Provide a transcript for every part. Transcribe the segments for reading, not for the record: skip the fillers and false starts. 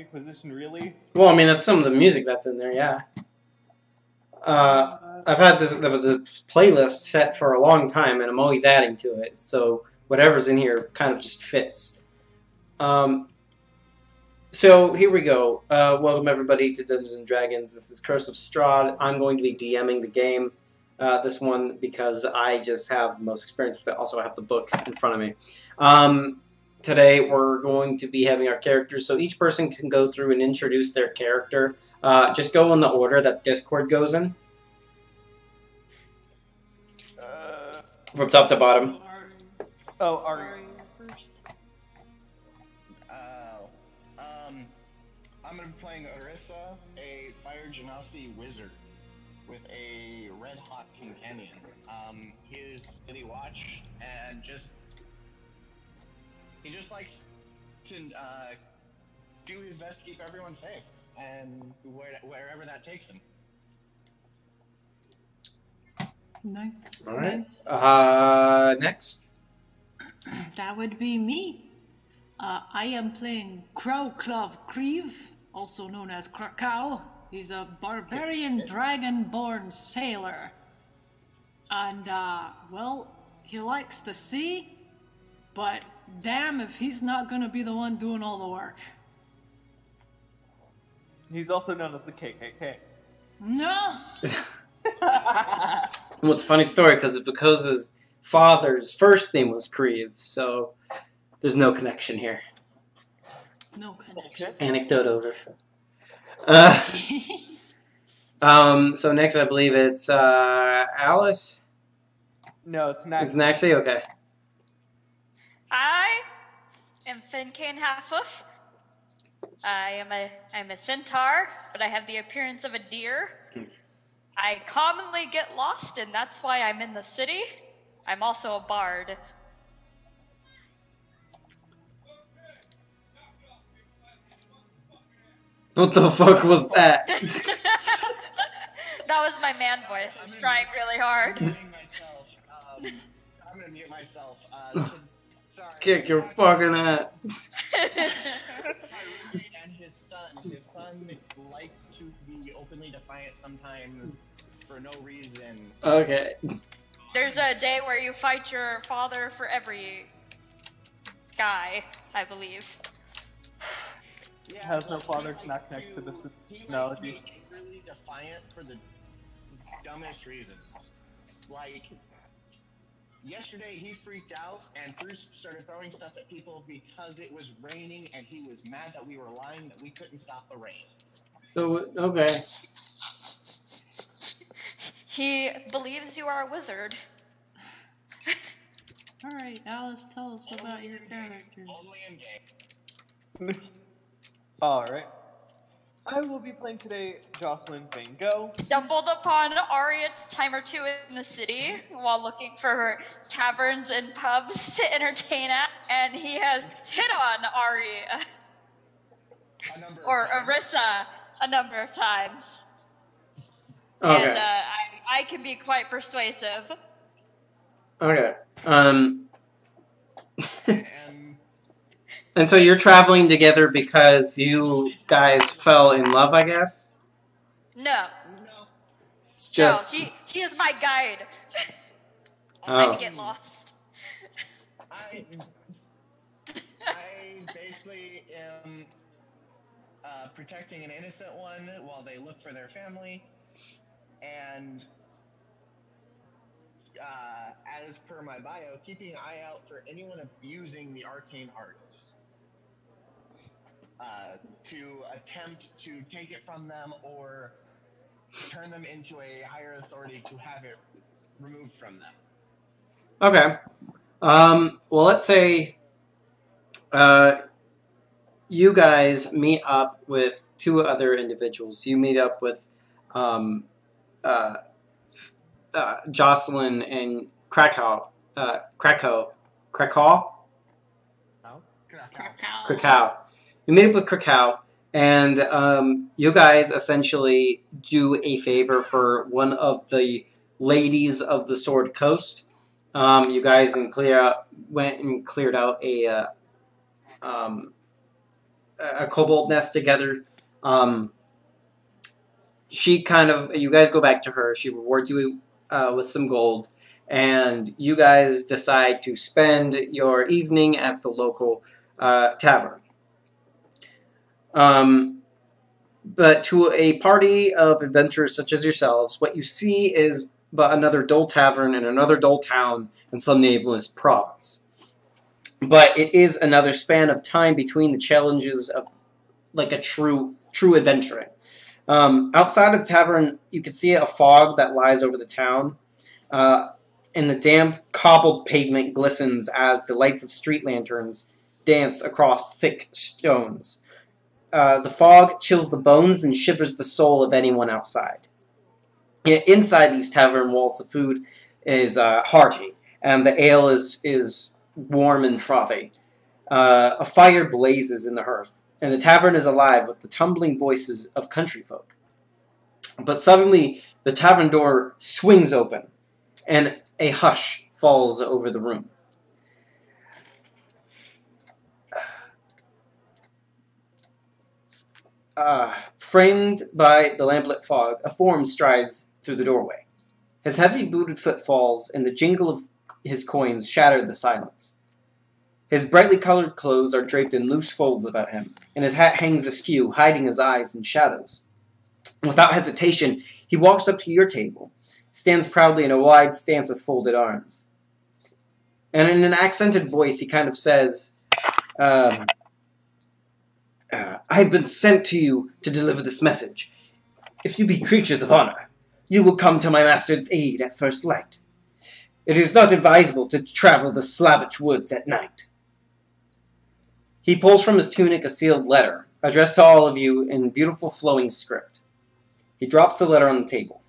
Position, really? Well, I mean, that's some of the music that's in there, yeah. I've had the playlist set for a long time, and I'm always adding to it, so whatever's in here kind of just fits. So here we go. Welcome everybody to Dungeons and Dragons. This is Curse of Strahd. I'm going to be DMing the game, this one, because I just have the most experience with it. Also, I have the book in front of me. Today we're going to be having our characters, so each person can go through and introduce their character. Just go in the order that Discord goes in. From top to bottom. Oh, Ari first. I'm going to be playing Orissa, a Fire Genasi wizard with a red hot companion. He is city watch and he just likes to do his best to keep everyone safe, and wherever that takes him. Nice. All right. Nice. Next. That would be me. I am playing Crowclove Creve, also known as Krakow. He's a barbarian dragon-born sailor. And, well, he likes the sea, but damn if he's not gonna be the one doing all the work. He's also known as the KKK. No! Well, it's a funny story because Vakosa's father's first name was Creve, so there's no connection here. No connection. Anecdote over. So next I believe it's Alice. No, it's not. It's Naxi? Okay. I am Fincane Halfhoof. I'm a centaur, but I have the appearance of a deer. I commonly get lost, and that's why I'm in the city. I'm also a bard. What the fuck was that? That was my man voice. I'm trying really hard. I'm gonna mute myself. Sorry. Kick your fucking ass. And his son likes to be openly defiant sometimes for no reason. Okay. There's a day where you fight your father for every guy, I believe. Yeah, Has no father, cannot connect to this analogy. He really defiant for the dumbest reasons. Like, yesterday he freaked out and Bruce started throwing stuff at people because it was raining and he was mad that we were lying that we couldn't stop the rain. So, okay. He believes you are a wizard. Alright, Alice, tell us about your character. Only in game. Alright. I will be playing today Jocelyn Van Gogh. Stumbled upon Ari a time or two in the city while looking for taverns and pubs to entertain at, and he has hit on Ari or Orissa a number of times. Okay. And I can be quite persuasive. Okay. And so you're traveling together because you guys fell in love, I guess? No. It's just... No, he is my guide. Oh. I get lost. I basically am protecting an innocent one while they look for their family, and as per my bio, keeping an eye out for anyone abusing the arcane arts to attempt to take it from them or turn them into a higher authority to have it removed from them. Okay. Well, let's say you guys meet up with two other individuals. You meet up with Jocelyn and Krakow. Krakow. You meet up with Krakow, and you guys essentially do a favor for one of the ladies of the Sword Coast. You guys went and cleared out a kobold nest together. You guys go back to her. She rewards you with some gold, and you guys decide to spend your evening at the local tavern. But to a party of adventurers such as yourselves, what you see is but another dull tavern in another dull town in some nameless province. But it is another span of time between the challenges of like a true adventuring. Outside of the tavern, you can see a fog that lies over the town, and the damp, cobbled pavement glistens as the lights of street lanterns dance across thick stones. The fog chills the bones and shivers the soul of anyone outside. Inside these tavern walls, the food is hearty, and the ale is warm and frothy. A fire blazes in the hearth, and the tavern is alive with the tumbling voices of country folk. But suddenly, the tavern door swings open, and a hush falls over the room. Framed by the lamplit fog, a form strides through the doorway. His heavy booted foot falls, and the jingle of his coins shatter the silence. His brightly colored clothes are draped in loose folds about him, and his hat hangs askew, hiding his eyes in shadows. Without hesitation, he walks up to your table, stands proudly in a wide stance with folded arms. And in an accented voice, he kind of says, I have been sent to you to deliver this message. If you be creatures of honor, you will come to my master's aid at first light. It is not advisable to travel the Slavish woods at night. He pulls from his tunic a sealed letter, addressed to all of you in beautiful flowing script. He drops the letter on the table.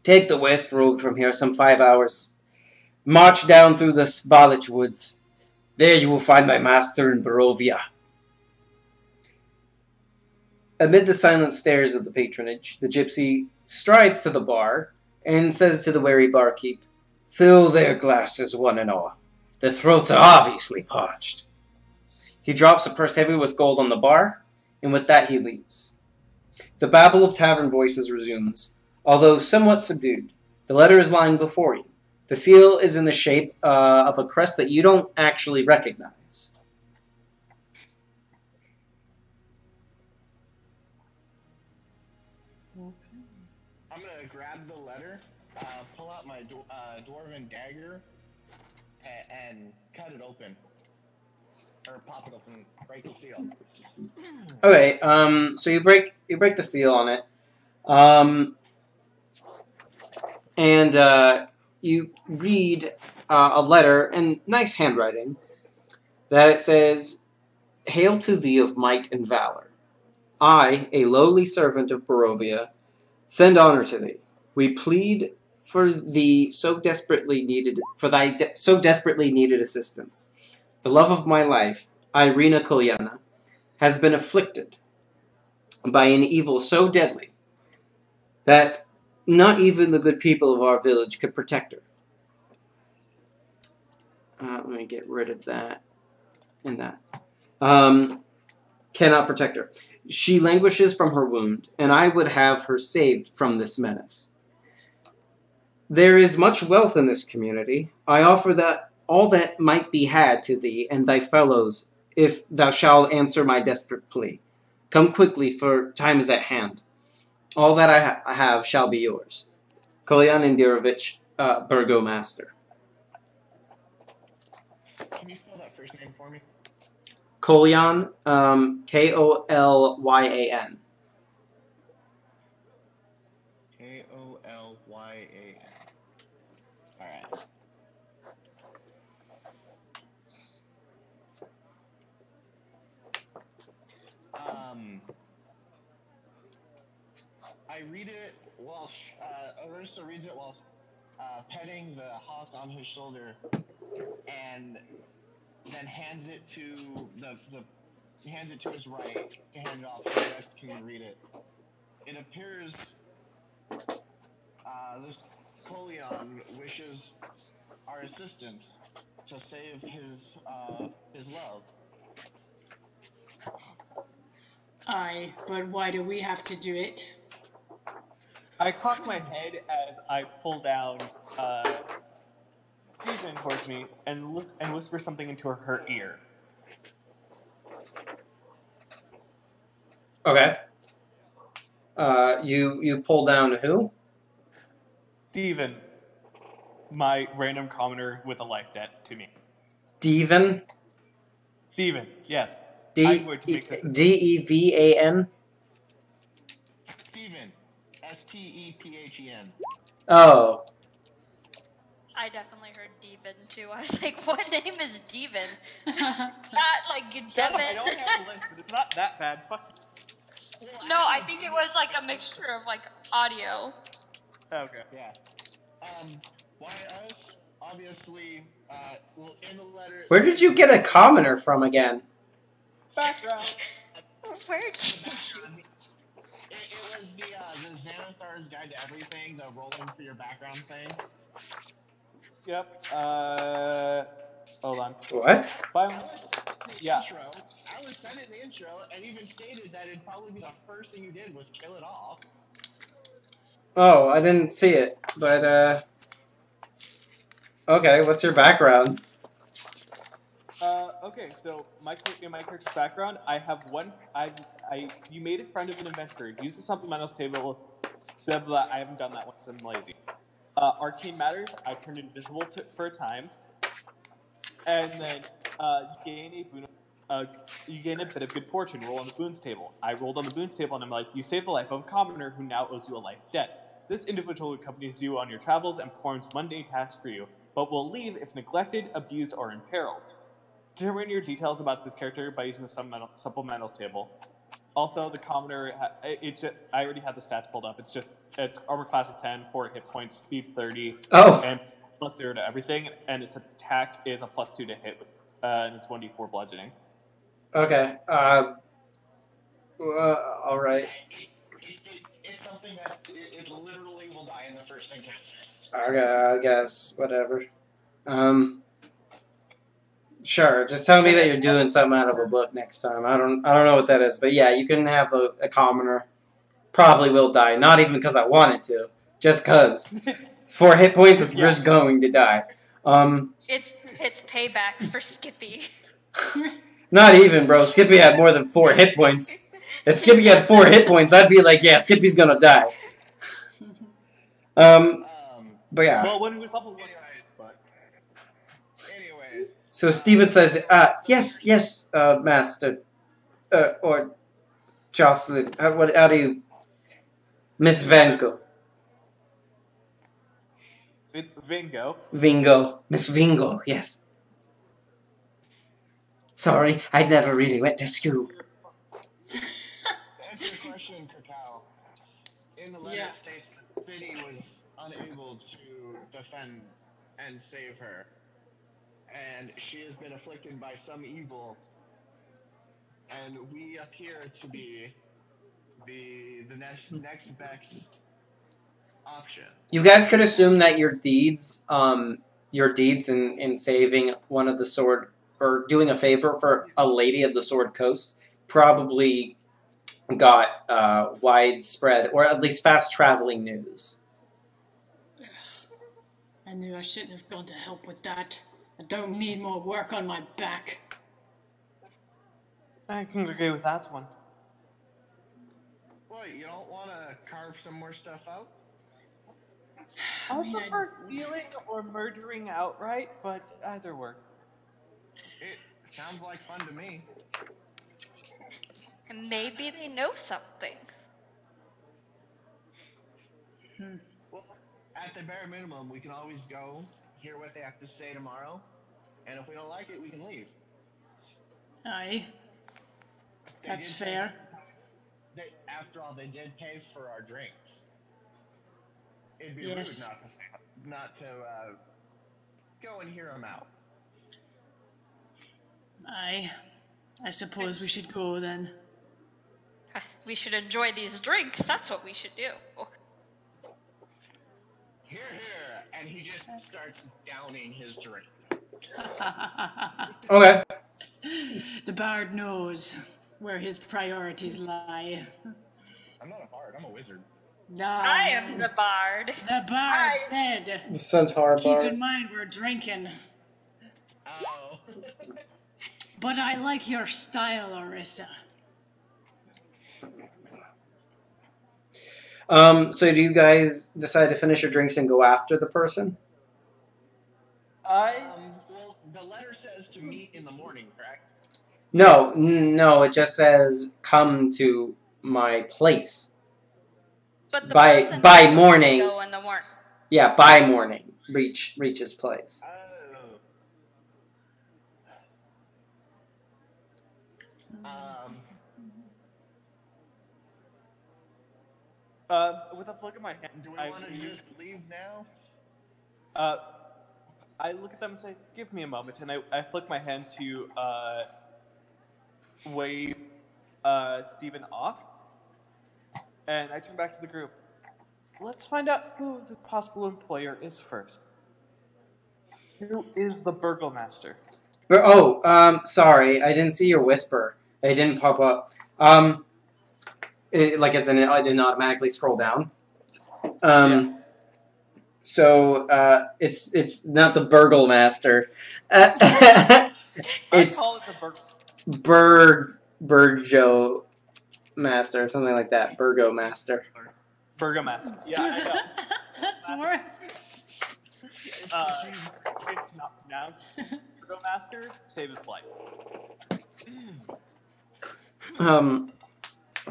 Take the west road from here some 5 hours. March down through the Slavish woods. There you will find my master in Barovia. Amid the silent stares of the patronage, the gypsy strides to the bar and says to the wary barkeep, Fill their glasses, one and all. Their throats are obviously parched. He drops a purse heavy with gold on the bar, and with that he leaves. The babble of tavern voices resumes. Although somewhat subdued, the letter is lying before you. The seal is in the shape of a crest that you don't actually recognize. I'm gonna grab the letter, pull out my dwarven dagger, and cut it open. Or pop it open, break the seal. Okay, so you break the seal on it. And you read a letter in nice handwriting that it says, Hail to thee of might and valor. I, a lowly servant of Barovia, send honor to thee. We plead for thee so desperately needed assistance. The love of my life, Irina Kolyana, has been afflicted by an evil so deadly that not even the good people of our village could protect her. Let me get rid of that and that. Cannot protect her. She languishes from her wound, and I would have her saved from this menace. There is much wealth in this community. I offer that all that might be had to thee and thy fellows, if thou shalt answer my desperate plea. Come quickly, for time is at hand. All that I have shall be yours. Kolyan Indirovich, Burgomaster. Can you spell that first name for me? Kolyan, Kolyan. Kolyan. Alright. I read it while Arista reads it while petting the hawk on his shoulder, and then hands it to his right to hand it off so the rest can read it. It appears this Kolyan wishes our assistance to save his love. Aye, but why do we have to do it? I cock my head as I pull down Stephen towards me and whisper something into her ear. Okay. You pull down who? Steven, my random commoner with a life debt to me. Devan? Steven, yes. I'm going to make this. Devan? Steven. Stephen. Oh. I definitely heard Devin too. I was like, what name is Devin? Not like Shut up, Devin. I don't have a list, but it's not that bad. Fuck you. No, I think it was like a mixture of like audio. Okay. Yeah. Why us? Obviously, well, in the letter. Where did you get a commoner from again? Background. Where did you? It was the Xanathar's Guide to Everything, the rolling for your background thing. Yep. Hold on. What? Yeah. I was sent it in the intro, and even stated that it'd probably be the first thing you did was kill it off. Oh, I didn't see it, but okay, what's your background? Okay, so in my character's background, I have one. You made a friend of an inventor. Use the supplementals table. Blah, blah, I haven't done that one because I'm lazy. Arcane matters. I turned invisible for a time, and then you gain a bit of good fortune. Roll on the boons table. I rolled on the boons table, and I'm like, you saved the life of a commoner who now owes you a life debt. This individual accompanies you on your travels and performs mundane tasks for you, but will leave if neglected, abused, or imperiled. Determine your details about this character by using the supplementals table. Also, the commoner, I already have the stats pulled up. It's armor class of 10, 4 hit points, speed 30, and plus 0 to everything, and its attack is a plus 2 to hit, with, and it's 1d4 bludgeoning. Okay. All right. It's something that it literally will die in the first encounter. Okay, I guess whatever. Sure. Just tell me that you're doing something out of a book next time. I don't know what that is, but yeah, you can have a commoner. Probably will die. Not even because I want it to. Just because. 4 hit points, it's just going to die. It's payback for Skippy. Not even, bro. Skippy had more than 4 hit points. If Skippy had 4 hit points, I'd be like, yeah, Skippy's gonna die. But yeah. Well, when he was level 1, anyways. So Steven says, yes, Master, or Jocelyn. How do you, Miss Venko? It's Vingo. Miss Vingo, yes. Sorry, I never really went to school. To answer your question, Cacao, in the letter it states the city was unable to defend and save her, and she has been afflicted by some evil, and we appear to be the next best option. You guys could assume that your deeds in saving one of the sword, or doing a favor for a lady of the Sword Coast, probably got widespread, or at least fast-traveling news. I knew I shouldn't have gone to help with that. I don't need more work on my back. I can agree with that one. What, you don't want to carve some more stuff out? I prefer stealing or murdering outright, but either work. It sounds like fun to me. And maybe they know something. Well, at the bare minimum, we can always go, hear what they have to say tomorrow, and if we don't like it, we can leave. Aye. That's fair. After all, they did pay for our drinks. It'd be rude not to go and hear them out. Aye. I suppose we should go then. We should enjoy these drinks. That's what we should do. Here, and he just starts downing his drink. Okay. The bard knows. where his priorities lie. I'm not a bard. I'm a wizard. No. I am the bard. The bard said, The centaur keep bard. in mind we're drinking. Oh. But I like your style, Orissa. So do you guys decide to finish your drinks and go after the person? Well, the letter says to meet in the morning, correct? No, it just says come to my place. But the By person was supposed to morning. go in the morning. Yeah, by morning, reach his place. With a flick of my hand, Do we want to just leave now? I look at them and say, "Give me a moment," and I flick my hand to wave Stephen off, and I turn back to the group. Let's find out who the possible employer is first. Who is the burgomaster? Sorry, I didn't see your whisper. It didn't pop up. Like as in, I didn't automatically scroll down. Yeah. So it's not the burgomaster. I It's call it the Burgo master, something like that. Burgomaster. burgomaster. Yeah, I know. That's worse. It's not pronounced. Burgomaster, save his life.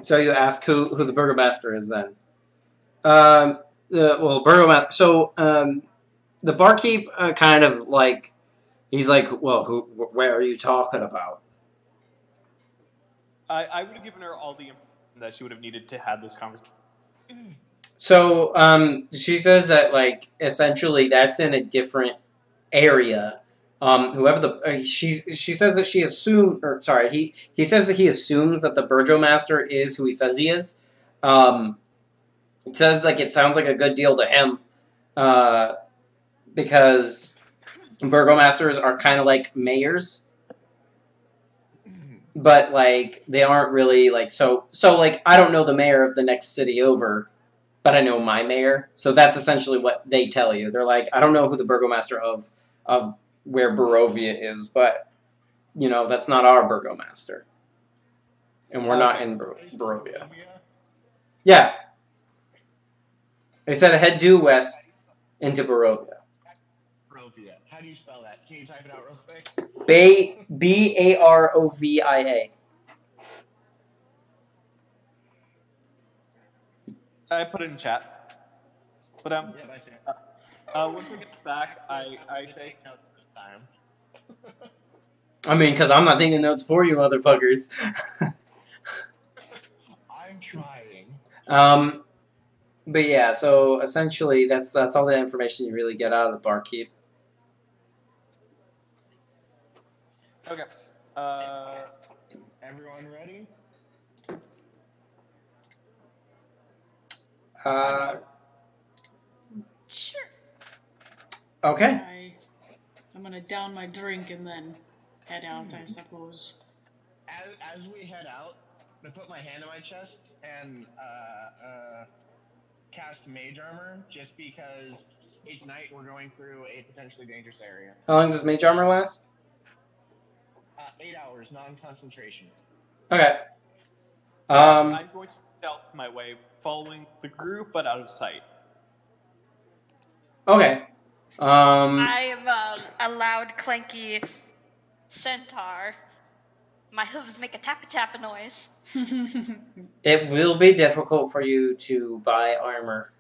So you ask who the burgomaster is then. Burgomaster. So the barkeep kind of like he's like, well, where are you talking about? I would have given her all the information that she would have needed to have this conversation. So she says that like essentially that's in a different area. She says that she assumed, or sorry, he says that he assumes that the burgomaster is who he says he is. It says like it sounds like a good deal to him, because burgomasters are kind of like mayors, but like they aren't really like so like I don't know the mayor of the next city over, but I know my mayor. So that's essentially what they tell you. They're like, I don't know who the burgomaster of where Barovia is, but, you know, that's not our burgomaster. And we're not in Barovia. Yeah. They said head due west into Barovia. Barovia. How do you spell that? Can you type it out real quick? Barovia. I put it in chat. But Yep, I see it. once we get back, I say, notes this time. I mean, because I'm not taking notes for you, motherfuckers. I'm trying. But yeah, so essentially that's all the information you really get out of the barkeep. okay. Everyone ready? Sure. Okay. I'm gonna down my drink and then head out, I suppose. As we head out, I'm gonna put my hand on my chest and cast Mage Armor, just because each night we're going through a potentially dangerous area. How long does mage armor last? 8 hours, non-concentration. Okay. I'm going to stealth my way, following the group, but out of sight. Okay. I am a loud, clanky centaur. My hooves make a tappa-tappa noise. It will be difficult for you to buy armor.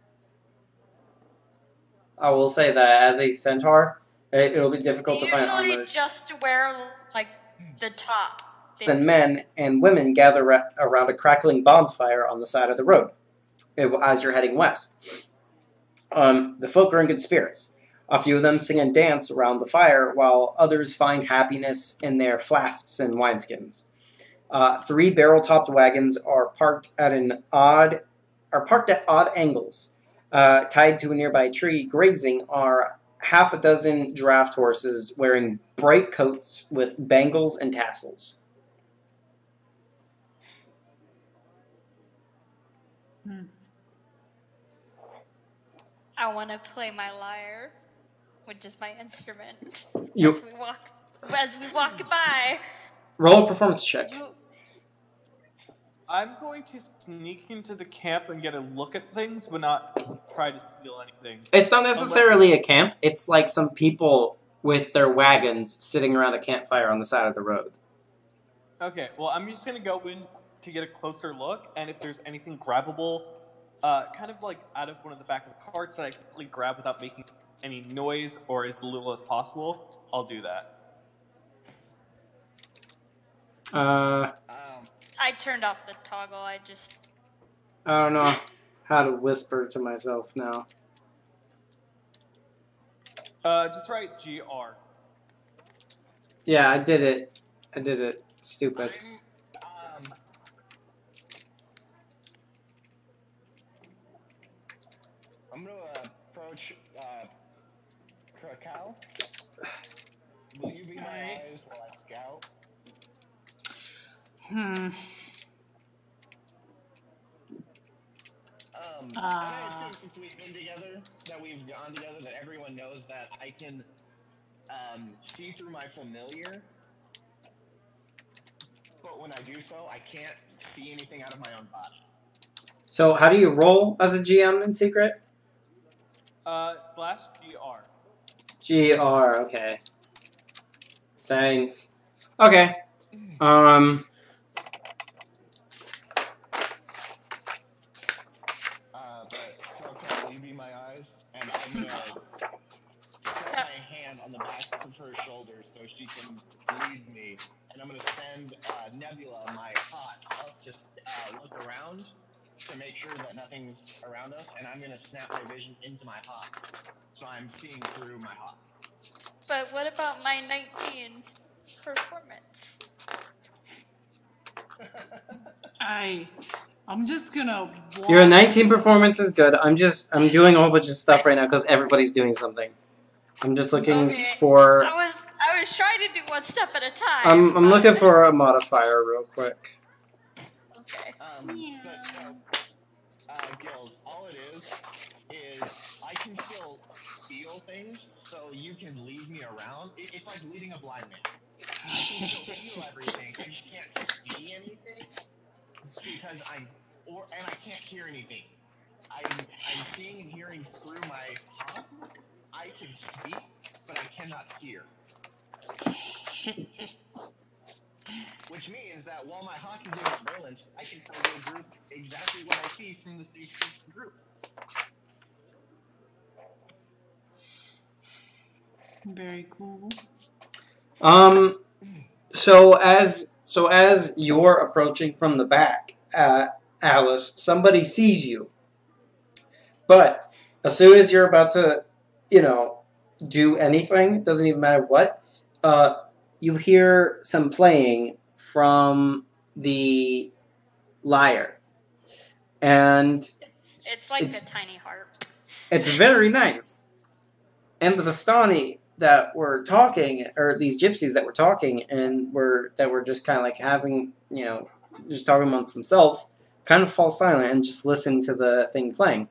I will say that as a centaur, it'll be difficult to find armor. Usually just wear, like, the top. And men and women gather around a crackling bonfire on the side of the road as you're heading west. The folk are in good spirits. A few of them sing and dance around the fire, while others find happiness in their flasks and wineskins. 3 barrel-topped wagons are parked at odd angles. Tied to a nearby tree, grazing are half a dozen draft horses wearing bright coats with bangles and tassels. I want to play my lyre, which is my instrument. You As we walk by. roll a performance check. I'm going to sneak into the camp and get a look at things, but not try to steal anything. It's not necessarily a camp. It's like some people with their wagons sitting around a campfire on the side of the road. Okay, well, I'm just going to go in to get a closer look, and if there's anything grabbable, kind of like out of one of the back of the carts that I can quickly grab without making any noise or as little as possible, I'll do that. I turned off the toggle. I don't know how to whisper to myself now. Just write GR. Yeah, I did it. Stupid. I'm gonna approach Krakow. Will you be my eyes while I scout? I assume since we've been together, that we've gone together, that everyone knows that I can see through my familiar. But when I do so, I can't see anything out of my own body. So how do you roll as a GM in Secret? /GR. GR, okay. Thanks. Okay. But okay, will you be my eyes? And I'm gonna put my hand on the back of her shoulder so she can lead me. And I'm gonna send Nebula, my hawk, out to look around to make sure that nothing's around us. And I'm gonna snap my vision into my hawk, so I'm seeing through my hawk. But what about my 19 performance? I'm just gonna walk. Your 19 performance is good. I'm doing a whole bunch of stuff right now because everybody's doing something. I'm just looking for. I was trying to do one step at a time. I'm looking for a modifier real quick. Okay. Guild, all it is I can still feel things, so you can lead me around. It's like leading a blind man. I can still feel everything, and you can't see anything because and I can't hear anything. I'm seeing and hearing through my hawk. I can speak, but I cannot hear. Which means that while my hawk is doing surveillance, I can tell the group exactly what I see from the group. Very cool. So as you're approaching from the back, Alice, somebody sees you. But as soon as you're about to, do anything, doesn't even matter what, you hear some playing from the lyre. And it's like a tiny harp. It's very nice. And the Vistani that were talking, or these gypsies that were talking and were just kind of like having, just talking amongst themselves, kind of fall silent and just listen to the thing playing.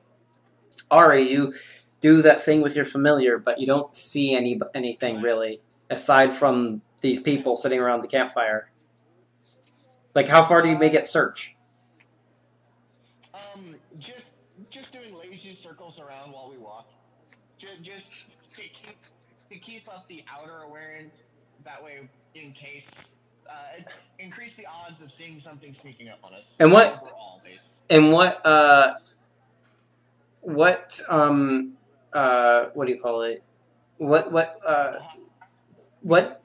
Ari, you do that thing with your familiar, but you don't see anything really, aside from these people sitting around the campfire. Like, how far do you make it search? Just doing lazy circles around while we walk. Just to keep up the outer awareness, that way, in case, increase the odds of seeing something sneaking up on us. And what? Overall, basically. And what do you call it?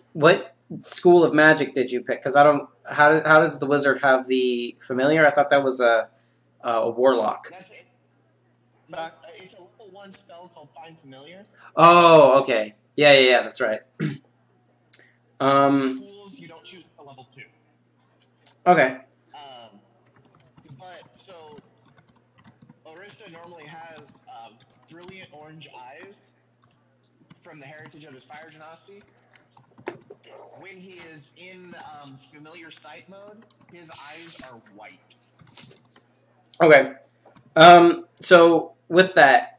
What school of magic did you pick? Because I don't. How does the wizard have the familiar? I thought that was a warlock. It's a level 1 spell called Find Familiar. Oh, okay. Yeah, that's right. Schools, you don't choose a level 2. Okay. But, so, Orisa normally has brilliant orange eyes from the heritage of his fire genasi. When he is in familiar sight mode, his eyes are white. Okay. So with that,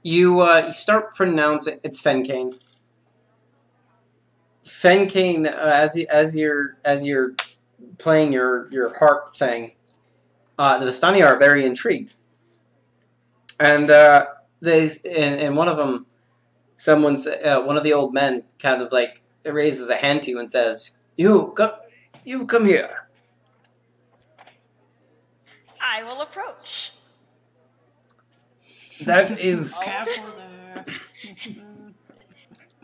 you start pronouncing it's Fencane. Fencane, as you're playing your harp thing, the Vistani are very intrigued, and and one of them, one of the old men, kind of like raises a hand to you and says, you come here." I will approach. That is Careful there.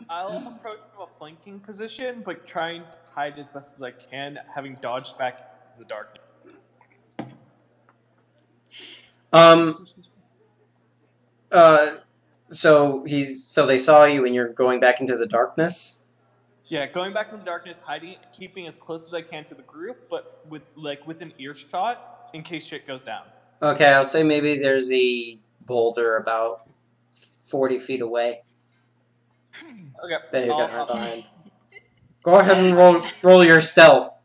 I'll approach from a flanking position, but trying to hide as best as I can, having dodged back in the dark. So they saw you and you're going back into the darkness. Yeah, going back in the darkness, hiding, keeping as close as I can to the group, but within earshot in case shit goes down. Okay, I'll say maybe there's a boulder about 40 feet away. Okay. There you go, right behind. Go ahead and roll your stealth.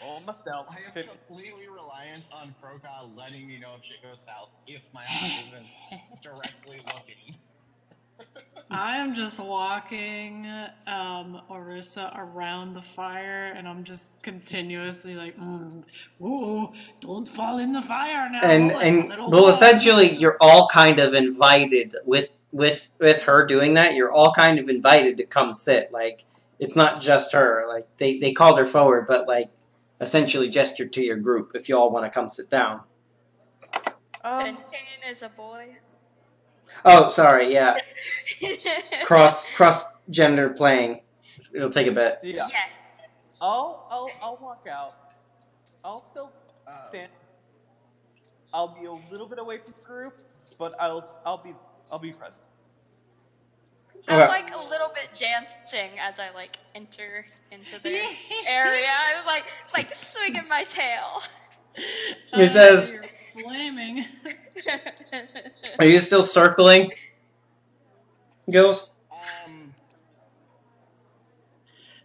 Roll my stealth. I am completely reliant on Kroka letting me know if shit goes south if my eye isn't directly looking. I am just walking Orissa around the fire, and I'm just continuously like, "Ooh, don't fall in the fire now." And well, essentially, you're all kind of invited with her doing that. You're all kind of invited to come sit. Like, it's not just her. Like, they called her forward, but like essentially gestured to your group if you all want to come sit down. Fenton is a boy. Oh, sorry. Yeah, cross gender playing. It'll take a bit. Yeah. Yes. I'll walk out. I'll still stand. I'll be a little bit away from the group, but I'll be present. I'm Okay. like a little bit dancing as I like enter into the area. I'm like swinging my tail. He says, You're flaming. "Are you still circling, Gills?"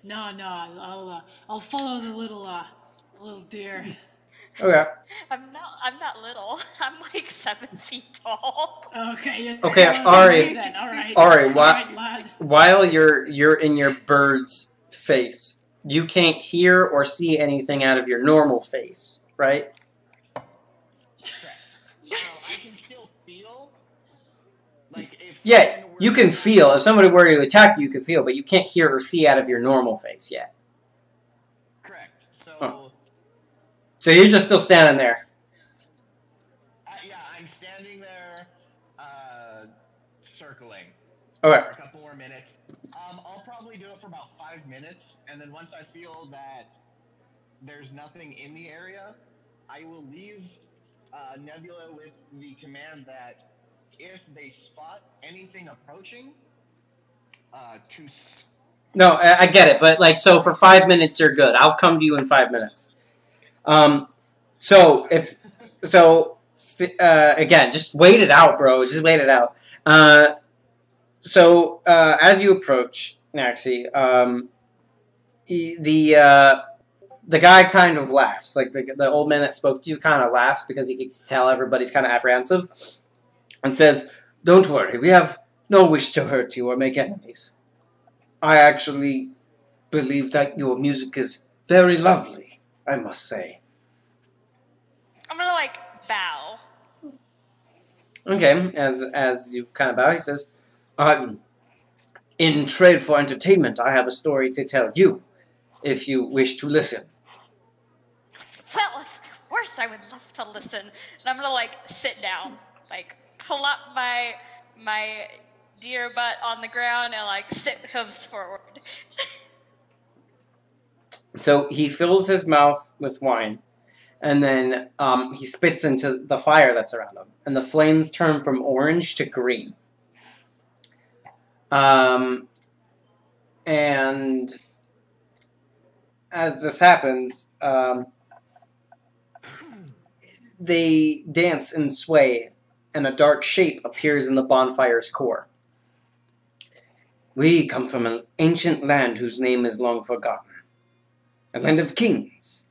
No, I'll follow the little deer. Okay. I'm not little. I'm like 7 feet tall. Okay. Okay, Ari. Then. All right. Ari, All right, lad. while you're in your bird's face, you can't hear or see anything out of your normal face, right? So I can still feel, like, if Yeah, someone were you to can attack feel. me- If somebody were to attack you, you can feel, but you can't hear or see out of your normal face yet. Correct. So, Oh. So you're just still standing there. yeah, I'm standing there, circling Okay. for a couple more minutes. I'll probably do it for about 5 minutes, and then once I feel that there's nothing in the area, I will leave Nebula with the command that if they spot anything approaching, No, I get it, but like, so for 5 minutes you're good. I'll come to you in 5 minutes. Again, just wait it out, bro. Just wait it out. As you approach Naxi, the guy kind of laughs. Like, the old man that spoke to you kind of laughs because he can tell everybody's kind of apprehensive, and says, "Don't worry, we have no wish to hurt you or make enemies. I actually believe that your music is very lovely, I must say." I'm gonna like bow. Okay, as you kind of bow, he says, "In trade for entertainment, I have a story to tell you, if you wish to listen." Well, of course I would love to listen. And I'm gonna like sit down, like pull up my deer butt on the ground and like sit hooves forward. So he fills his mouth with wine, and then he spits into the fire that's around him, and the flames turn from orange to green. And as this happens, they dance and sway, and a dark shape appears in the bonfire's core. "We come from an ancient land whose name is long forgotten. A land of kings,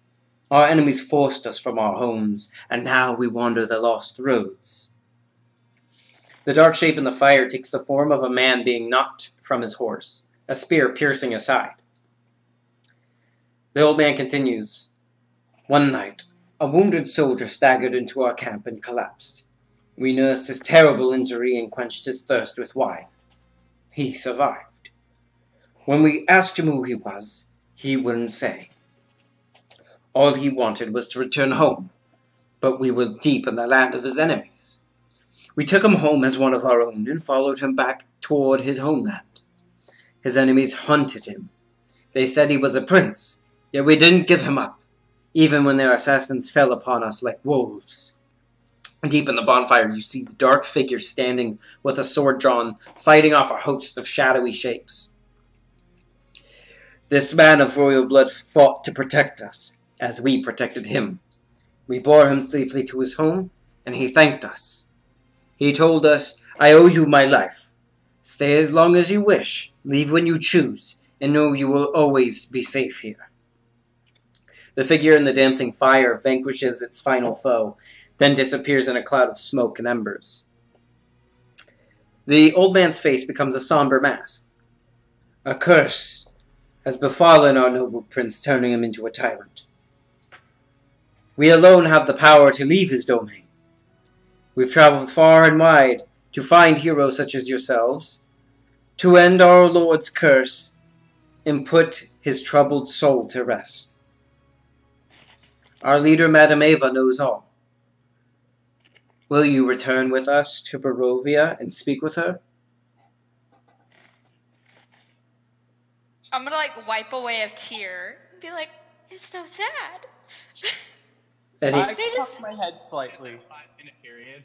Our enemies forced us from our homes, and now we wander the lost roads. The dark shape in the fire takes the form of a man being knocked from his horse, a spear piercing his side. The old man continues, One night, a wounded soldier staggered into our camp and collapsed. We nursed his terrible injury and quenched his thirst with wine. He survived. When we asked him who he was, he wouldn't say. All he wanted was to return home, but we were deep in the land of his enemies. We took him home as one of our own and followed him back toward his homeland. His enemies hunted him. They said he was a prince, yet we didn't give him up, even when their assassins fell upon us like wolves. Deep in the bonfire, you see the dark figure standing with a sword drawn, fighting off a host of shadowy shapes. This man of royal blood fought to protect us, as we protected him. We bore him safely to his home, and he thanked us. He told us, I owe you my life. Stay as long as you wish, leave when you choose, and know you will always be safe here. The figure in the dancing fire vanquishes its final foe, then disappears in a cloud of smoke and embers. The old man's face becomes a somber mask. A curse has befallen our noble prince, turning him into a tyrant. We alone have the power to leave his domain. We've traveled far and wide to find heroes such as yourselves, to end our Lord's curse and put his troubled soul to rest. Our leader, Madame Eva, knows all. Will you return with us to Barovia and speak with her? I'm gonna wipe away a tear and be like, it's so sad. I cock my head slightly. 5-minute period.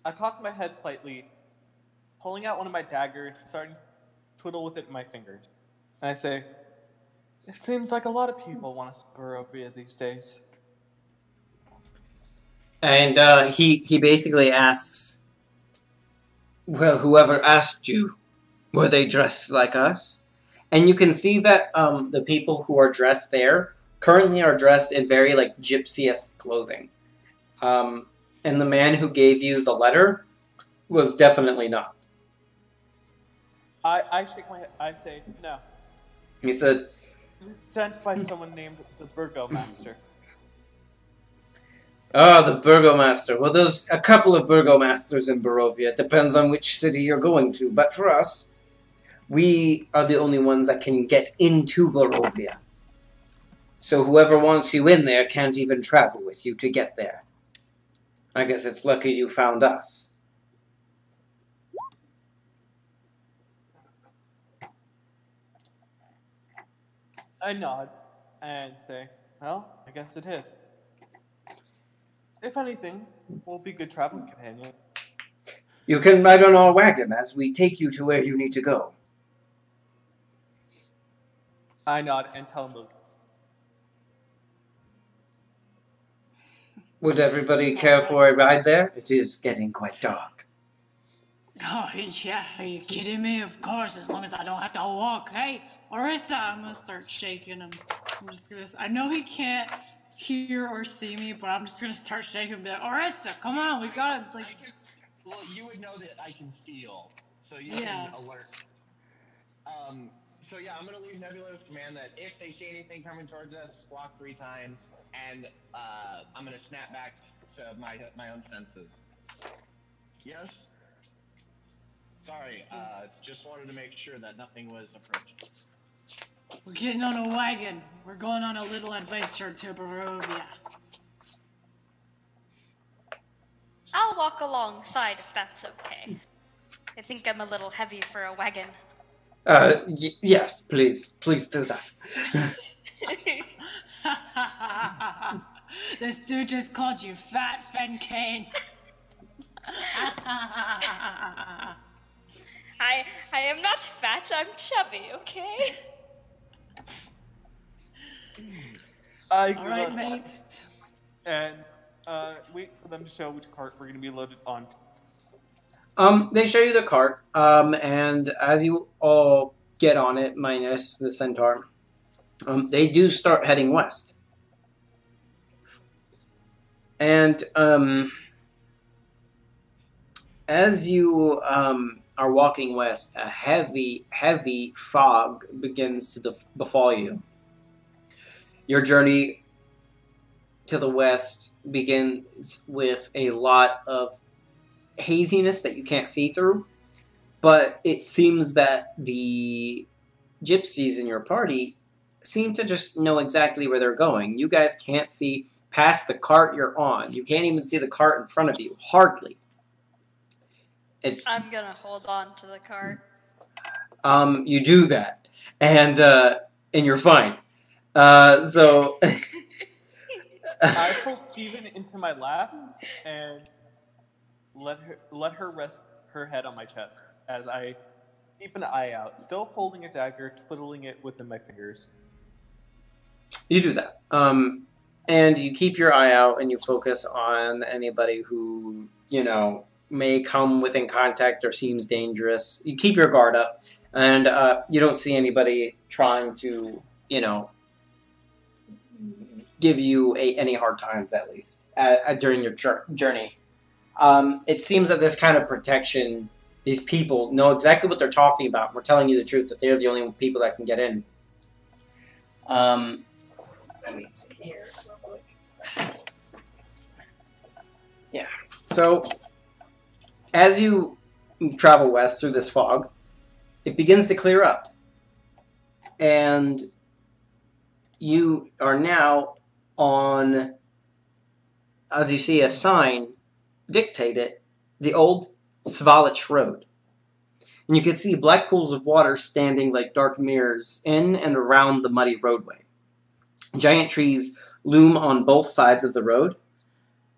I cock my head slightly, pulling out one of my daggers, starting to twiddle with it in my fingers. And I say, it seems like a lot of people want to see Barovia these days. And he basically asks, well, whoever asked you, were they dressed like us? And you can see that the people who are dressed there currently are dressed in very gypsy-esque clothing. And the man who gave you the letter was definitely not. I shake my head. I say, no. He said, It was sent by someone named the Burgomaster. the Burgomaster. Well, there's a couple of Burgomasters in Barovia. It depends on which city you're going to. But for us, we are the only ones that can get into Barovia. So whoever wants you in there can't even travel with you to get there. I guess it's lucky you found us. I nod and say, well, I guess it is. If anything, we'll be good traveling companions. You can ride on our wagon as we take you to where you need to go. I nod and tell him, Would everybody care for a ride there? It is getting quite dark. Oh, yeah, are you kidding me? Of course, as long as I don't have to walk. Hey, Orissa, I'm gonna start shaking him. I know he can't hear or see me, but I'm just gonna start shaking him and be like, Orissa, come on, we gotta, Well, you would know that I can feel, so you Yeah. can alert. So yeah, I'm gonna leave Nebula with command that if they see anything coming towards us, squawk 3 times, and I'm gonna snap back to my own senses. Yes? Sorry, just wanted to make sure that nothing was approaching. we're getting on a wagon. We're going on a little adventure to Barovia. I'll walk alongside if that's okay. I think I'm a little heavy for a wagon. Yes, please do that. This dude just called you fat, Fencane. I am not fat, I'm chubby, okay? I All right, mates. And wait for them to show which cart we're going to be loaded on. They show you the cart, and as you all get on it, minus the centaur, they do start heading west. And as you are walking west, a heavy, heavy fog begins to befall you. Your journey to the west begins with a lot of haziness that you can't see through, but it seems that the gypsies in your party seem to just know exactly where they're going. You guys can't see past the cart you're on. You can't even see the cart in front of you, hardly. I'm gonna hold on to the cart. You do that, and you're fine. So I pull Steven into my lap and let her rest her head on my chest as I keep an eye out, still holding a dagger, twiddling it within my fingers. You do that. And you keep your eye out and you focus on anybody who, may come within contact or seems dangerous. You keep your guard up, and you don't see anybody trying to, give you any hard times, at least, during your journey. It seems that this kind of protection, these people know exactly what they're talking about. We're telling you the truth, that they're the only people that can get in. Let me see here real quick. Yeah. So, as you travel west through this fog, it begins to clear up. And you are now on, as you see a sign dictate it, the old Svalich Road. And you can see black pools of water standing like dark mirrors in and around the muddy roadway. Giant trees loom on both sides of the road,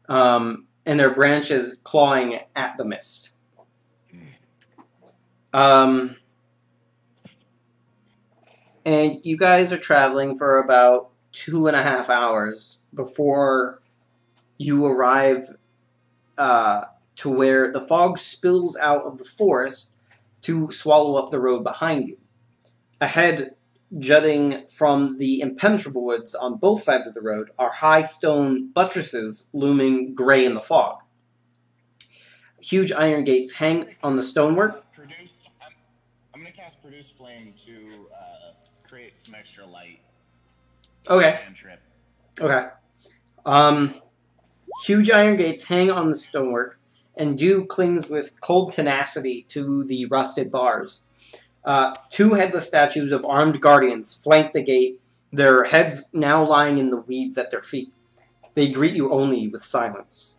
and their branches clawing at the mist. And you guys are traveling for about 2.5 hours before you arrive to where the fog spills out of the forest to swallow up the road behind you. Ahead, jutting from the impenetrable woods on both sides of the road, are high stone buttresses looming gray in the fog. Huge iron gates hang on the stonework. I'm going to cast Produce Flame to create some extra light. Okay. Okay. Huge iron gates hang on the stonework, and dew clings with cold tenacity to the rusted bars. 2 headless statues of armed guardians flank the gate, their heads now lying in the weeds at their feet. They greet you only with silence.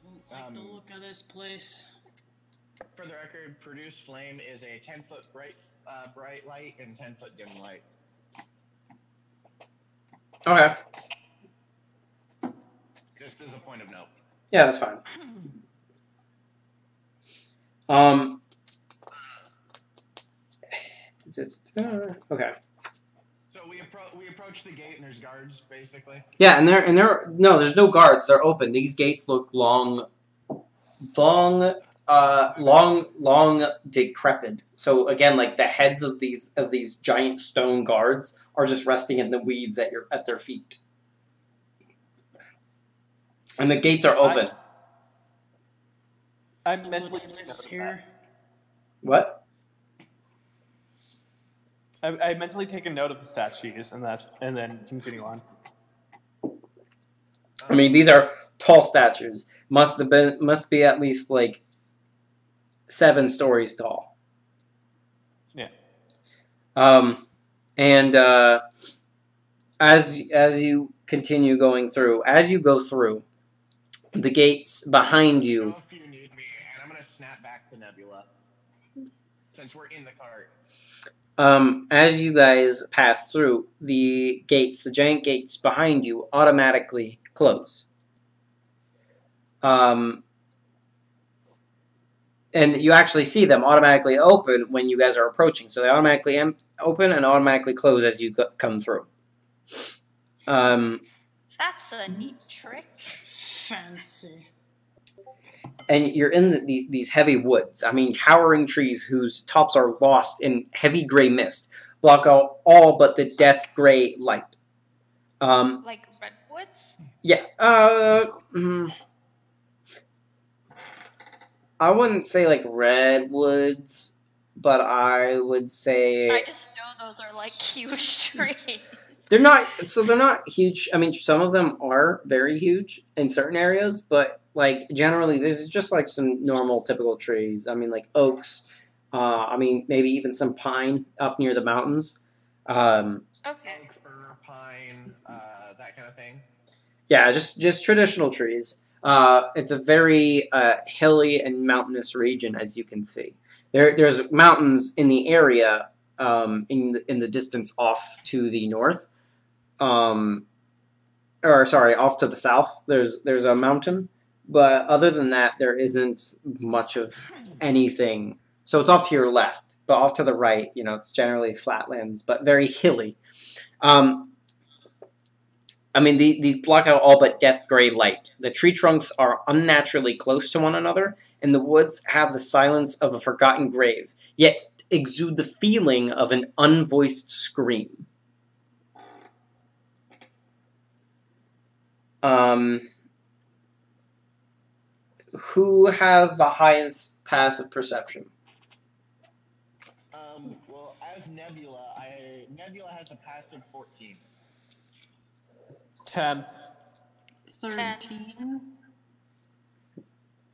Don't like the look of this place. For the record, Produce Flame is a 10-foot bright light and 10-foot dim light. Okay. Just as a point of note. Yeah, that's fine. Okay. So we approach the gate and there's guards, basically. Yeah, and no, there's no guards. They're open. These gates look long decrepit. So again, like the heads of these giant stone guards are just resting in the weeds at their feet. And the gates are open. I'm mentally taking note of here. that. What? I mentally take a note of the statues and then continue on. I mean, these are tall statues. Must be at least like 7 stories tall. Yeah. And as you continue going through, as you go through, the gates behind you. If you need me, and I'm gonna snap back to Nebula since we're in the cart. As you guys pass through, the giant gates behind you automatically close. And you actually see them automatically open when you guys are approaching. So they automatically open and automatically close as you come through. That's a neat trick. Fancy. And you're in these heavy woods. I mean, towering trees whose tops are lost in heavy gray mist. block out all but the death gray light. Like redwoods? Yeah. I wouldn't say like redwoods, but I would say I just know those are like huge trees. they're not. So they're not huge. I mean, some of them are very huge in certain areas, but like generally, this is just like some normal, typical trees. I mean, like oaks. I mean, maybe even some pine up near the mountains. Okay. Oak, fir, pine, that kind of thing. Yeah, just traditional trees. It's a very hilly and mountainous region, as you can see. There's mountains in the area, in the distance off to the north, or sorry, off to the south. There's a mountain, but other than that, there isn't much of anything. So it's off to your left, but off to the right, it's generally flatlands, but very hilly. I mean, these block out all but death gray light. The tree trunks are unnaturally close to one another, and the woods have the silence of a forgotten grave, yet exude the feeling of an unvoiced scream. Who has the highest passive perception? Well, as Nebula has a passive 14. 10. 13.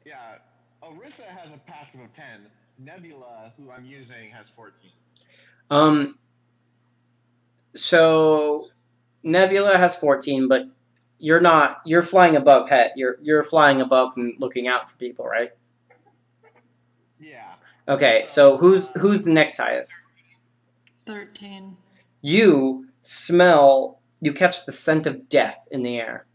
Yeah, Orisa has a passive of 10. Nebula, who I'm using, has 14. So Nebula has 14, but you're flying above Het. You're flying above and looking out for people, right? Yeah. Okay, so who's the next highest? 13. You catch the scent of death in the air.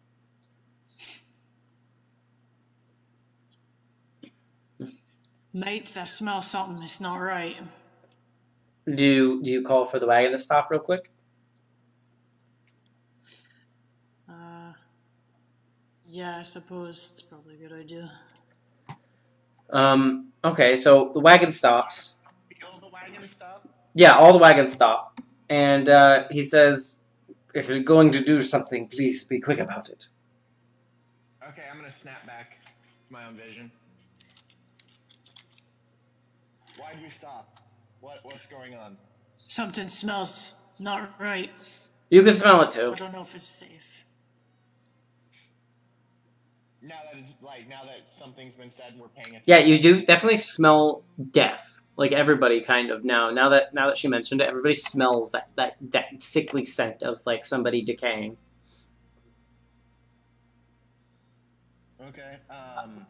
Mates, I smell something that's not right. Do you call for the wagon to stop real quick? Yeah, I suppose it's probably a good idea. Okay, so the wagon stops. All the wagons stop? Yeah, all the wagons stop. And he says, if you're going to do something, please be quick about it. Okay, I'm gonna snap back to my own vision. Why'd we stop? What's going on? Something smells not right. You can smell it too. I don't know if it's safe. Now that something's been said and we're paying attention. Yeah, you do definitely smell death. Like everybody kind of now. Now that she mentioned it, everybody smells that sickly scent of like somebody decaying. Okay. I'm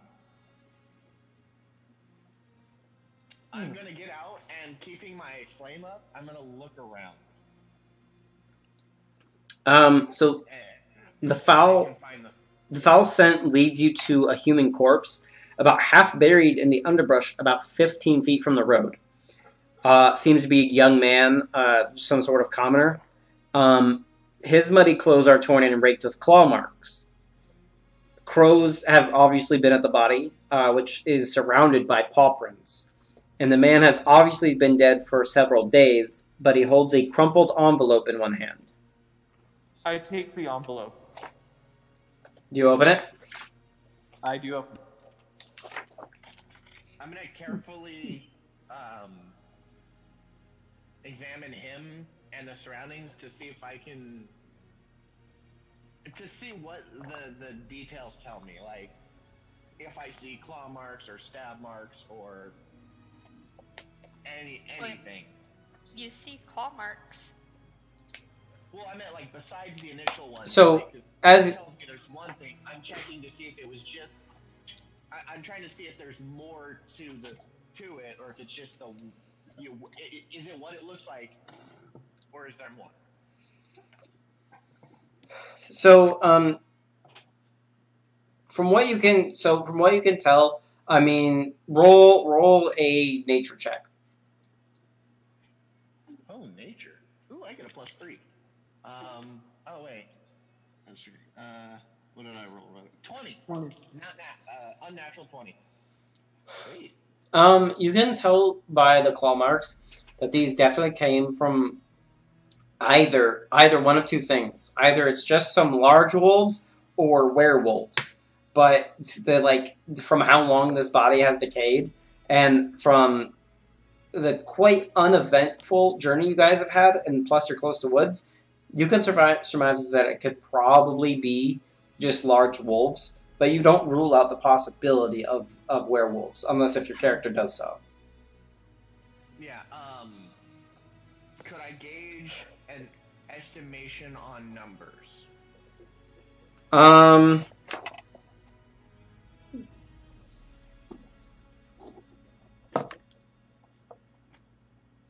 gonna get out and keeping my flame up, I'm gonna look around. So And the I foul can find the foul scent leads you to a human corpse, about half buried in the underbrush, about 15 feet from the road. Seems to be a young man, some sort of commoner. His muddy clothes are torn and raked with claw marks. Crows have obviously been at the body, which is surrounded by paw prints. And the man has obviously been dead for several days, but he holds a crumpled envelope in one hand. I take the envelope. Do you open it? I do open. I'm gonna carefully examine him and the surroundings to see if I can see what the details tell me. Like if I see claw marks or stab marks or anything. You see claw marks. Well, I meant like besides the initial one. So, like, as- it tells me there's one thing, I'm checking to see if it was just. I'm trying to see if there's more to it, or if it's just the. Is it what it looks like, or is there more? So, from what you can tell, I mean, roll a nature check. Oh, nature. Ooh, I get a +3. Oh wait. Let's see. What did I roll? 20. Not that. Unnatural 20. Wait. You can tell by the claw marks that these definitely came from Either one of two things. Either it's just some large wolves or werewolves. But from how long this body has decayed and from the quite uneventful journey you guys have had, and plus you're close to woods, you can surmise that it could probably be just large wolves, but you don't rule out the possibility of werewolves, unless if your character does so. Yeah, could I gauge an estimation on numbers?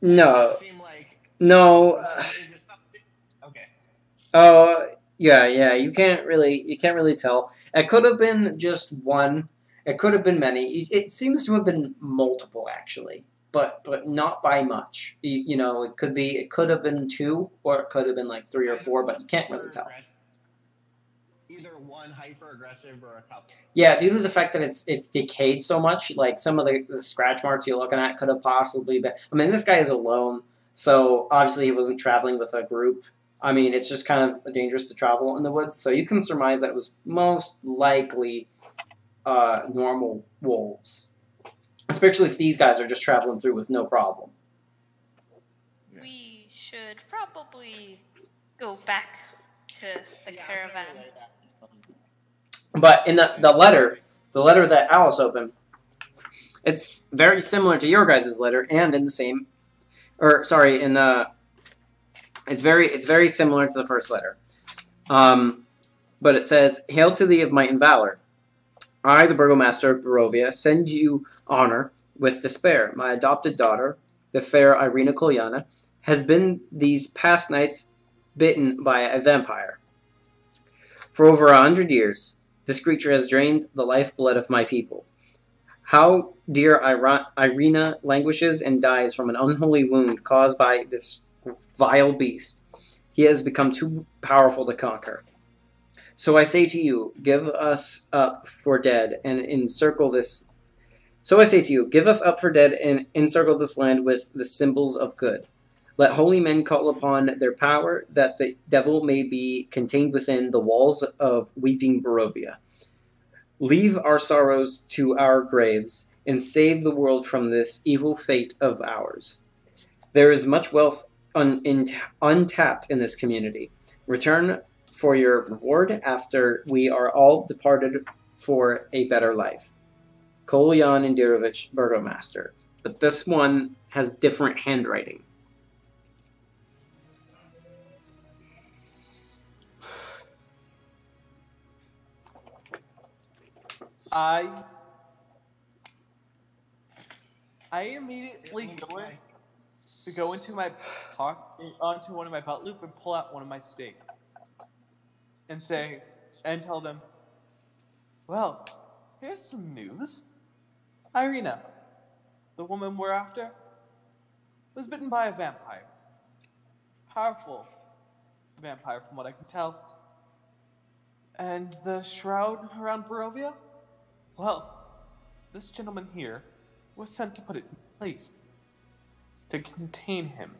No. Like no. Okay. Oh, yeah. You can't really tell. It could have been just one. It could have been many. It seems to have been multiple, actually, but not by much. It could have been two, or it could have been like 3 or 4, but you can't really tell. Either one hyper aggressive or a couple. Yeah, due to the fact that it's decayed so much, like some of the scratch marks you're looking at could have possibly been. I mean, this guy is alone, so obviously he wasn't traveling with a group. I mean, it's just kind of dangerous to travel in the woods, so you can surmise that it was most likely normal wolves, especially if these guys are just traveling through with no problem. We should probably go back to the caravan. But in the letter that Alice opened, it's very similar to your guys' letter, and in the same, it's very similar to the first letter. But it says, "Hail to thee of might and valor. I, the burgomaster of Barovia, send you honor with despair. My adopted daughter, the fair Irina Kolyana, has been these past nights bitten by a vampire. For over 100 years, this creature has drained the lifeblood of my people. How dear Irina languishes and dies from an unholy wound caused by this vile beast. He has become too powerful to conquer. So I say to you, give us up for dead and encircle this. So I say to you, give us up for dead and encircle this land with the symbols of good. Let holy men call upon their power, that the devil may be contained within the walls of weeping Barovia. Leave our sorrows to our graves, and save the world from this evil fate of ours. There is much wealth untapped in this community. Return for your reward after we are all departed for a better life. Kolyan Indirovich, Burgomaster." But this one has different handwriting. I immediately go into my onto one of my belt loop and pull out one of my stakes and tell them, "Well, here's some news. Irina, the woman we're after, was bitten by a vampire. Powerful vampire, from what I can tell. And the shroud around Barovia? Well, this gentleman here was sent to put it in place, to contain him.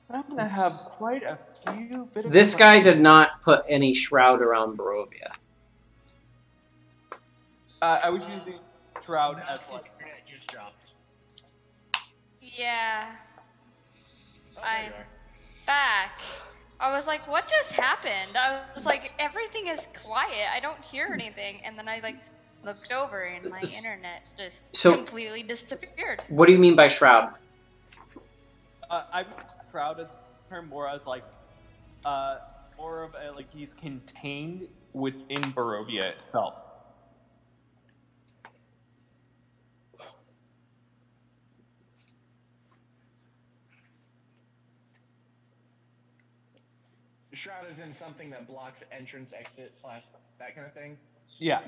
I'm going to have quite a few bit of... This guy did not put any shroud around Barovia. I was using shroud as like... Yeah. I'm back. I was like, what just happened? I was like, everything is quiet. I don't hear anything. And then I looked over and my internet just completely disappeared. What do you mean by shroud? I would shroud as term more as more of a, he's contained within Barovia itself. Shroud is in something that blocks entrance, exit, / that kind of thing? Yeah.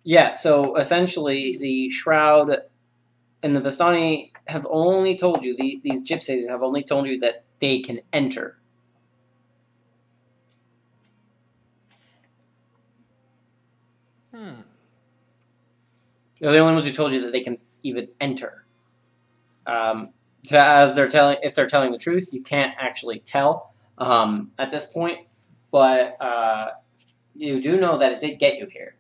Yeah, so essentially the shroud and the Vistani have only told you, these gypsies have only told you that they can enter. They're the only ones who told you that they can even enter. as they're telling, if they're telling the truth, you can't actually tell at this point, but you do know that it did get you here,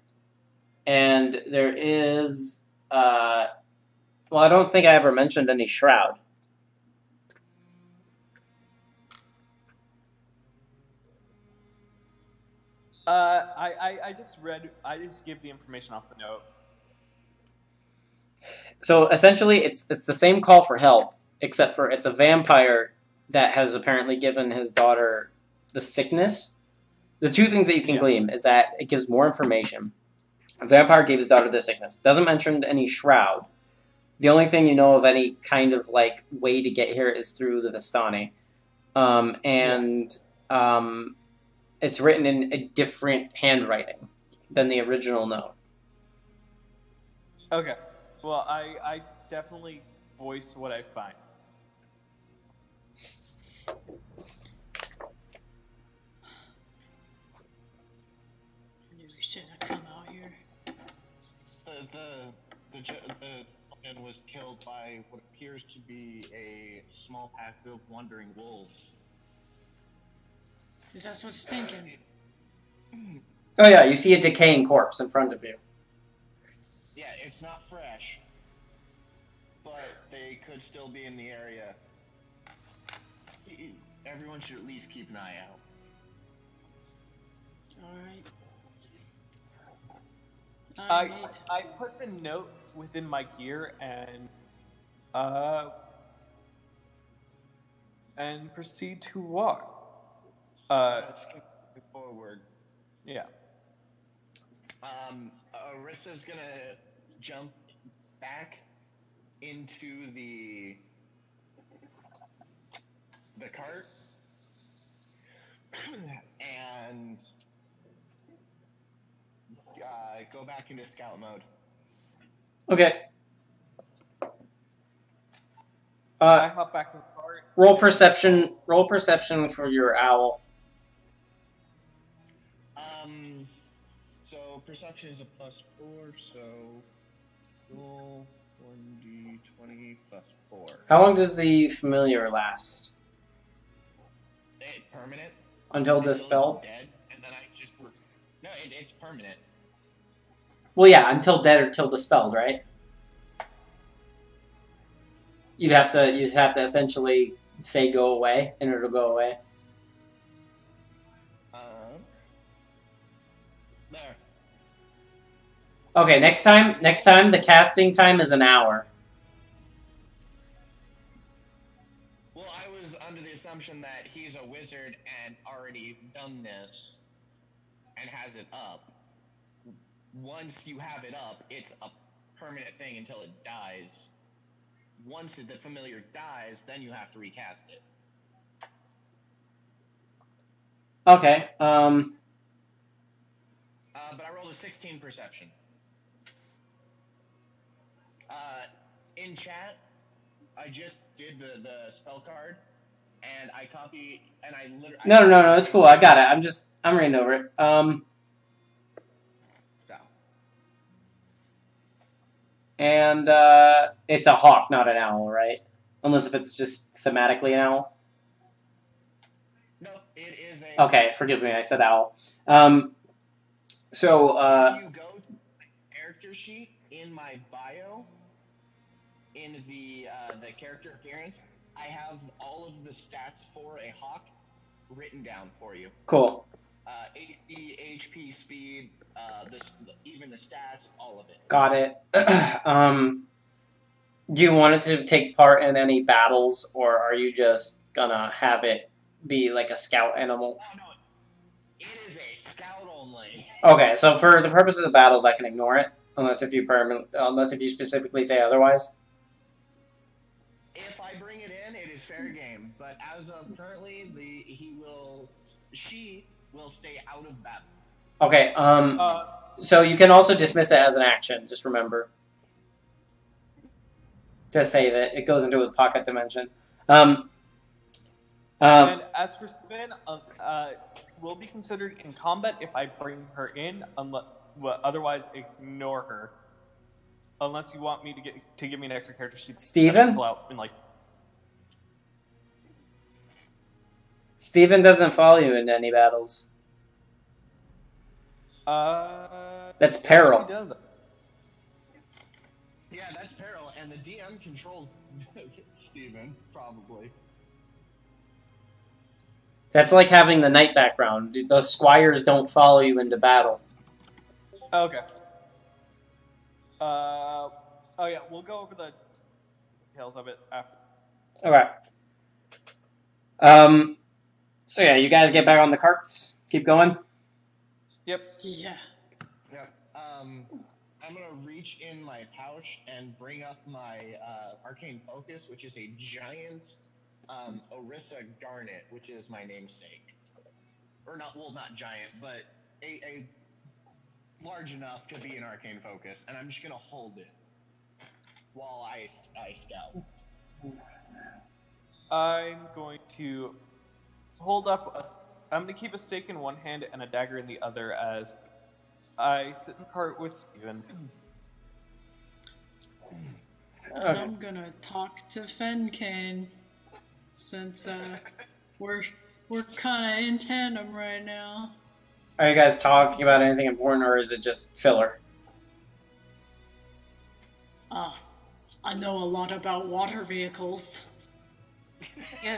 and there is. Well, I don't think I ever mentioned any shroud. I just give the information off the note. So essentially, it's the same call for help, except for it's a vampire that has apparently given his daughter the sickness. The two things that you can glean is that it gives more information. A vampire gave his daughter the sickness. Doesn't mention any shroud. The only thing you know of any kind of like way to get here is through the Vistani, it's written in a different handwriting than the original note. Okay. Well, I definitely voice what I find. Maybe we shouldn't have come out here. The woman was killed by what appears to be a small pack of wandering wolves. Is that what's stinking? Oh yeah, you see a decaying corpse in front of you. Yeah, it's not fresh, but they could still be in the area. Everyone should at least keep an eye out. Alright. I put the note within my gear and proceed to walk. Let's continue forward. Yeah. Arissa's gonna jump back into the cart and go back into scout mode. Okay. I hop back in the cart. Roll perception. Roll perception for your owl. So perception is a +4, so roll 1d20 +4. How long does the familiar last? It's permanent. Until dispelled? Dead, and then no, it's permanent. Well, yeah, until dead or till dispelled, right? You'd have to essentially say go away, and it'll go away. There. Okay, next time the casting time is an hour. Well, I was under the assumption that he's a wizard and already done this and has it up. Once you have it up, it's a permanent thing until it dies. Once the familiar dies, then you have to recast it. Okay, But I rolled a 16 perception. In chat, I just did the spell card, and I copy, and I literally... No, it's cool, I got it. I'm reading over it. And it's a hawk, not an owl, right? Unless if it's just thematically an owl. No, it is a... Okay, forgive me, I said owl. If you go to my character sheet in my bio, in the character appearance, I have all of the stats for a hawk written down for you. Cool. AC, HP, speed, even the stats, all of it. Got it. Do you want it to take part in any battles, or are you just gonna have it be like a scout animal? No, it is a scout only. Okay, so for the purposes of battles, I can ignore it, unless if you specifically say otherwise. If I bring it in, it is fair game. But as of currently, she will stay out of battle. Okay. So you can also dismiss it as an action. Just remember to save it. It goes into a pocket dimension. And as for Spin, will be considered in combat if I bring her in, otherwise ignore her. Unless you want me to give me an extra character sheet. Steven? Pull out in like... Steven doesn't follow you in any battles. That's peril. He does. Yeah, that's peril, and the DM controls Steven, probably. That's like having the knight background. The squires don't follow you into battle. Okay. Oh yeah, we'll go over the details of it after. Okay. So yeah, you guys get back on the carts. Keep going. Yep. Yeah. Yeah. I'm gonna reach in my pouch and bring up my arcane focus, which is a giant Orisa garnet, which is my namesake. Or not giant, but a large enough to be an arcane focus, and I'm just gonna hold it while I scout. I'm going to hold up. I'm going to keep a stake in one hand and a dagger in the other as I sit in the cart with Steven. And I'm gonna talk to Fencane, since we're kind of in tandem right now. Are you guys talking about anything important, or is it just filler? I know a lot about water vehicles. You,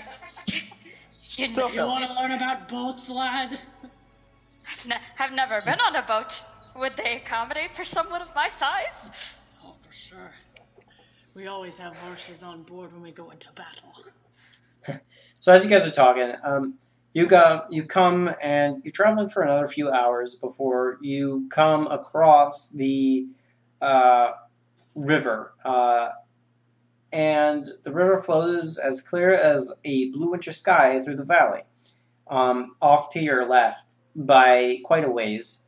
You want to learn about boats, lad? I've never been on a boat. Would they accommodate for someone of my size? Oh, for sure. We always have horses on board when we go into battle. So as you guys are talking, you come and you're traveling for another few hours before you come across the river. And the river flows as clear as a blue winter sky through the valley. Off to your left by quite a ways.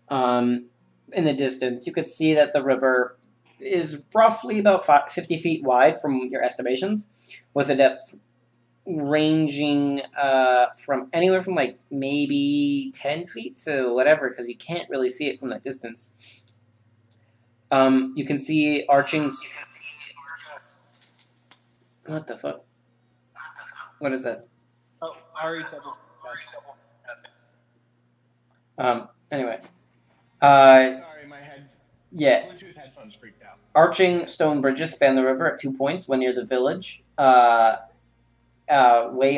In the distance, you could see that the river is roughly about 50 feet wide from your estimations, with a depth ranging from anywhere from like maybe 10 feet to whatever, because you can't really see it from that distance. You can see arching... What the fuck? What is that? Oh, Ari said Anyway. Sorry, my head. Yeah. Bluetooth headphones freaked out. Arching stone bridges span the river at 2 points, one near the village, way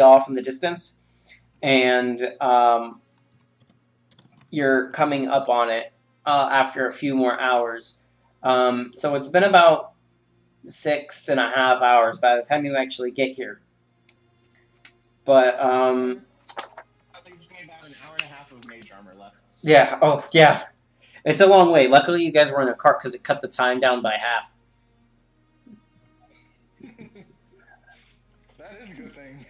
off in the distance, and you're coming up on it after a few more hours. So it's been about 6.5 hours by the time you actually get here. But, I think there's only about an hour and a half of mage armor left. yeah, oh, yeah. It's a long way. Luckily, you guys were in a cart because it cut the time down by half. That is a good thing.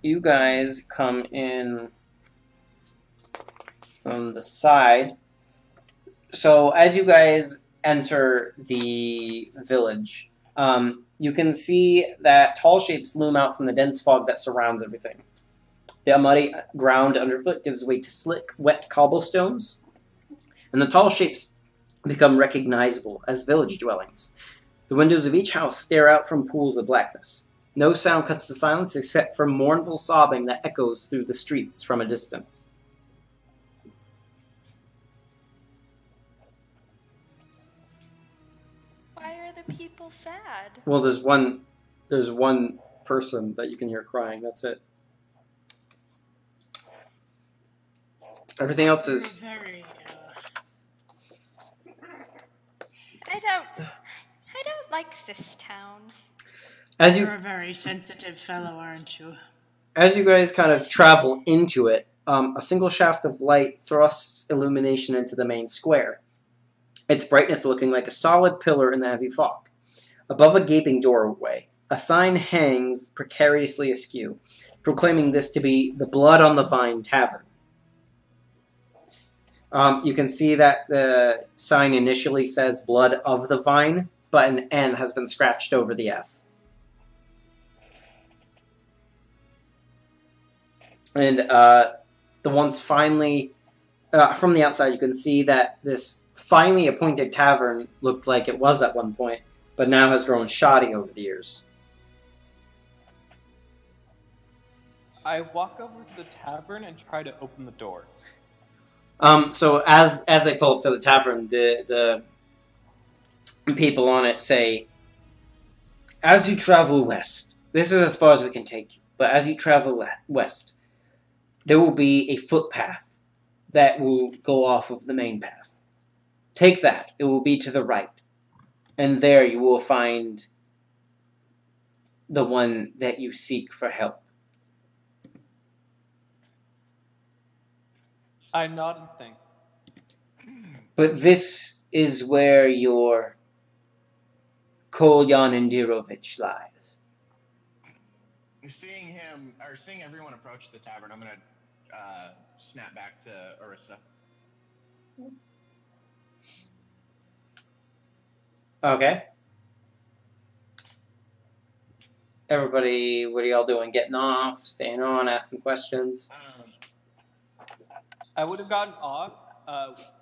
You guys come in from the side. So as you guys enter the village, you can see that tall shapes loom out from the dense fog that surrounds everything. The muddy ground underfoot gives way to slick, wet cobblestones, and the tall shapes become recognizable as village dwellings. The windows of each house stare out from pools of blackness. No sound cuts the silence except for mournful sobbing that echoes through the streets from a distance. Why are the people sad? Well, there's one person that you can hear crying. That's it. Everything else is... Very, I don't like this town. You're a very sensitive fellow, aren't you? As you guys kind of travel into it, a single shaft of light thrusts illumination into the main square, its brightness looking like a solid pillar in the heavy fog. Above a gaping doorway, a sign hangs precariously askew, proclaiming this to be the Blood on the Vine Tavern. You can see that the sign initially says Blood of the Vine, but an N has been scratched over the F. And the ones finally, from the outside, you can see that this finely appointed tavern looked like it was at one point, but now has grown shoddy over the years. I walk over to the tavern and try to open the door. So as they pull up to the tavern, the people on it say, "As you travel west, this is as far as we can take you. But as you travel west, there will be a footpath that will go off of the main path. Take that; it will be to the right, and there you will find the one that you seek for help." I nod and think. But this is where your Kolyan Indirovich lies. Seeing everyone approach the tavern, I'm gonna snap back to Orisa. Okay. Everybody, what are y'all doing? Getting off, staying on, asking questions? I would have gotten off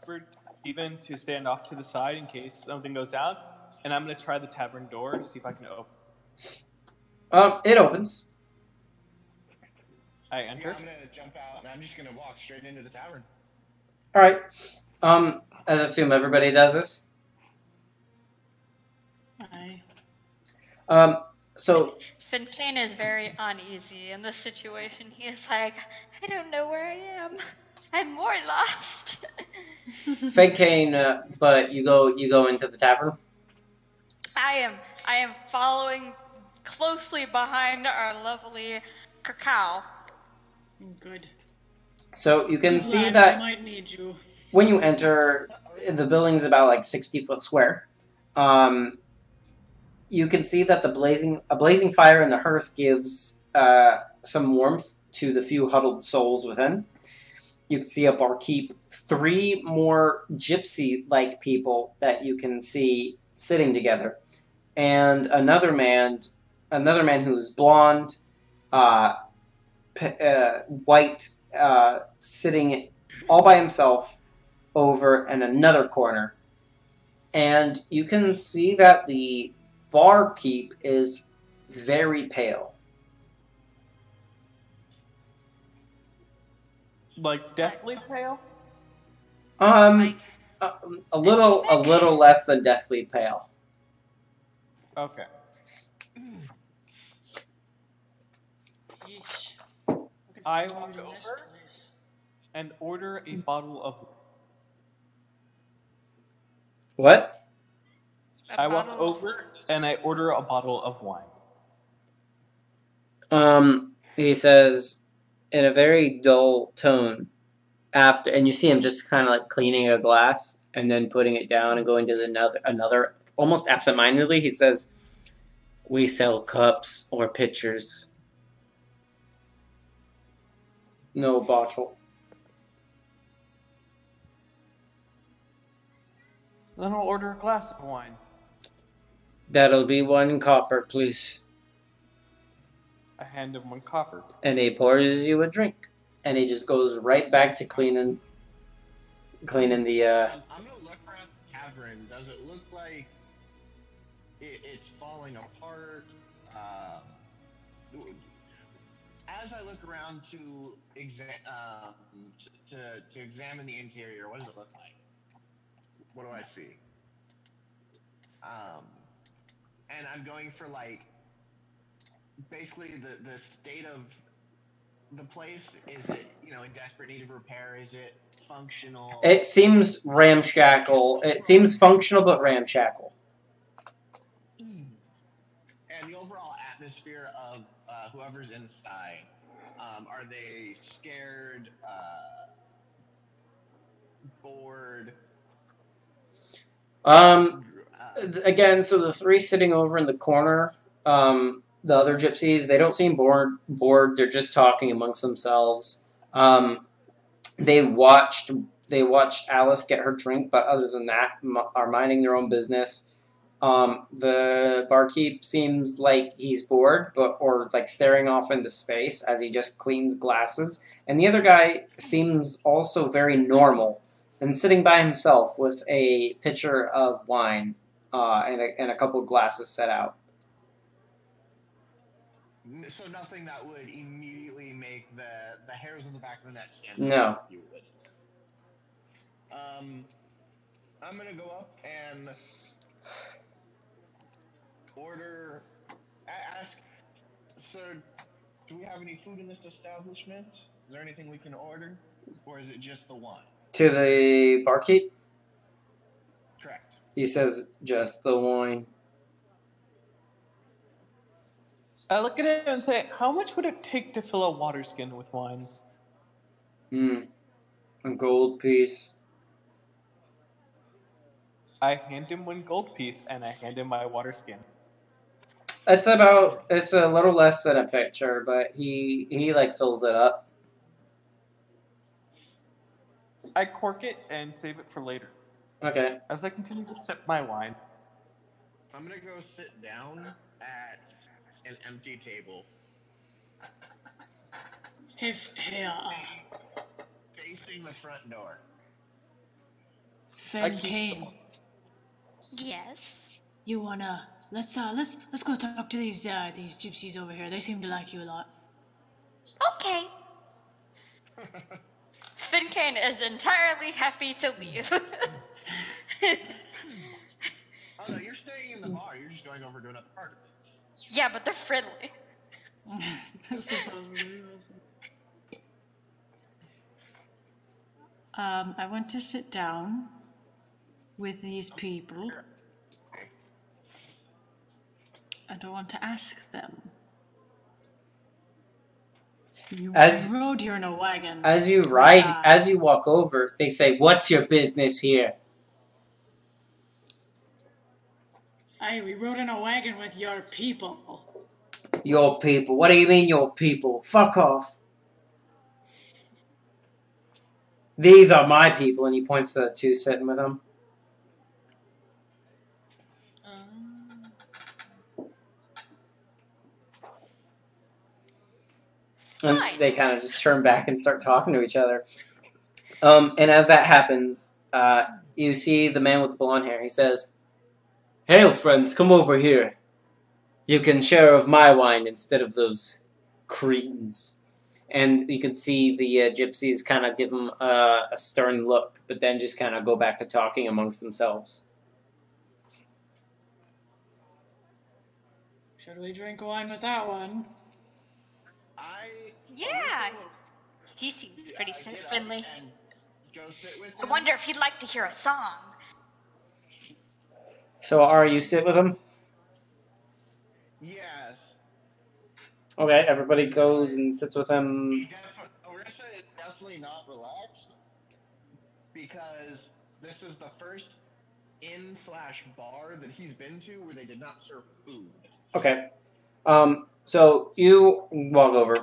for even to stand off to the side in case something goes down, and I'm going to try the tavern door to see if I can open. It opens. I enter. Yeah, I'm gonna jump out and I'm just gonna walk straight into the tavern. All right. I assume everybody does this. Aye. So Fincane is very uneasy in this situation. He is like, I don't know where I am. I'm more lost. Fake Kane, but you go into the tavern. I am following closely behind our lovely cacao. Good. So you can Good see lad, that I might need you. when you enter, the building's about like 60 foot square. You can see that a blazing fire in the hearth gives some warmth to the few huddled souls within. You can see a barkeep, 3 more gypsy-like people that you can see sitting together, and another man who's blonde, white, sitting all by himself over in another corner. And you can see that the barkeep is very pale. Like deathly pale? Like, A little less than deathly pale. Okay. Yeesh. I Look walk at this over place. and order a bottle of. What? a I walk bottle of- over and I order a bottle of wine. He says in a very dull tone and you see him just kind of like cleaning a glass and then putting it down and going to another almost absentmindedly. He says, "We sell cups or pitchers. No bottle." Then I'll order a glass of wine. "That'll be 1 copper, please." I hand him 1 copper. And he pours you a drink. And he just goes right back to cleaning the I'm gonna look around the tavern. Does it look like it's falling apart? As I look around to examine the interior, what does it look like? What do I see? And I'm going for like basically the state of the place. Is it in desperate need of repair? Is it functional? It seems ramshackle. It seems functional but ramshackle. And the overall atmosphere of whoever's inside, are they scared, bored? Again, so the 3 sitting over in the corner, the other gypsies, they don't seem bored. They're just talking amongst themselves. They watched Alice get her drink, but other than that, are minding their own business. The barkeep seems like he's bored, or like staring off into space as he just cleans glasses. And the other guy seems also very normal, and sitting by himself with a pitcher of wine and a couple glasses set out. So nothing that would immediately make the hairs on the back of the neck stand No. up, if you would. I'm gonna go up and ask, sir, do we have any food in this establishment? Is there anything we can order? Or is it just the wine? To the barkeep, Correct. he says, just the wine. I look at it and say, how much would it take to fill a water skin with wine? A gold piece. I hand him 1 gold piece, and I hand him my water skin. It's a little less than a pitcher, but he like fills it up. I cork it and save it for later. Okay. As I continue to sip my wine. I'm gonna go sit down at an empty table. Facing the front door. Kane, Yes. you wanna let's go talk to these gypsies over here. They seem to like you a lot. Okay. Fincane is entirely happy to leave. Oh no, you're staying in the bar. You're just going over to another part. Yeah, but they're friendly. I want to sit down with these people. And I want to ask them. You rode here in a wagon. As you walk over, they say, "What's your business here?" We rode in a wagon with your people. Your people? What do you mean, your people? Fuck off. These are my people, and he points to the 2 sitting with him. And they kind of just turn back and start talking to each other. And as that happens, you see the man with the blonde hair. He says, "Hail, friends, come over here. You can share of my wine instead of those cretins." And you can see the gypsies kind of give him a stern look, but then just kind of go back to talking amongst themselves. Should we drink wine with that one? Yeah. He seems pretty friendly. Go sit with I him. wonder if he'd like to hear a song. So, you sit with him? Yes. Okay, everybody goes and sits with him. We're gonna say it's definitely not relaxed because this is the first inn/bar that he's been to where they did not serve food. Okay. So you walk over.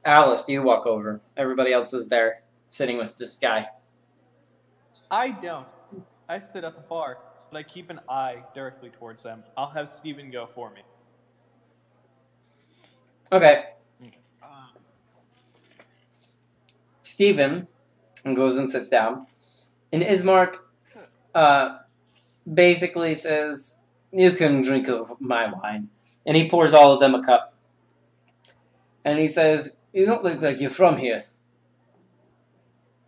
Alice, you walk over. Everybody else is there, sitting with this guy. I don't. I sit at the bar, but I keep an eye directly towards them. I'll have Steven go for me. Okay. Steven goes and sits down. And Ismark basically says, "You can drink of my wine." And he pours all of them a cup. And he says, "You don't look like you're from here."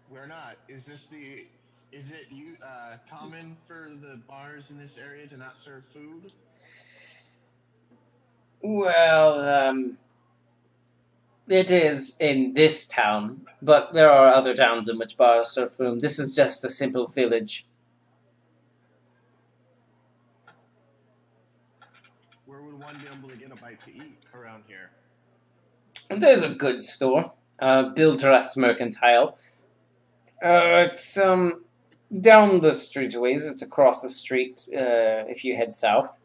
We're not. Is it common for the bars in this area to not serve food? Well, it is in this town, but there are other towns in which bars serve food. This is just a simple village. Where would one be able to get a bite to eat around here? And there's a good store, Bildras Mercantile. It's down the street a ways. It's across the street if you head south.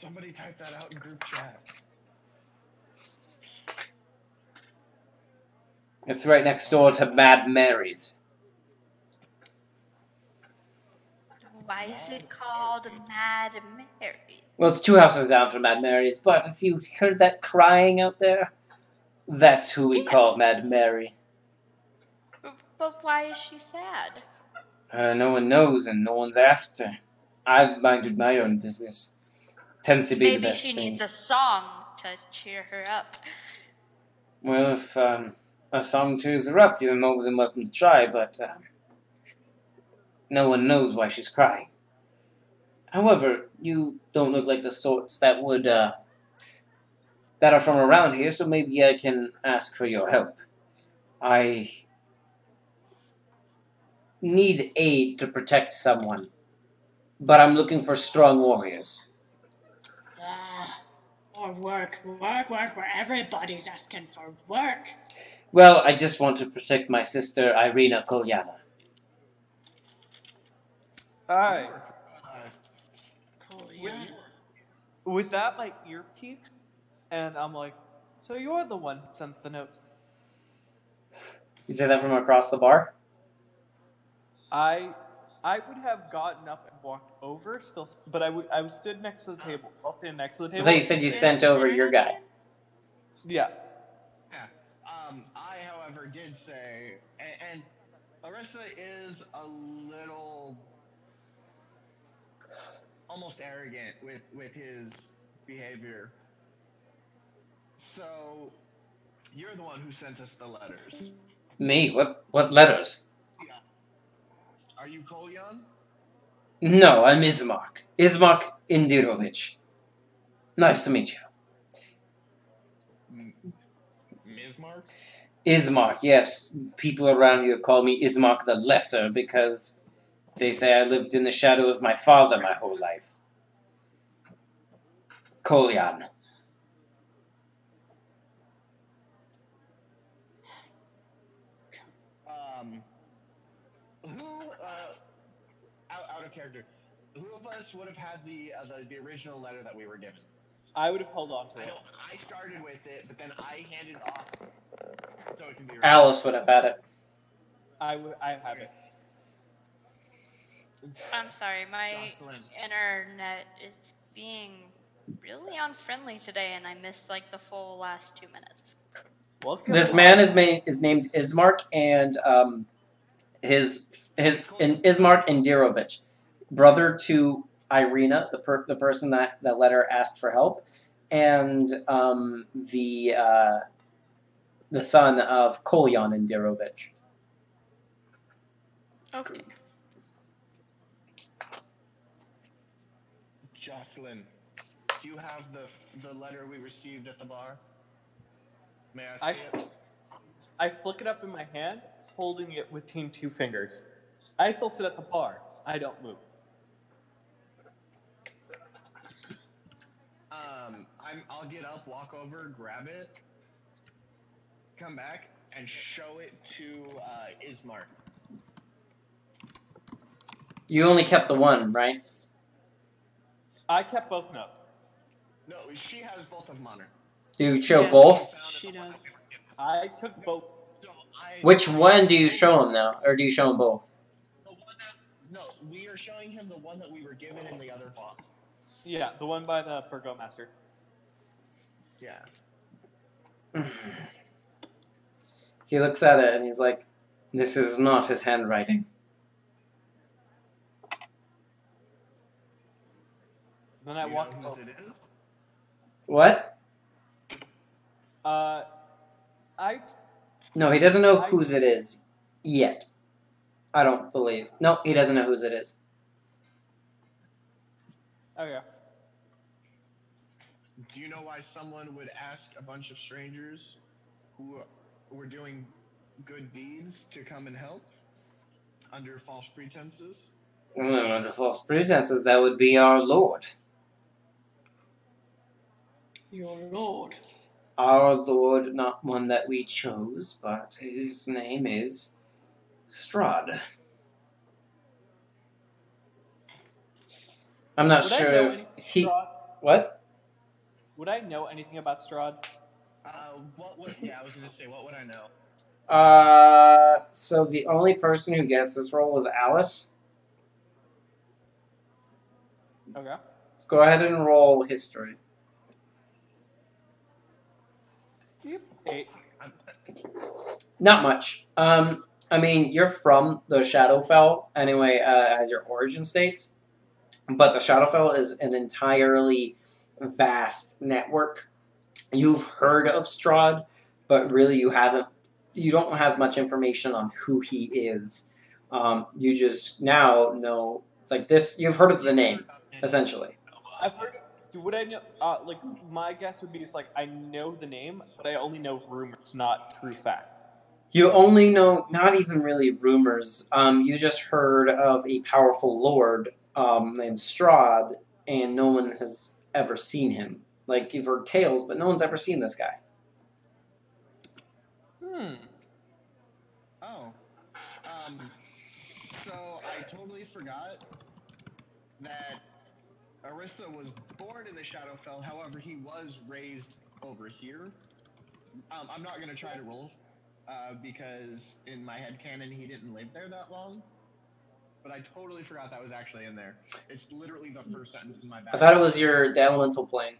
Somebody type that out in group chat. It's right next door to Mad Mary's. Why is it called Mad Mary? Well, it's 2 houses down from Mad Mary's, but if you heard that crying out there, that's who we call Mad Mary. But why is she sad? No one knows, and no one's asked her. I've minded my own business. Tends to be the Maybe best she thing. needs a song to cheer her up. Well, if a song cheers her up, you're more than welcome to try, but no one knows why she's crying. However, you don't look like the sorts that would, that are from around here, so maybe I can ask for your help. I need aid to protect someone, but I'm looking for strong warriors. Or work. Where everybody's asking for work. Well, I just want to protect my sister, Irina Kolyana. Alright. Cool, yeah. With that, my ear peaks, and I'm like, so you're the one who sent the note. You say that from across the bar? I would have gotten up and walked over, still, but I was stood next to the table. I'll stand next to the I table. thought you said you sent over your guy. Yeah. Yeah. I, however, did say, and Arissa is a little almost arrogant with his behavior. So, you're the one who sent us the letters. Me? What letters? Are you Kolyan? No, I'm Ismark. Ismark Indirovich. Nice to meet you. Mismark? Ismark, yes. People around here call me Ismark the Lesser because they say I lived in the shadow of my father my whole life. Kolyan. Out of character, who of us would have had the original letter that we were given? I would have held on to I it. know I started with it, but then I handed off so it can be. Alice would have had it. I have it. I'm sorry, my Jocelyn. internet is being really unfriendly today, and I missed like the full last 2 minutes. Welcome. This man is named Ismark, and his Ismark Indirovich, brother to Irina, the person that letter asked for help, and the son of Kolyan Indirovich. Okay. Jocelyn, do you have the letter we received at the bar? May I see it? I flick it up in my hand, holding it between 2 fingers. I still sit at the bar. I don't move. I'll get up, walk over, grab it, come back, and show it to Ismark. You only kept the one, right? I kept both notes. No, she has both of them on her. Do you show Yes, both? She does. I took both. So Which one do you show him now, or do you show him both? No, we are showing him the one that we were given in the other box. Yeah, the one by the Burgomaster. Yeah. He looks at it and he's like, "This is not his handwriting." Then I Do you walk know over. whose it is? What? No, he doesn't know whose it is yet. I don't believe. No, he doesn't know whose it is. Okay. Do you know why someone would ask a bunch of strangers who were doing good deeds to come and help under false pretenses? Well, under false pretenses, that would be our Lord. Your lord. Our Lord, not one that we chose, but his name is Strahd. I'm not Would I sure know if anything he... Strahd? What? Would I know anything about Strahd? Yeah, I was gonna say, what would I know? So the only person who gets this role is Alice. Okay. Go ahead and roll history. Yep. 8. Not much. I mean, you're from the Shadowfell anyway, as your origin states, but the Shadowfell is an entirely vast network. You've heard of Strahd, but really you haven't. You don't have much information on who he is. You just now know, like this. You've heard of the name, essentially. I've heard. Would I know? Like my guess would be it's like I know the name, but I only know rumors, not true fact. You only know, not even really rumors. You just heard of a powerful lord named Strahd, and no one has ever seen him. Like, you've heard tales, but no one's ever seen this guy. Oh. So I totally forgot that Arissa was born in the Shadowfell. However, he was raised over here. I'm not gonna try to roll because in my headcanon he didn't live there that long. But I totally forgot that was actually in there. It's literally the first sentence in my back. I thought it was the elemental plane.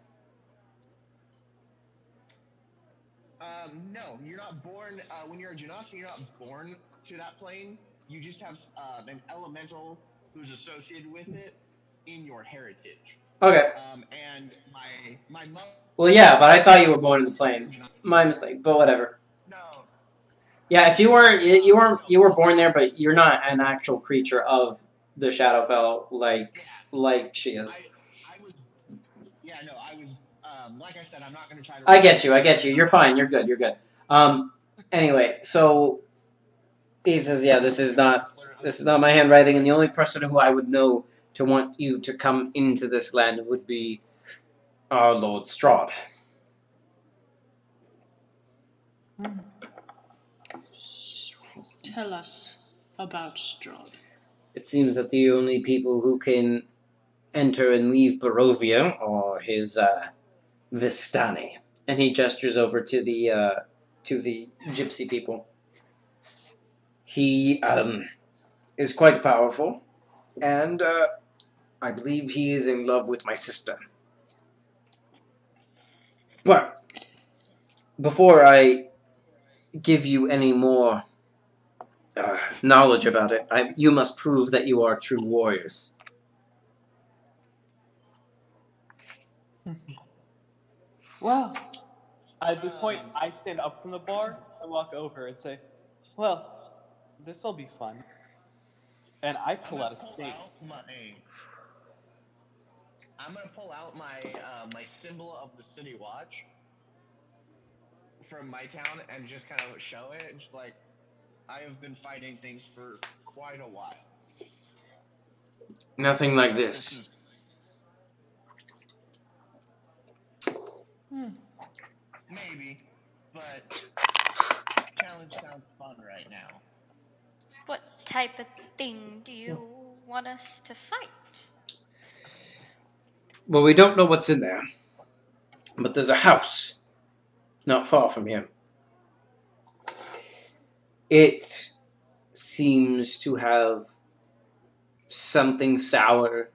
No, you're not born. When you're a Genasi, you're not born to that plane. You just have an elemental who's associated with it in your heritage. Okay. And my mother. Well, yeah, but I thought you were born in the plane. My mistake, but whatever. No. Yeah, if you were born there, but you're not an actual creature of the Shadowfell like she is. I was. Yeah, no, I was. Like I said, I'm not going to try to. I get you. You're fine. You're good. Anyway, so he says, yeah, this is not my handwriting, and the only person who I would know to want you to come into this land would be our Lord Strahd. Tell us about Strahd. It seems that the only people who can enter and leave Barovia are his Vistani. And he gestures over to the gypsy people. He is quite powerful, and I believe he is in love with my sister. But before I give you any more knowledge about it, you must prove that you are true warriors. Well, at this point, I stand up from the bar and walk over and say, "Well, this'll be fun." And I pull out a snake. I'm gonna pull out my symbol of the city watch from my town and just kind of show it. Just like, I have been fighting things for quite a while. Nothing like this. Maybe, but challenge sounds fun right now. What type of thing do you want us to fight? Well, we don't know what's in there, but there's a house not far from here. It seems to have something sour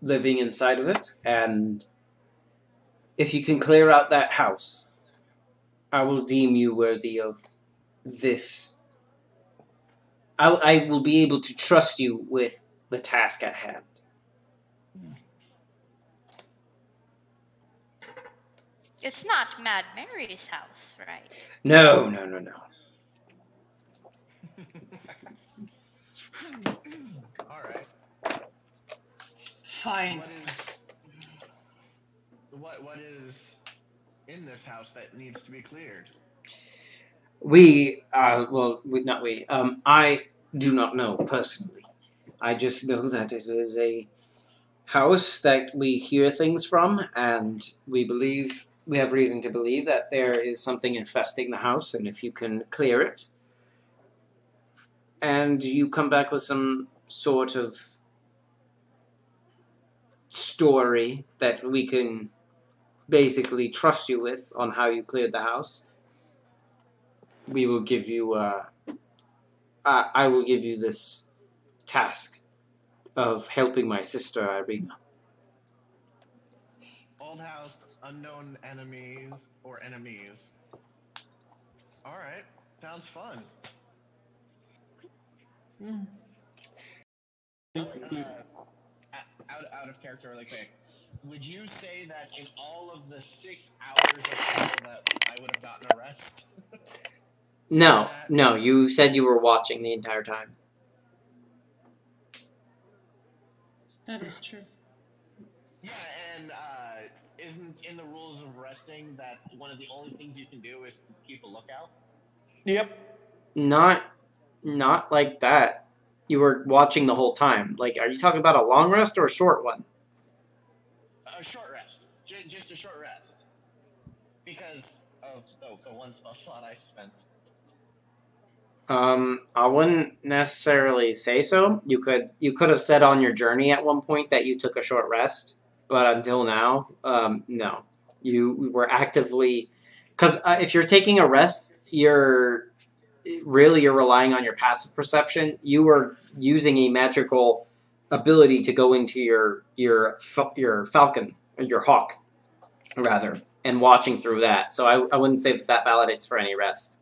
living inside of it, and if you can clear out that house, I will deem you worthy of this. I will be able to trust you with the task at hand. It's not Mad Mary's house, right? No. Alright. Fine. What is in this house that needs to be cleared? I do not know personally. I just know that it is a house that we hear things from, and we have reason to believe that there is something infesting the house, and if you can clear it, and you come back with some sort of story that we can basically trust you with on how you cleared the house, we will give you I will give you this task of helping my sister Irina. Old house, unknown enemies, or enemies. Alright, sounds fun. Out of character really quick. Would you say that in all of the 6 hours of travel that I would have gotten a rest? No. You said you were watching the entire time. That is true. Yeah, and isn't in the rules of resting that one of the only things you can do is keep a lookout? Yep. Not like that. You were watching the whole time. Like, are you talking about a long rest or a short one? A short rest. Just a short rest. Because of the one spell slot I spent. I wouldn't necessarily say so. You could have said on your journey at one point that you took a short rest, but until now, no. You were actively, because if you're taking a rest, you're relying on your passive perception. You were using a magical ability to go into your falcon, or your hawk, rather, and watching through that. So I wouldn't say that validates for any rest.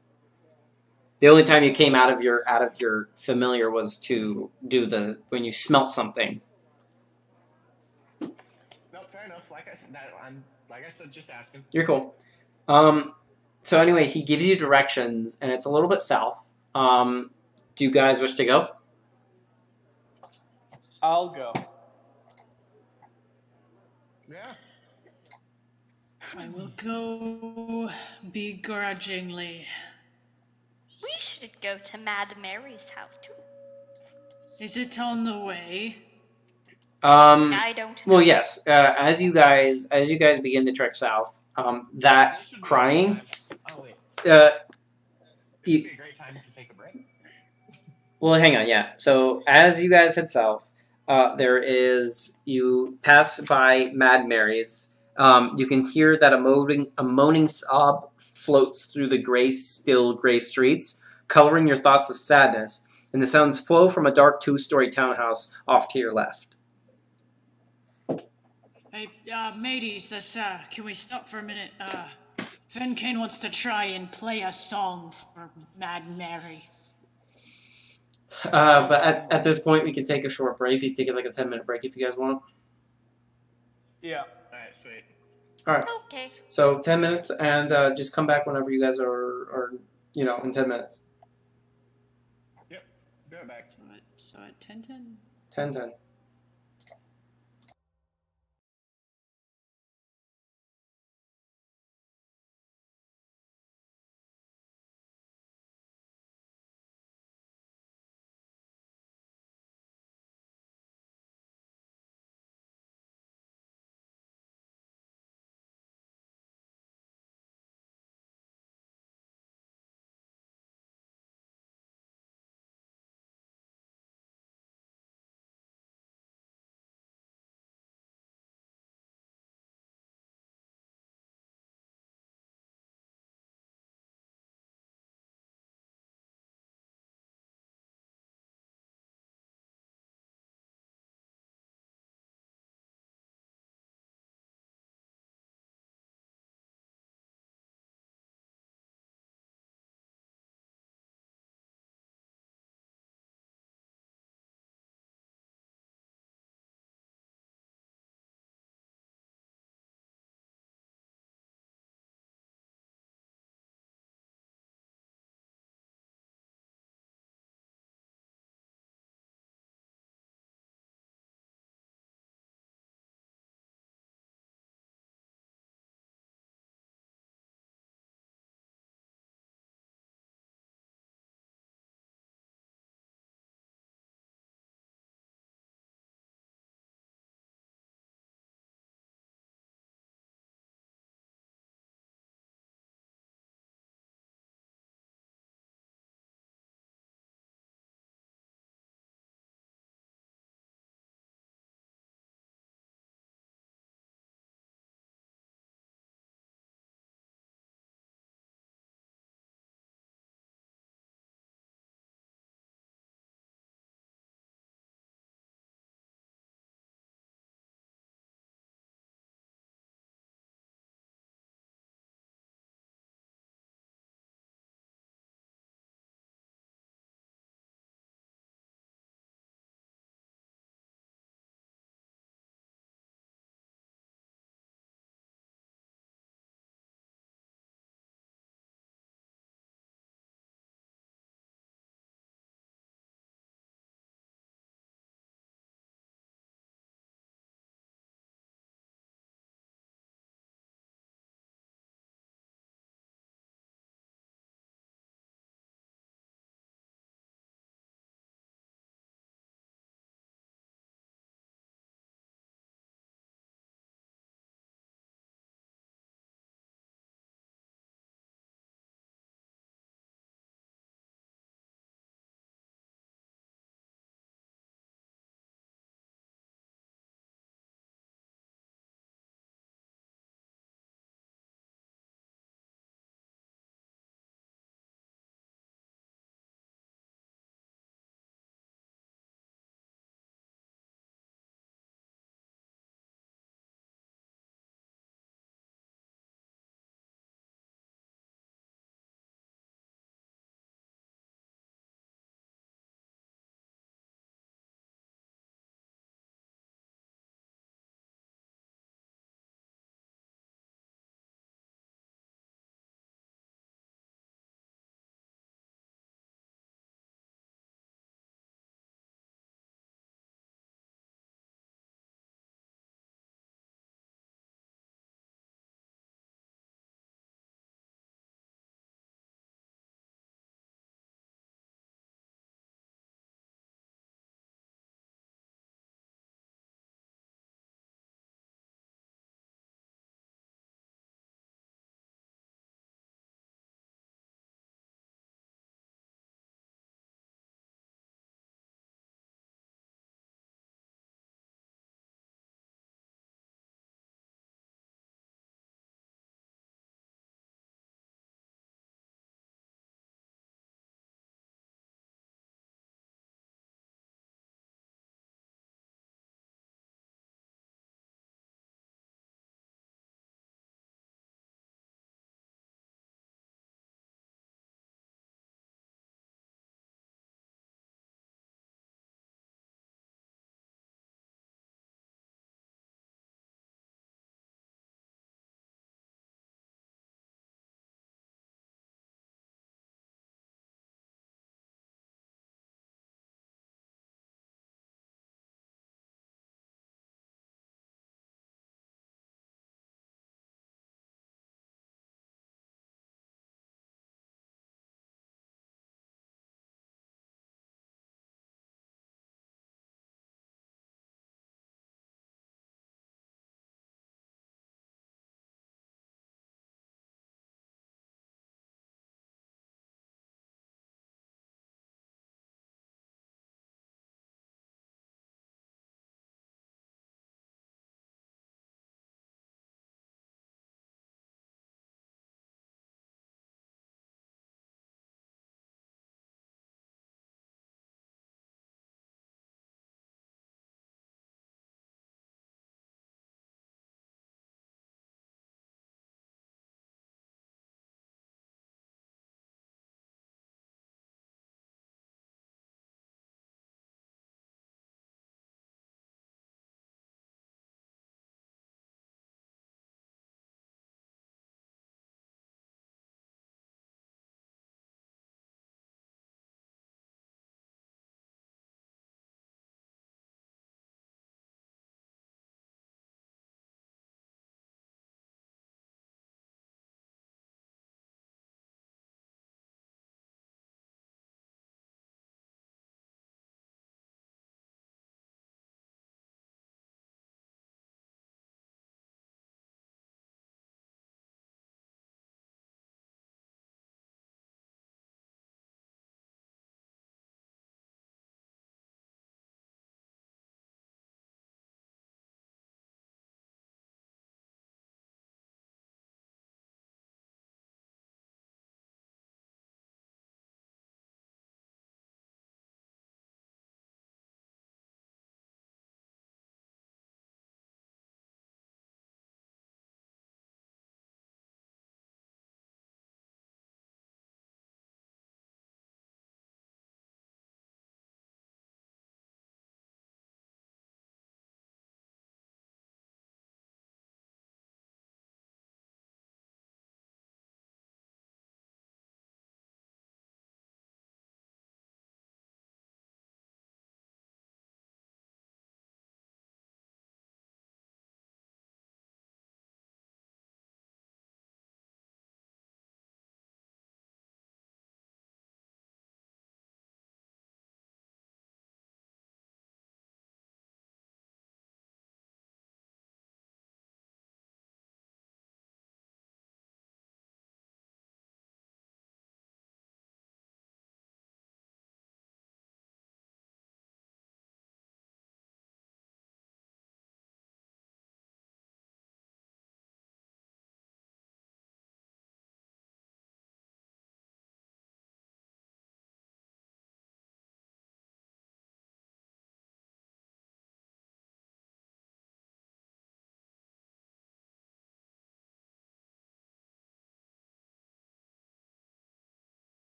The only time you came out of your familiar was to do when you smelt something. No, fair enough. Like I said, just asking. You're cool. So anyway, he gives you directions, and it's a little bit south. Do you guys wish to go? I'll go. Yeah. I will go begrudgingly. We should go to Mad Mary's house too. Is it on the way? I don't know. Well, yes. As you guys begin to trek south, that crying. Oh wait. Uh, It'd be a great time to take a break. Well, hang on, yeah. So as you guys head south, you pass by Mad Mary's. You can hear that a moaning sob floats through the still gray streets, coloring your thoughts of sadness, and the sounds flow from a dark 2-story townhouse off to your left. Hey, mateys, can we stop for a minute? Fincane wants to try and play a song for Mad Mary. But at this point, we can take a short break. We can take like a 10-minute break if you guys want. Yeah. Alright, sweet. All right. Okay. So 10 minutes, and just come back whenever you guys are in 10 minutes. Yep. Go back. So at 10:10? 10:10.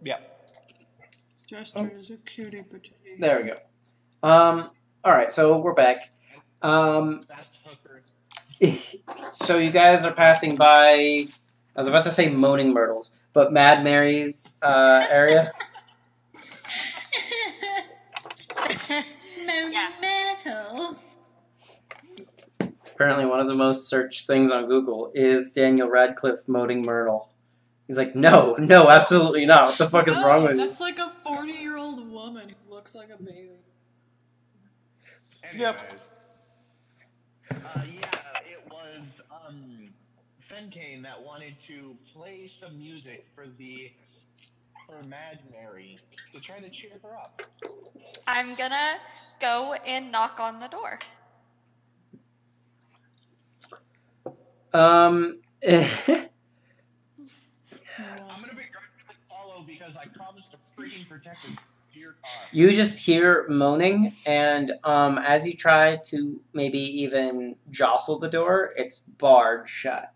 Yeah. Gesture is a cutie patootie. There we go. Alright, so we're back. That's hooker. So you guys are passing by, I was about to say Moaning Myrtles, but Mad Mary's area. Moaning Yes. metal. It's apparently one of the most searched things on Google is Daniel Radcliffe Moaning Myrtle. He's like, no, absolutely not. What the fuck is wrong with you? That's like a 40-year-old woman who looks like a baby. Anyways, Yep. yeah, it was Fenkane that wanted to play some music for Mad Mary to try to cheer her up. I'm gonna go and knock on the door. I'm gonna be follow because I promised to freaking protect the dear car. You just hear moaning, and as you try to maybe even jostle the door, it's barred shut.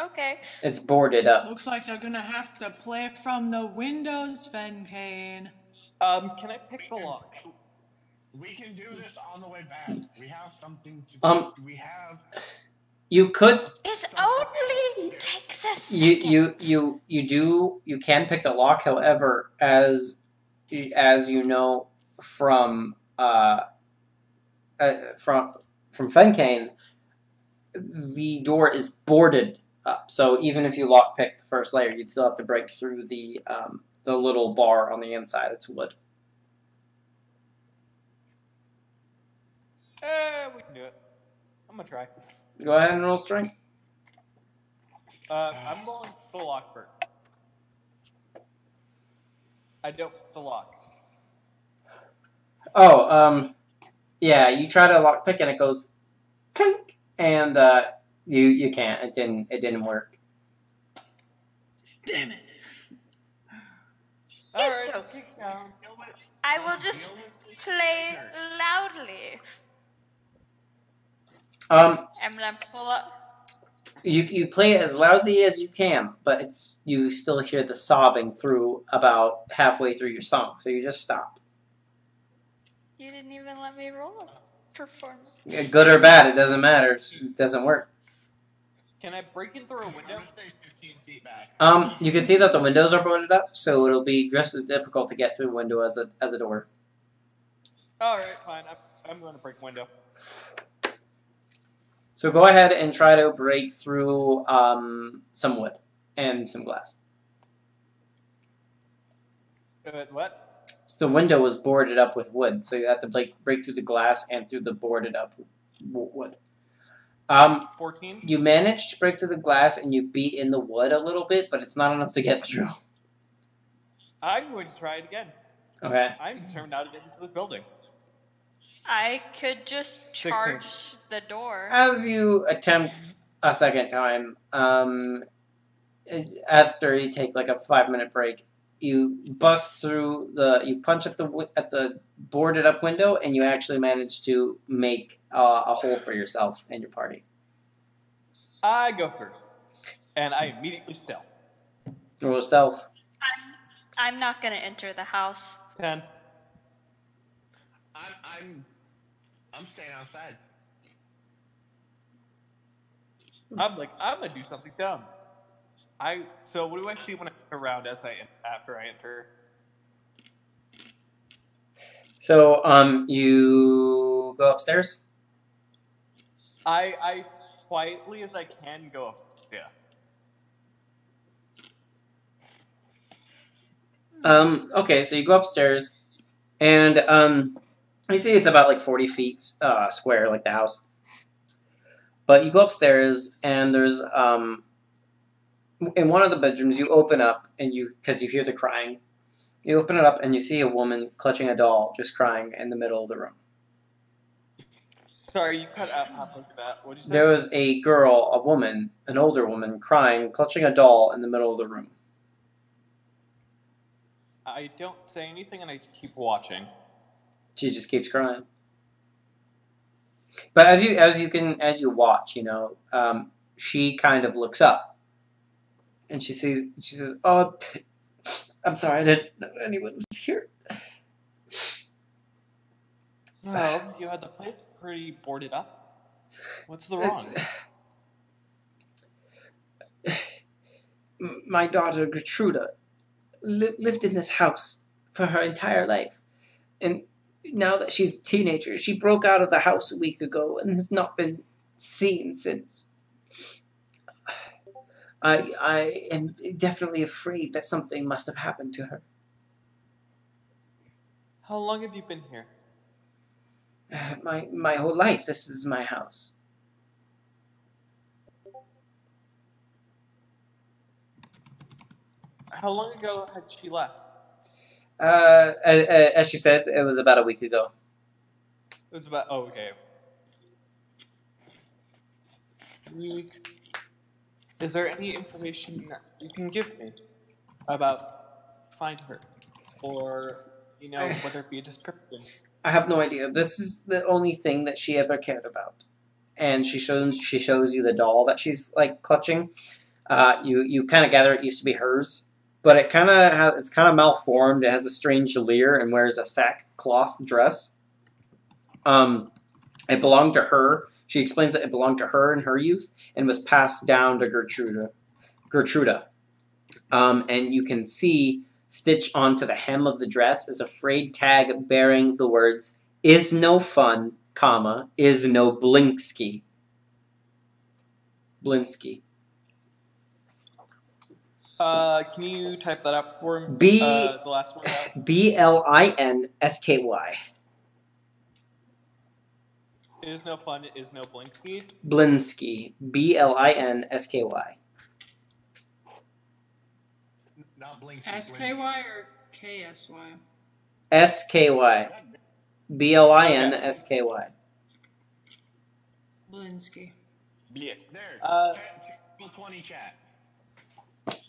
Okay. It's boarded up. Looks like they're gonna have to play it from the windows, Fenkane. Can I pick the lock? We can do this on the way back. We have something to. We have. You could. It only takes a second. You can pick the lock. However, as you know from Fenkane, the door is boarded up. So even if you lockpick the first layer, you'd still have to break through the little bar on the inside. It's wood. We can do it. I'm gonna try. Go ahead and roll strength. I'm rolling the lock first. I don't pick the lock. Oh, yeah. You try to lockpick and it goes, clink, and you can't. It didn't work. Damn it. It's okay. I will just play loudly. I'm gonna pull up. You play it as loudly as you can, but you still hear the sobbing through about halfway through your song, so you just stop. You didn't even let me roll a performance. Good or bad, it doesn't matter. It doesn't work. Can I break in through a window? I'm gonna stay 15 feet back. You can see that the windows are boarded up, so it'll be just as difficult to get through a window as a door. Alright, fine. I'm going to break a window. So go ahead and try to break through some wood and some glass. What? The window was boarded up with wood, so you have to break through the glass and through the boarded up wood. 14? You managed to break through the glass and you beat in the wood a little bit, but it's not enough to get through. I'm going to try it again. Okay. I'm determined now to get into this building. I could just charge the door. As you attempt a second time, after you take like a 5-minute break, you bust through you punch at the boarded up window, and you actually manage to make a hole for yourself and your party. I go through, and I immediately stealth. Roll stealth. I'm not gonna enter the house. 10. I'm staying outside. I'm gonna do something dumb. So what do I see when I turn around after I enter? So you go upstairs. I quietly as I can go up. Yeah. Okay, so you go upstairs, and you see it's about like 40 feet square, like the house. But you go upstairs, and there's in one of the bedrooms you open up, and because you hear the crying, you open it up and you see a woman clutching a doll, just crying in the middle of the room. Sorry, you cut out halfway through that. What did you say? There was a girl, a woman, an older woman, crying, clutching a doll in the middle of the room. I don't say anything, and I just keep watching. She just keeps crying. But as you watch, she kind of looks up, And she says, "Oh, I'm sorry, I didn't know anyone was here." Well, you had the place pretty boarded up. What's the It's wrong? my daughter Gertruda lived in this house for her entire life, and now that she's a teenager, she broke out of the house a week ago and has not been seen since. I am definitely afraid that something must have happened to her. How long have you been here? My whole life, this is my house. How long ago had she left? As she said, it was about a week ago. It was about. Oh, okay. Is there any information that you can give me about find her, or whether it be a description? I have no idea. This is the only thing that she ever cared about. And she shows you the doll that she's like clutching. You kind of gather it used to be hers, but it's kind of malformed. It has a strange leer and wears a sackcloth dress. It belonged to her. She explains that it belonged to her in her youth and was passed down to Gertruda. And you can see stitched onto the hem of the dress is a frayed tag bearing the words "Is no fun, comma, is no Blinsky." Blinsky. Can you type that up for me? The last one out. Blinsky. Is no fun, is no Blinsky. Blinsky. Blinsky. Not Blinksy. SKY or KSY? SKY. Blinsky. Blinsky. Bliet. There. 20 chat.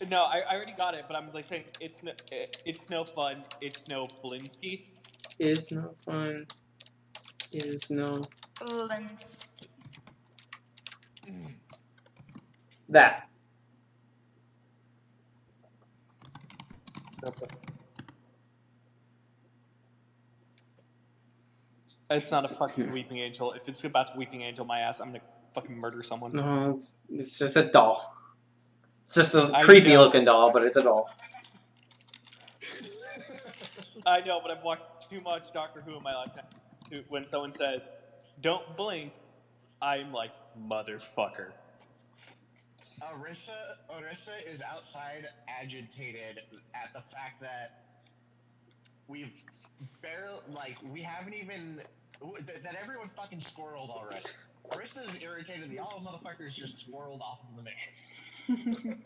No, I already got it, but I'm like saying it's no fun, it's no Blinsky. Is no fun. Is no. Blinsky. That. It's not a fucking weeping angel. If it's about to weeping angel my ass, I'm gonna fucking murder someone. No, it's just a doll. It's just a creepy looking doll, but it's a doll. I know, but I've watched too much Doctor Who in my lifetime. When someone says, "Don't blink," I'm like, motherfucker. Orissa is outside agitated at the fact that we haven't even, that everyone fucking squirreled already. Orissa is irritated that all motherfuckers just squirreled off of the mission.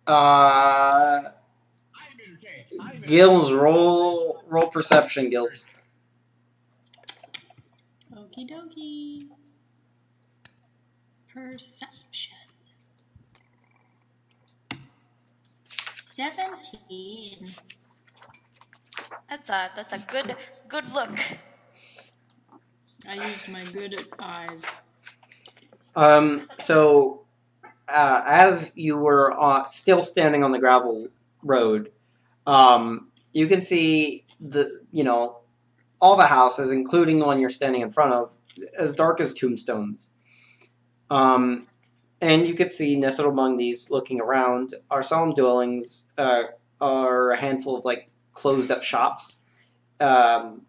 I'm entertained. Gills, roll perception, Gills. Okie dokie. Perception. 17. That's a good look. I used my good eyes. So, as you were still standing on the gravel road, you can see all the houses, including the one you're standing in front of, as dark as tombstones. And you could see nestled among these, looking around, are solemn dwellings, are a handful of closed up shops. A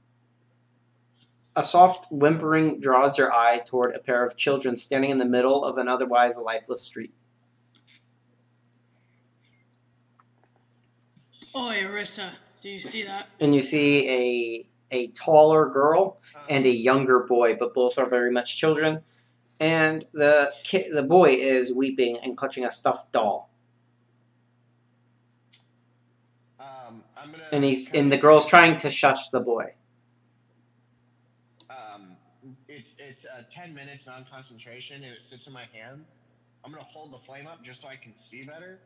soft whimpering draws your eye toward a pair of children standing in the middle of an otherwise lifeless street. Oi, Orissa, do you see that? And you see a taller girl and a younger boy, but both are very much children. And the boy is weeping and clutching a stuffed doll. And the girl's trying to shush the boy. It's 10 minutes non-concentration, and it sits in my hand. I'm gonna hold the flame up just so I can see better.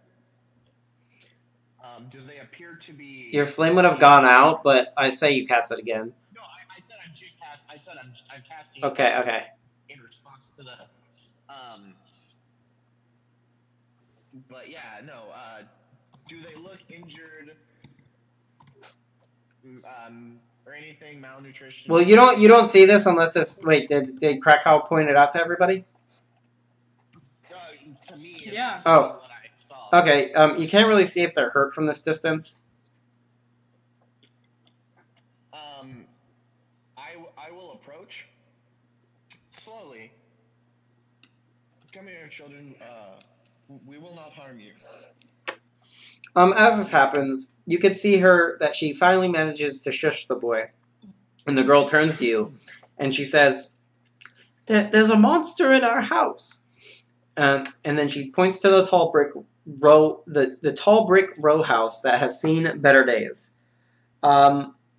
Do they appear to be? Your flame would have gone out, but I say you cast it again. No, I said I'm casting. Okay. In response to the But yeah, no. Do they look injured? Or anything malnutrition? Well, you don't see this unless if wait did Krakow point it out to everybody? To me, Yeah. Oh. what I saw. Okay. You can't really see if they're hurt from this distance. I will approach slowly. Come here, children. We will not harm you. As this happens, you can see her that she finally manages to shush the boy, and the girl turns to you, and she says, "There's a monster in our house." And then she points to the tall brick row house that has seen better days.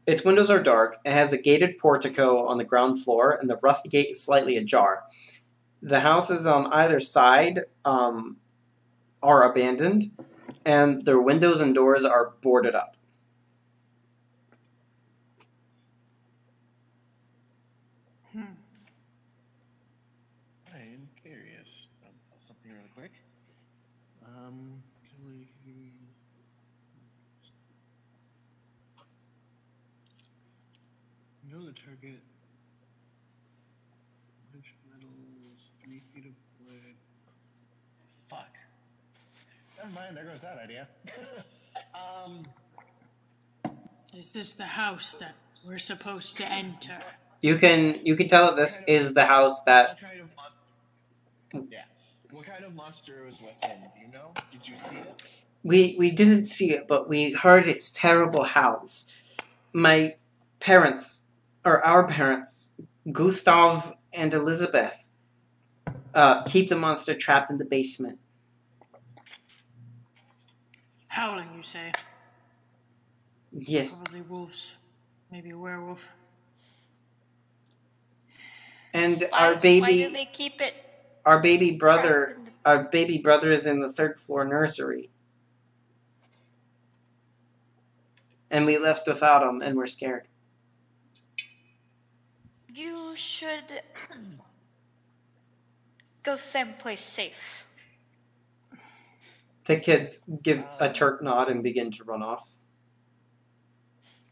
Its windows are dark. It has a gated portico on the ground floor, and the rust gate is slightly ajar. The houses on either side are abandoned, and their windows and doors are boarded up. I am curious. Something really quick. Know the target. Which metals? 3 feet of wood. Fuck. Never mind. There goes that idea. Is this the house that we're supposed to enter? You can tell that this is the house that. What kind of monster? Yeah. What kind of monster was within? Do you know? Did you see it? We didn't see it, but we heard its terrible howls. My parents, or our parents, Gustav and Elizabeth, keep the monster trapped in the basement. Howling, you say? Yes. Probably wolves. Maybe a werewolf. And Why do they keep it? Our baby brother is in the 3rd floor nursery. And we left without him, and we're scared. You should go someplace safe. The kids give a turk nod and begin to run off.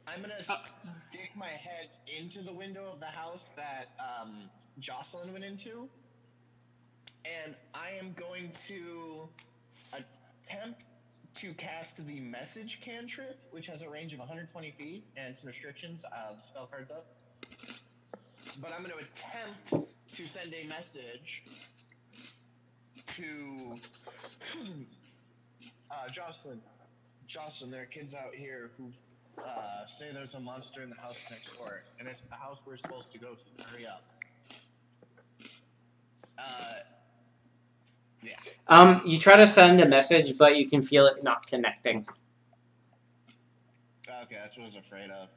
I'm gonna stick my head into the window of the house that Jocelyn went into, and I am going to attempt to cast the message cantrip, which has a range of 120 feet and some restrictions. The spell card's up. But I'm going to attempt to send a message to Jocelyn. Jocelyn, there are kids out here who say there's a monster in the house next door, and it's the house we're supposed to go to. Hurry up. Yeah. You try to send a message, but you can feel it not connecting. Okay, that's what I was afraid of.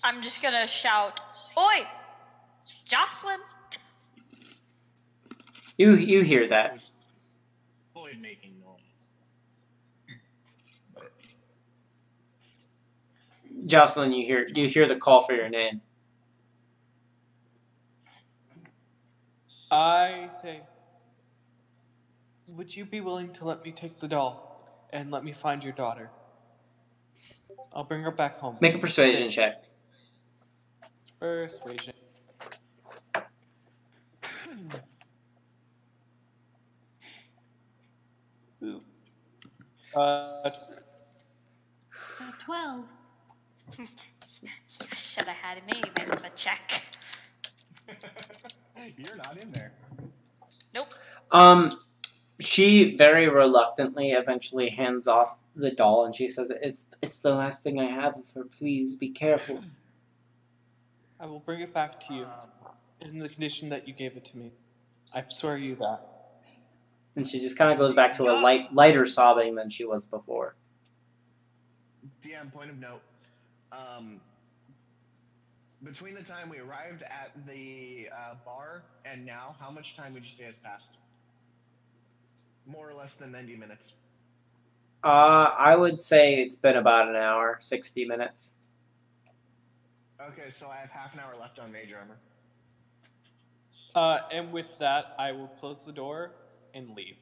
I'm just gonna shout, "Oi, Jocelyn!" You hear that? Void making noise. Jocelyn, you hear the call for your name. I say, would you be willing to let me take the doll and let me find your daughter? I'll bring her back home. Make a persuasion check. Persuasion. Ooh. 12. Should have had me make a check. You're not in there. Nope. She very reluctantly eventually hands off the doll, and she says, "It's the last thing I have of her. Please be careful." I will bring it back to you in the condition that you gave it to me. I swear you that. And she just kind of goes back to a lighter sobbing than she was before. DM, point of note. Between the time we arrived at the bar and now, how much time would you say has passed? More or less than 90 minutes. I would say it's been about an hour, 60 minutes. Okay, so I have half an hour left on Mage Armor. And with that, I will close the door and leave.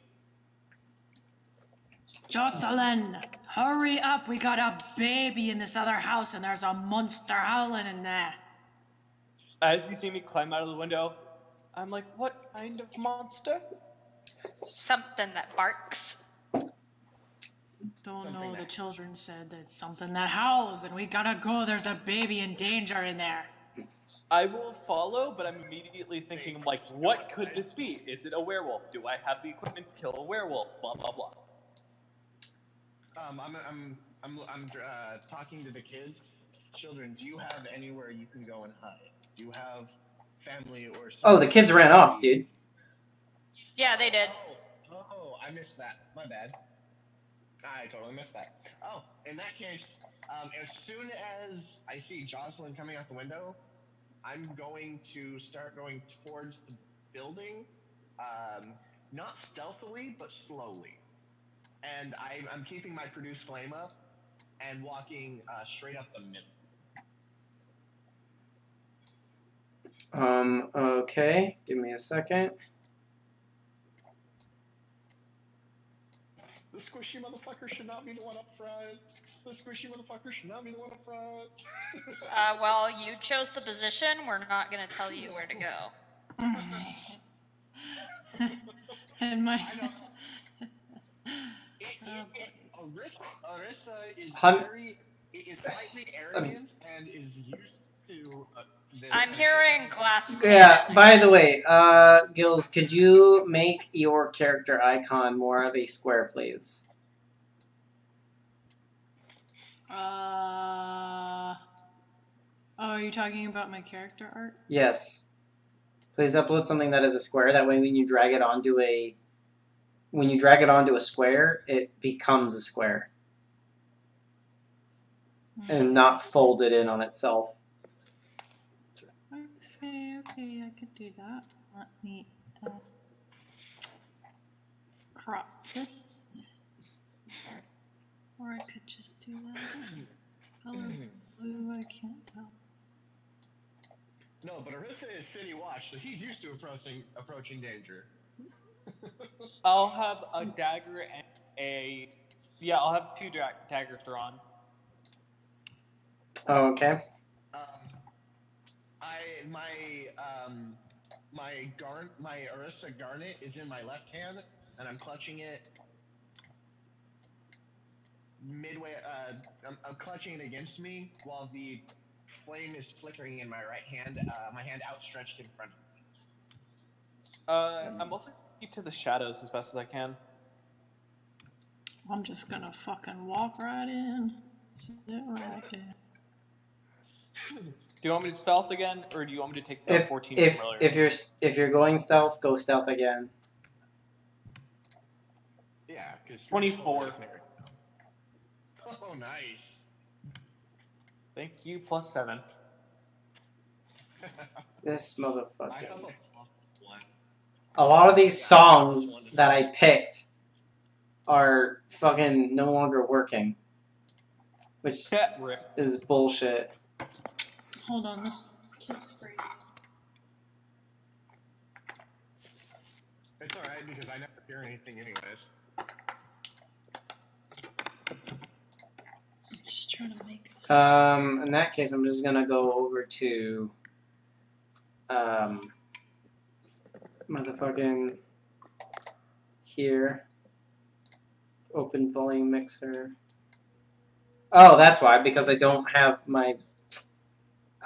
Jocelyn, hurry up. We got a baby in this other house and there's a monster howling in there. As you see me climb out of the window, I'm like, what kind of monster? Something that barks. Don't know, the children said that it's something that howls and we gotta go. There's a baby in danger in there. I will follow, but I'm immediately thinking, like, what could this be? Is it a werewolf? Do I have the equipment to kill a werewolf? Blah, blah, blah. I'm talking to the kids. Children, do you have anywhere you can go and hide? Do you have family or? Oh, the kids ran off, dude. Yeah, they did. Oh, I missed that. My bad. I totally missed that. Oh, in that case, as soon as I see Jocelyn coming out the window, I'm going to start going towards the building, not stealthily, but slowly. And I'm keeping my produce flame up and walking straight up the middle. Okay. Give me a second. The squishy motherfucker should not be the one up front. The squishy motherfucker should not be the one up front. Well, you chose the position. We're not going to tell you where to go. And my... Arissa is is slightly arrogant and is used to... I'm hearing glass. Yeah, by the way, Gills, could you make your character icon more of a square, please? Oh, are you talking about my character art? Yes. Please upload something that is a square. That way when you drag it onto a square, it becomes a square. And not folded in on itself. Okay, I could do that. Let me crop this. Or I could just do this. Color blue, I can't tell. No, but Arissa is City Watch, so he's used to approaching danger. I'll have a dagger and a... Yeah, I'll have two daggers drawn. Oh, okay. My Arissa Garnet is in my left hand, and I'm clutching it midway. I'm clutching it against me while the flame is flickering in my right hand. My hand outstretched in front of me. I'm also keep to the shadows as best as I can. I'm just gonna fucking walk right in. Sit right there. Do you want me to stealth again, or do you want me to take the 14 from earlier? If you're going stealth, go stealth again. Yeah, because 24. Oh, nice. Thank you, plus 7. This motherfucker. I have A lot of these songs that I picked are fucking no longer working. Which is bullshit. Hold on, this keeps breaking. It's alright because I never hear anything anyways. I'm just trying to make this. In that case, I'm just gonna go over to motherfucking here. Open volume mixer. Oh, that's why, because I don't have my...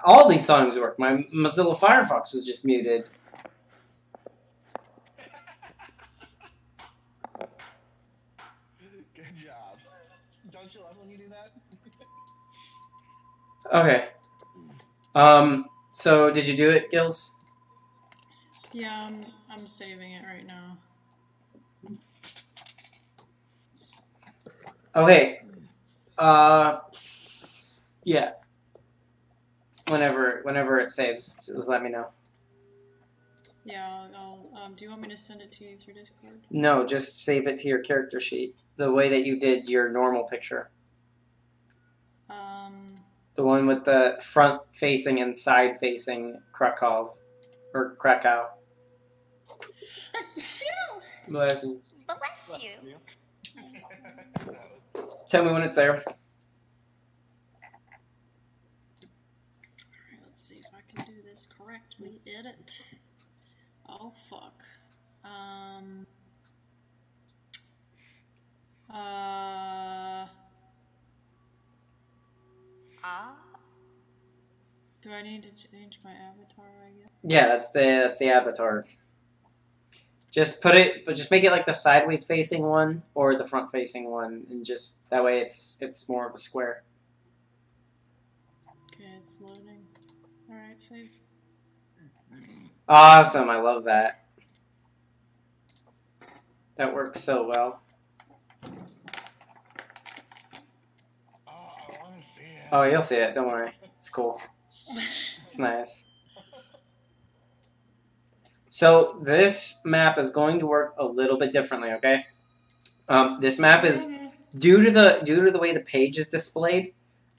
All these songs work. My Mozilla Firefox was just muted. Good job. Don't you love when you do that? Okay. So did you do it, Gills? Yeah, I'm saving it right now. Okay. Yeah. Whenever it saves, just let me know. Yeah, I'll do you want me to send it to you through Discord? No, just save it to your character sheet. The way that you did your normal picture. The one with the front-facing and side-facing Krakow. Or Krakow. Bless Bless you. you. Tell me when it's there. Let's see if I can do this correctly. Edit. Oh fuck. Do I need to change my avatar? I guess. Yeah, that's the avatar. Just put it, but just make it like the sideways facing one or the front facing one, and just that way it's more of a square. Okay, it's loading. All right, save. Awesome, I love that. That works so well. Oh, I want to see it. Oh, you'll see it. Don't worry. It's cool. It's nice. So this map is going to work a little bit differently, okay? This map is due to the way the page is displayed.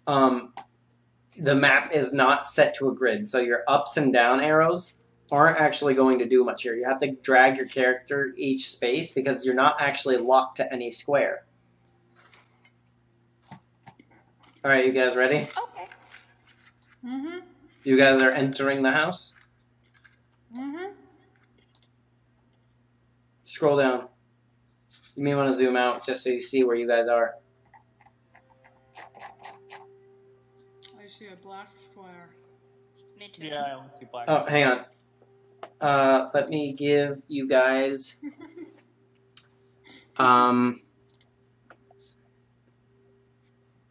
The map is not set to a grid, so your ups and down arrows aren't actually going to do much here. You have to drag your character each space because you're not actually locked to any square. All right, you guys ready? Okay. Mm-hmm. You guys are entering the house. Mm-hmm. Scroll down. You may want to zoom out just so you see where you guys are. I see a black square. Me too. Yeah, I only see black. Oh, hang on. Let me give you guys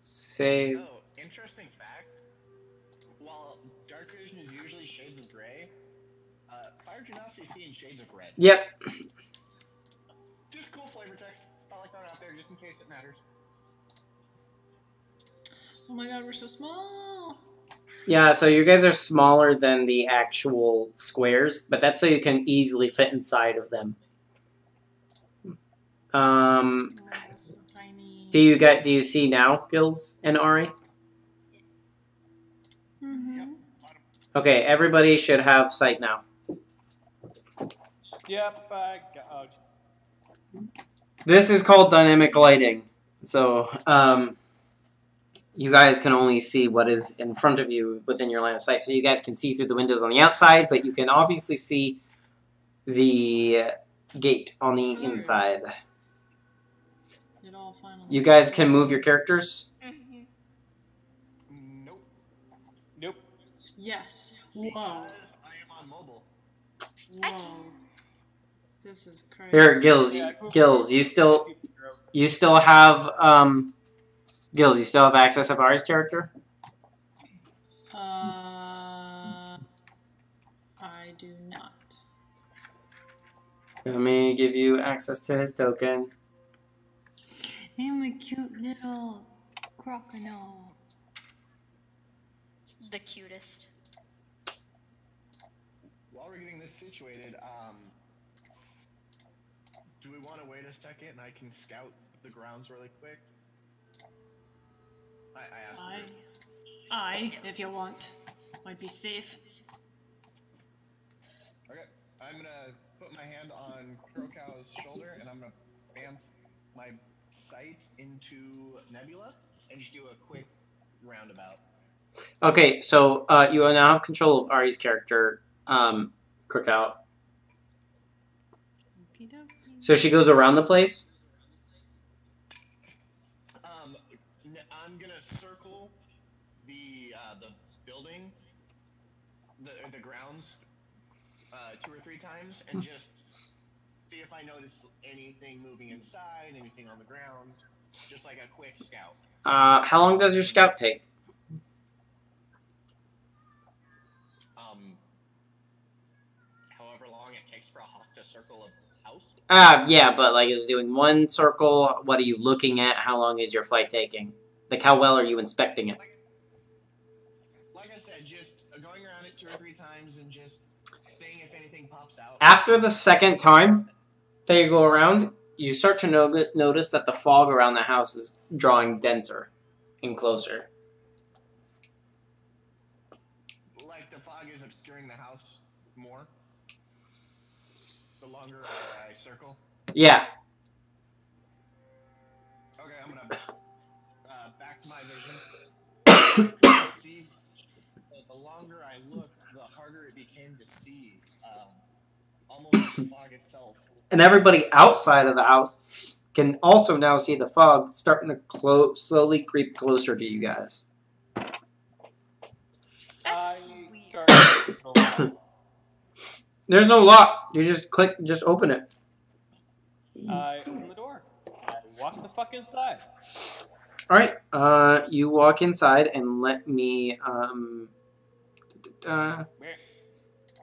save. Oh, interesting fact. While dark vision is usually shades of gray, fire can also see in shades of red. Yep. Just cool flavor text. I like that out there just in case it matters. Oh my god, we're so small. Yeah, so you guys are smaller than the actual squares, but that's so you can easily fit inside of them. Oh, that's so tiny. Do you see now, Gills and Ari? Mm-hmm. Okay, everybody should have sight now. Yep, I got. This is called dynamic lighting. So, you guys can only see what is in front of you within your line of sight. So you guys can see through the windows on the outside, but you can obviously see the gate on the inside. It all finally. You guys can move your characters. Mm-hmm. Nope. Nope. Yes. Whoa. Because I am on mobile. Whoa. This is crazy. Here, Gills. Gills, you still have Gills. You still have access of Ari's character. I do not. Let me give you access to his token. I'm a cute little crocodile. The cutest. While we're getting this situated, do we want to wait a second and I can scout the grounds really quick? I asked. If you want. Might be safe. Okay, I'm gonna put my hand on Krokow's shoulder and I'm gonna bam my sight into Nebula and just do a quick roundabout. Okay, so you now have control of Ari's character, Krokow. So she goes around the place. I'm gonna circle the building, the grounds, 2 or 3 times, and just see if I notice anything moving inside, anything on the ground, just like a quick scout. How long does your scout take? However long it takes for a hawk to circle a house. Yeah, but like, is it doing one circle? What are you looking at? How long is your flight taking? Like, how well are you inspecting it? Like I said, just going around it 2 or 3 times and just seeing if anything pops out. After the second time that you go around, you start to notice that the fog around the house is drawing denser and closer. Like the fog is obscuring the house more. The longer I circle. Yeah. see, the longer I looked, the harder it became to see. Almost like the fog itself. And everybody outside of the house can also now see the fog starting to slowly creep closer to you guys. That's I weird. start. There's no lock. You just open it. I open the door. I walk the fuck inside. All right. You walk inside and let me.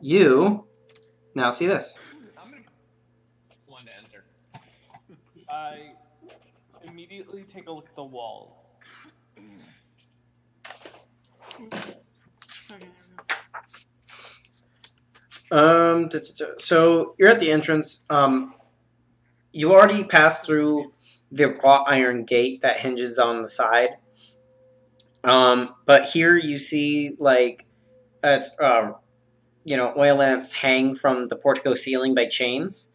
You now see this. I'm gonna one to enter. I immediately take a look at the wall. So you're at the entrance. You already passed through the wrought iron gate that hinges on the side. But here you see it's oil lamps hang from the portico ceiling by chains.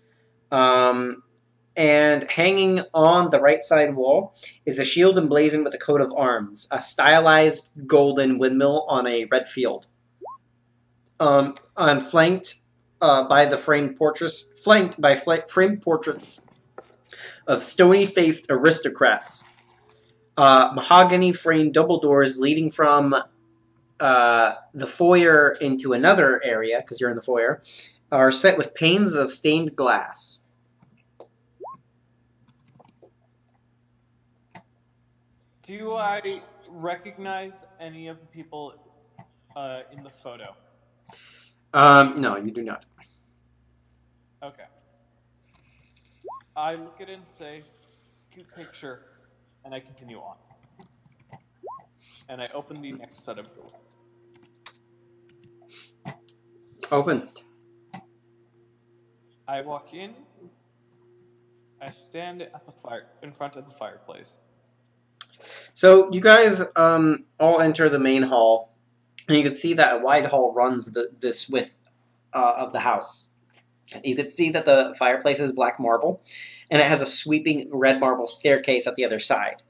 And hanging on the right side wall is a shield emblazoned with a coat of arms, a stylized golden windmill on a red field. Flanked by framed portraits of stony-faced aristocrats. Mahogany-framed double doors leading from the foyer into another area, because you're in the foyer, are set with panes of stained glass. Do I recognize any of the people in the photo? No, you do not. Okay. I look at it and say, cute picture, and I continue on. And I open the next set of doors. Open. I walk in. I stand at the in front of the fireplace. So you guys all enter the main hall, and you can see that a wide hall runs this width of the house. You can see that the fireplace is black marble, and it has a sweeping red marble staircase at the other side.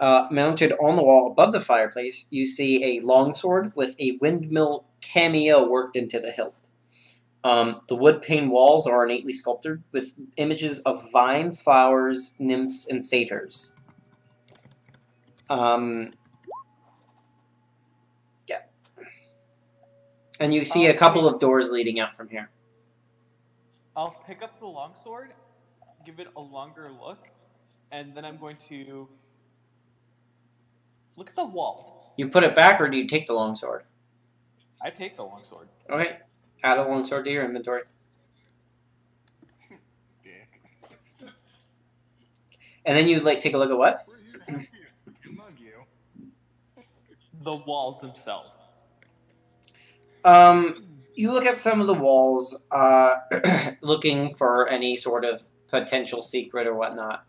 Mounted on the wall above the fireplace, you see a longsword with a windmill cameo worked into the hilt. The wood pane walls are ornately sculpted with images of vines, flowers, nymphs, and satyrs. Yeah. And you see a couple of doors leading out from here. I'll pick up the longsword, give it a longer look, and then I'm going to look at the wall. You put it back, or do you take the longsword? I take the longsword. Okay. Add a longsword to your inventory. And then you take a look at what? The walls themselves. You look at some of the walls, looking for any sort of potential secret or whatnot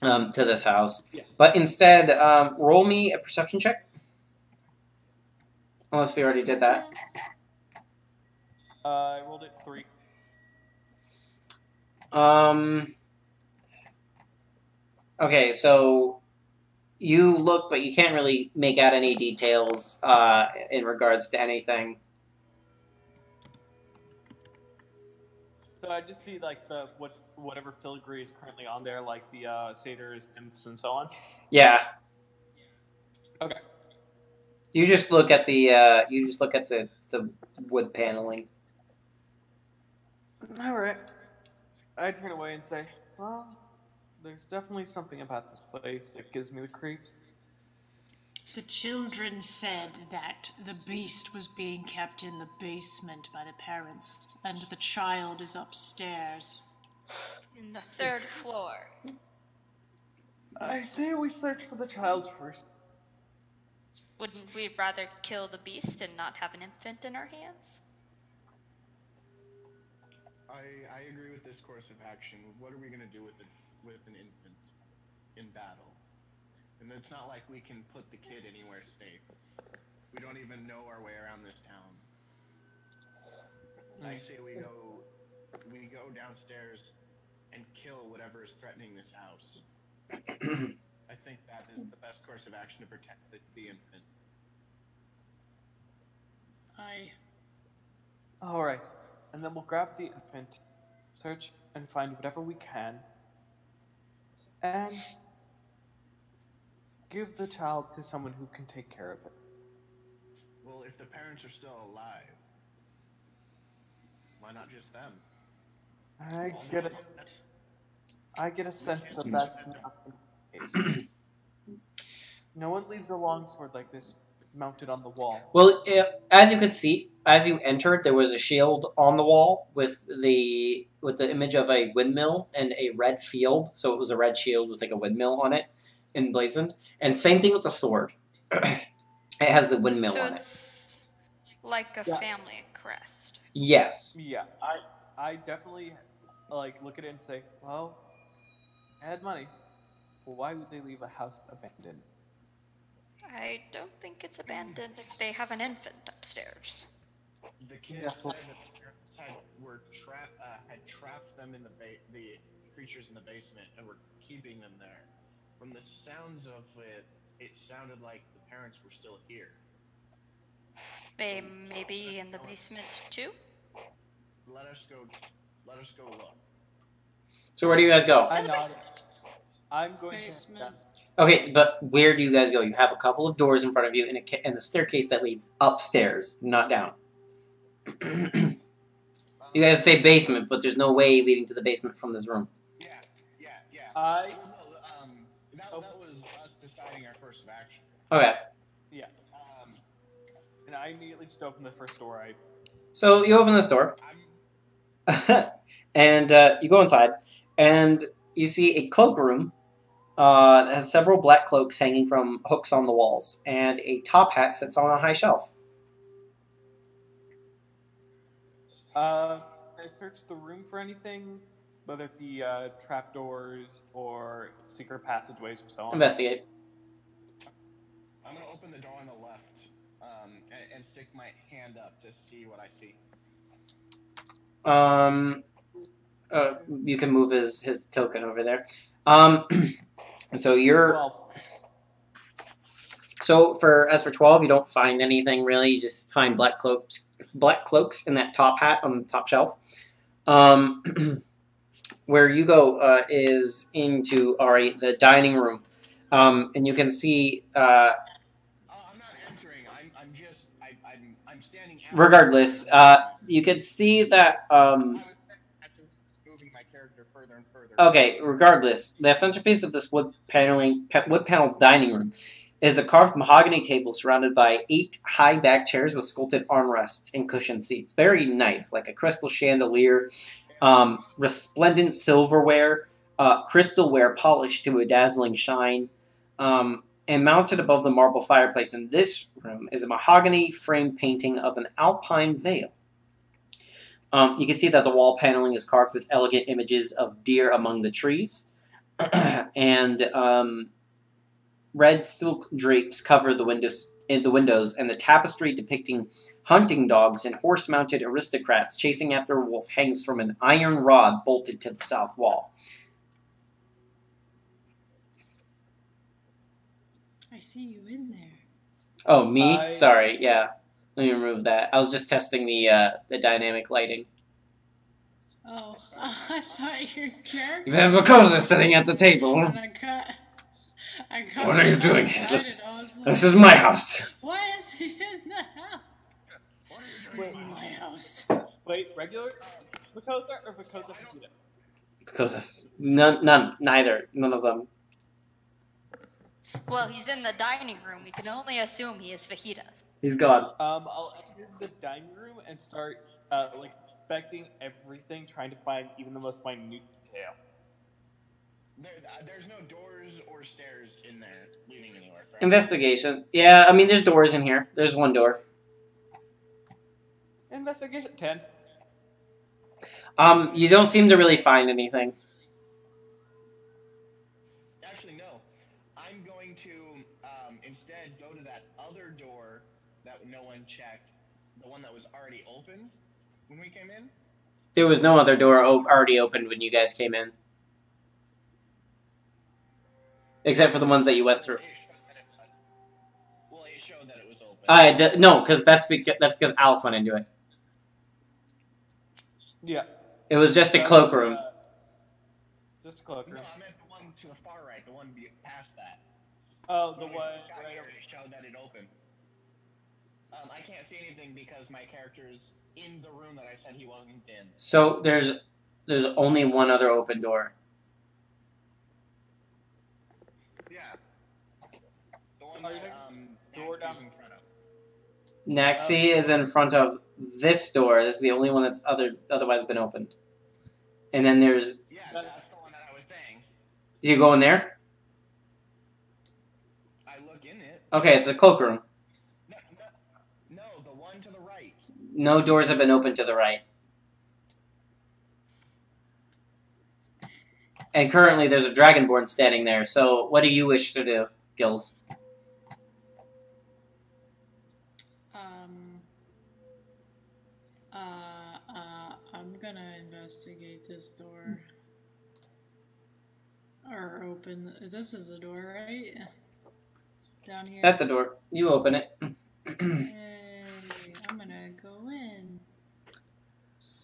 to this house. Yeah. But instead, roll me a perception check. Unless we already did that. I rolled it 3. Okay, so you look, but you can't really make out any details in regards to anything. So I just see whatever filigree is currently on there, like the satyrs, nymphs, and so on. Yeah. Okay. You just look at the wood paneling. All right. I turn away and say, "Well, there's definitely something about this place that gives me the creeps." The children said that the beast was being kept in the basement by the parents, and the child is upstairs. In the 3rd floor. I say we search for the child first. Wouldn't we rather kill the beast and not have an infant in our hands? I agree with this course of action. What are we going to do with an infant in battle? And it's not like we can put the kid anywhere safe. We don't even know our way around this town. I say we go downstairs and kill whatever is threatening this house. I think that is the best course of action to protect the infant. Alright. And then we'll grab the infant, search and find whatever we can, and give the child to someone who can take care of it. Well, if the parents are still alive, why not just them? I get a sense that that's not the case. No one leaves a longsword like this mounted on the wall. Well, as you could see, as you entered, there was a shield on the wall with the image of a windmill and a red field. So it was a red shield with like a windmill on it, emblazoned. And same thing with the sword. It has the windmill So on it. it's like a family crest. Yes. Yeah, I definitely like look at it and say, well, I had money. Well, why would they leave a house abandoned? I don't think it's abandoned if they have an infant upstairs. The kids Yes, well- said that the parents had trapped them in the creatures in the basement and were keeping them there. From the sounds of it, it sounded like the parents were still here. They may be in the basement too. Let us go look. So where do you guys go? I nod. I'm going Basement. Okay, but where do you guys go? You have a couple of doors in front of you and a staircase that leads upstairs, not down. You guys say basement, but there's no way leading to the basement from this room. Yeah. I- Well, no, that was us deciding our course of action. Okay. Yeah, and I immediately just open the first door. So you open this door, and you go inside, and you see a cloakroom that has several black cloaks hanging from hooks on the walls, and a top hat sits on a high shelf. I search the room for anything, whether it be trapdoors or secret passageways or so on. Investigate. I'm gonna open the door on the left, and stick my hand up to see what I see. You can move his token over there. So you're... Well, So as for 12, you don't find anything really. You just find black cloaks in that top hat on the top shelf. Where you go is into the dining room, and you can see. I'm not entering. I'm standing. Regardless, you can see that. Moving my character further and further. Okay, regardless, the centerpiece of this wood paneled dining room is a carved mahogany table surrounded by 8 high back chairs with sculpted armrests and cushioned seats. Very nice, like a crystal chandelier, resplendent silverware, crystalware polished to a dazzling shine, and mounted above the marble fireplace in this room is a mahogany framed painting of an alpine vale. You can see that the wall paneling is carved with elegant images of deer among the trees, and red silk drapes cover the windows, and the tapestry depicting hunting dogs and horse-mounted aristocrats chasing after a wolf hangs from an iron rod bolted to the south wall. I see you in there. Oh, me? Sorry, yeah. Let me remove that. I was just testing the dynamic lighting. Oh, I thought your character. There's Vakosa sitting at the table. And I got What are you so doing? excited. I was like, This is my house. why is he in the house? Wait. He's in my house. wait, regular Vakosa or Vakosa Fajita? Vakosa. Neither. None of them. Well, he's in the dining room. We can only assume he is Fajita. He's gone. I'll enter the dining room and start inspecting everything, trying to find even the most minute detail. There's no doors or stairs in there leading anywhere. Correct? Investigation. Yeah, I mean, there's doors in here. There's one door. Investigation 10. You don't seem to really find anything. Actually, no. I'm going to instead go to that other door that no one checked, the one that was already open when we came in. There was no other door already opened when you guys came in. Except for the ones that you went through. Well, it showed that it was open. No, because that's because Alice went into it. Yeah. It was just a That's, cloakroom. Just a cloakroom. No, I meant the one to the far right, the one past that. Oh, the When we one first got right here, over. it showed that it opened. I can't see anything because my character's in the room that I said he wasn't in. So there's only one other open door. Yeah. The one Oh, that door down. Naxi's in front of. Naxi is in front of this door. This is the only one that's otherwise been opened. And then there's... Yeah, that's the one that I was saying. Do you go in there? I look in it. Okay, it's a cloakroom. No, the one to the right. No doors have been opened to the right. And currently there's a dragonborn standing there. So what do you wish to do, Gills? I'm gonna investigate this door. Or open. This is a door, right? Down here. That's a door. You open it. Hey, I'm gonna go in.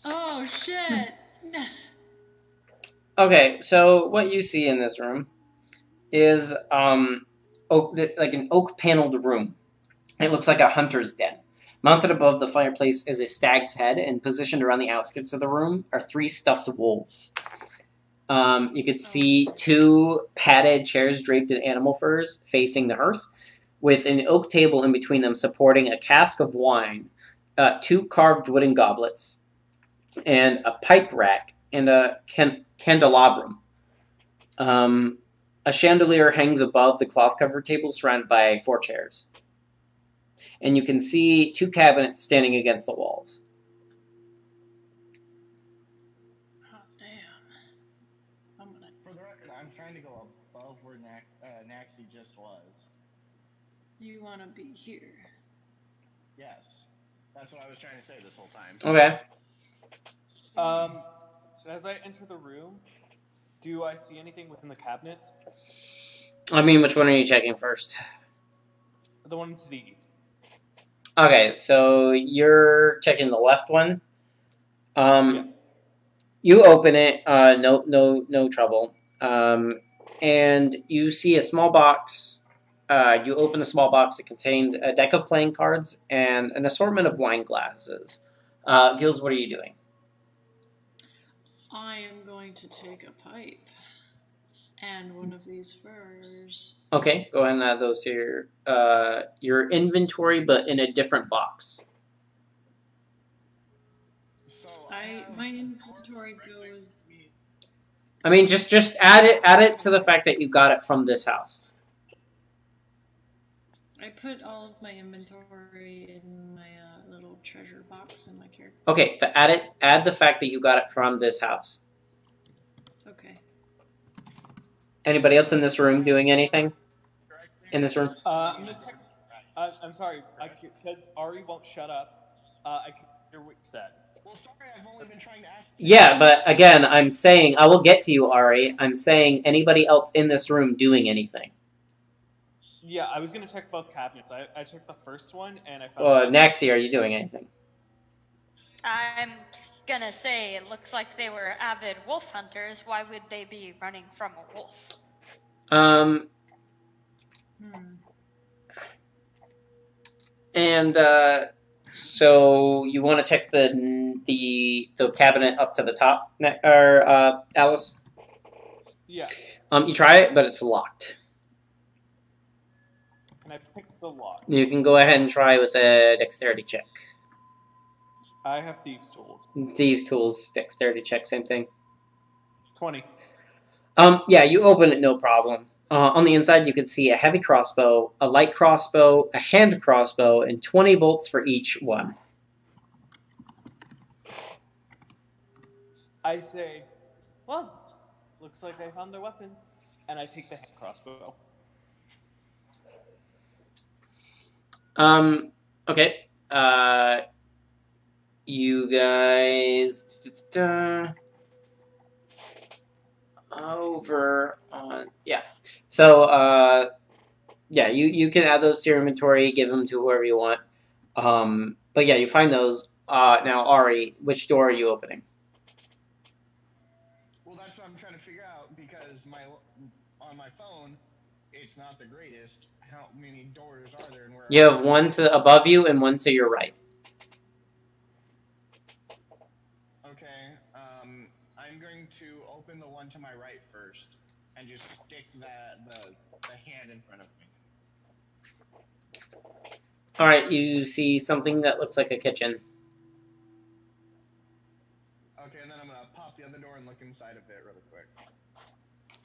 Oh shit! Okay, so what you see in this room is like an oak paneled room. It looks like a hunter's den. Mounted above the fireplace is a stag's head, and positioned around the outskirts of the room are 3 stuffed wolves. You could see 2 padded chairs draped in animal furs facing the hearth, with an oak table in between them supporting a cask of wine, 2 carved wooden goblets, and a pipe rack, and a candelabrum. A chandelier hangs above the cloth-covered table, surrounded by 4 chairs. And you can see 2 cabinets standing against the walls. Hot damn. I'm gonna. For the record, I'm trying to go above where Naxi just was. You wanna be here? Yes. That's what I was trying to say this whole time. Okay. As I enter the room, do I see anything within the cabinets? I mean, which one are you checking first? The one to the east. Okay, so you're checking the left one. Yeah. You open it, no trouble. And you see a small box. You open the small box. It contains a deck of playing cards and an assortment of wine glasses. Gills, what are you doing? I am going to take a pipe and one of these furs. Okay, go ahead and add those to your inventory, but in a different box. So My inventory goes. I mean, just add it to the fact that you got it from this house. I put all of my inventory in my little treasure box in my character. Okay, but add the fact that you got it from this house. Okay. Anybody else in this room doing anything? In this room? I'm gonna check. I'm sorry, because Ari won't shut up. I can hear what you said. Well, sorry, I've only been trying to ask. Yeah, but again, I'm saying, I will get to you, Ari. I'm saying anybody else in this room doing anything. Yeah, I was gonna check both cabinets. I checked the first one and I found. Naxi, are you doing anything? I'm gonna say it looks like they were avid wolf hunters. Why would they be running from a wolf? And so you want to check the cabinet up to the top, or Alice? Yeah. You try it, but it's locked. And I picked the lock. You can go ahead and try with a dexterity check. I have thieves' tools. Thieves' tools, dexterity check, same thing. 20. Yeah, you open it, no problem. On the inside, you can see a heavy crossbow, a light crossbow, a hand crossbow, and 20 bolts for each one. I say, well, looks like they found their weapon. And I take the hand crossbow. Okay. You guys... Over on... Yeah. So, yeah, you can add those to your inventory, give them to whoever you want. But yeah, you find those. Now, Ari, which door are you opening? my phone, it's not the greatest. How many doors are there and where? You have one to above you and one to your right. Okay. I'm going to open the one to my right first, and just stick the hand in front of me. All right, you see something that looks like a kitchen. Okay, and then I'm gonna pop the other door and look inside of it really quick.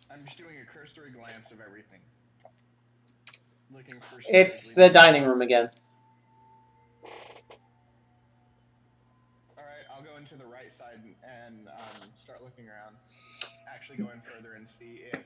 I'm just doing a cursory glance of everything. Looking for. It's the dining room again. Alright, I'll go into the right side and start looking around. Actually go in further and see if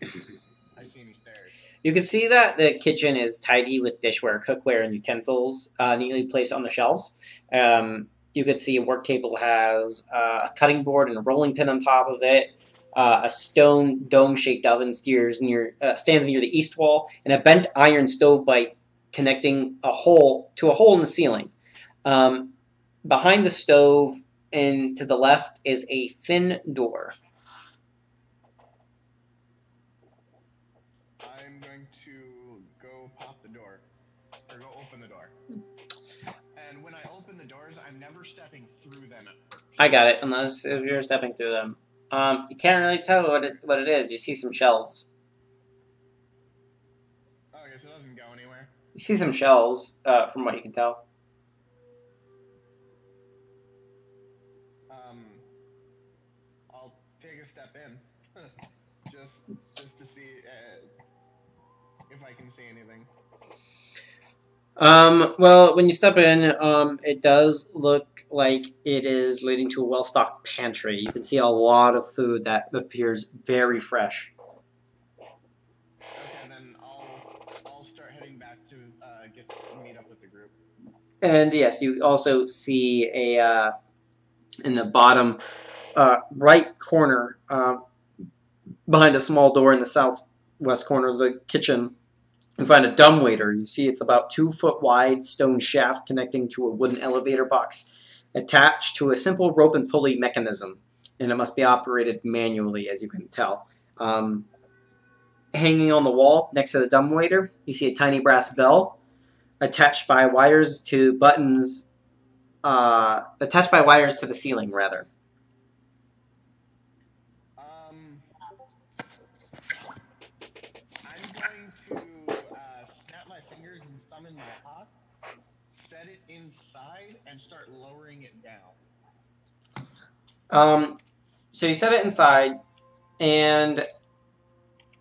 I see any stairs. You can see that the kitchen is tidy with dishware, cookware, and utensils neatly placed on the shelves. You could see a work table has a cutting board and a rolling pin on top of it. A stone dome-shaped oven stands near the east wall, and a bent iron stovepipe connecting a hole in the ceiling. Behind the stove and to the left is a thin door. I'm going to go pop the door, or go open the door. And when I open the doors, I'm never stepping through them at first. I got it, unless if you're stepping through them. You can't really tell what it is. You see some shelves. Oh, I guess it doesn't go anywhere. You see some shelves, from what you can tell. I'll take a step in, just to see if I can see anything. Well, when you step in, it does look like it is leading to a well-stocked pantry. You can see a lot of food that appears very fresh. Okay, then I'll start heading back to meet up with the group. And yes, you also see in the bottom right corner, behind a small door in the southwest corner of the kitchen, you find a dumbwaiter. You see it's about 2 foot wide stone shaft connecting to a wooden elevator box attached to a simple rope and pulley mechanism, and it must be operated manually, as you can tell. Hanging on the wall next to the dumbwaiter, you see a tiny brass bell attached by wires to buttons, attached by wires to the ceiling, rather. I'm going to snap my fingers and summon my hawk, set it inside, and start lowering it down. So you set it inside, and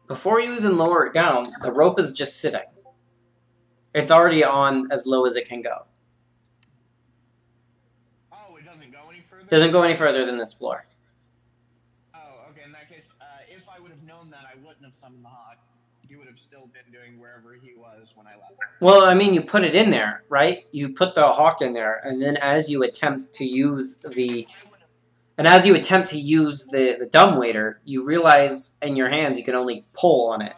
before you even lower it down, the rope is just sitting. It's already on as low as it can go. Oh, it doesn't go any further? It doesn't go any further than this floor. Oh, okay, in that case, if I would have known that, I wouldn't have summoned the hawk. He would have still been doing wherever he was when I left. Well, I mean, you put it in there, right? You put the hawk in there, and then as you attempt to use the dumbwaiter, you realize in your hands you can only pull on it.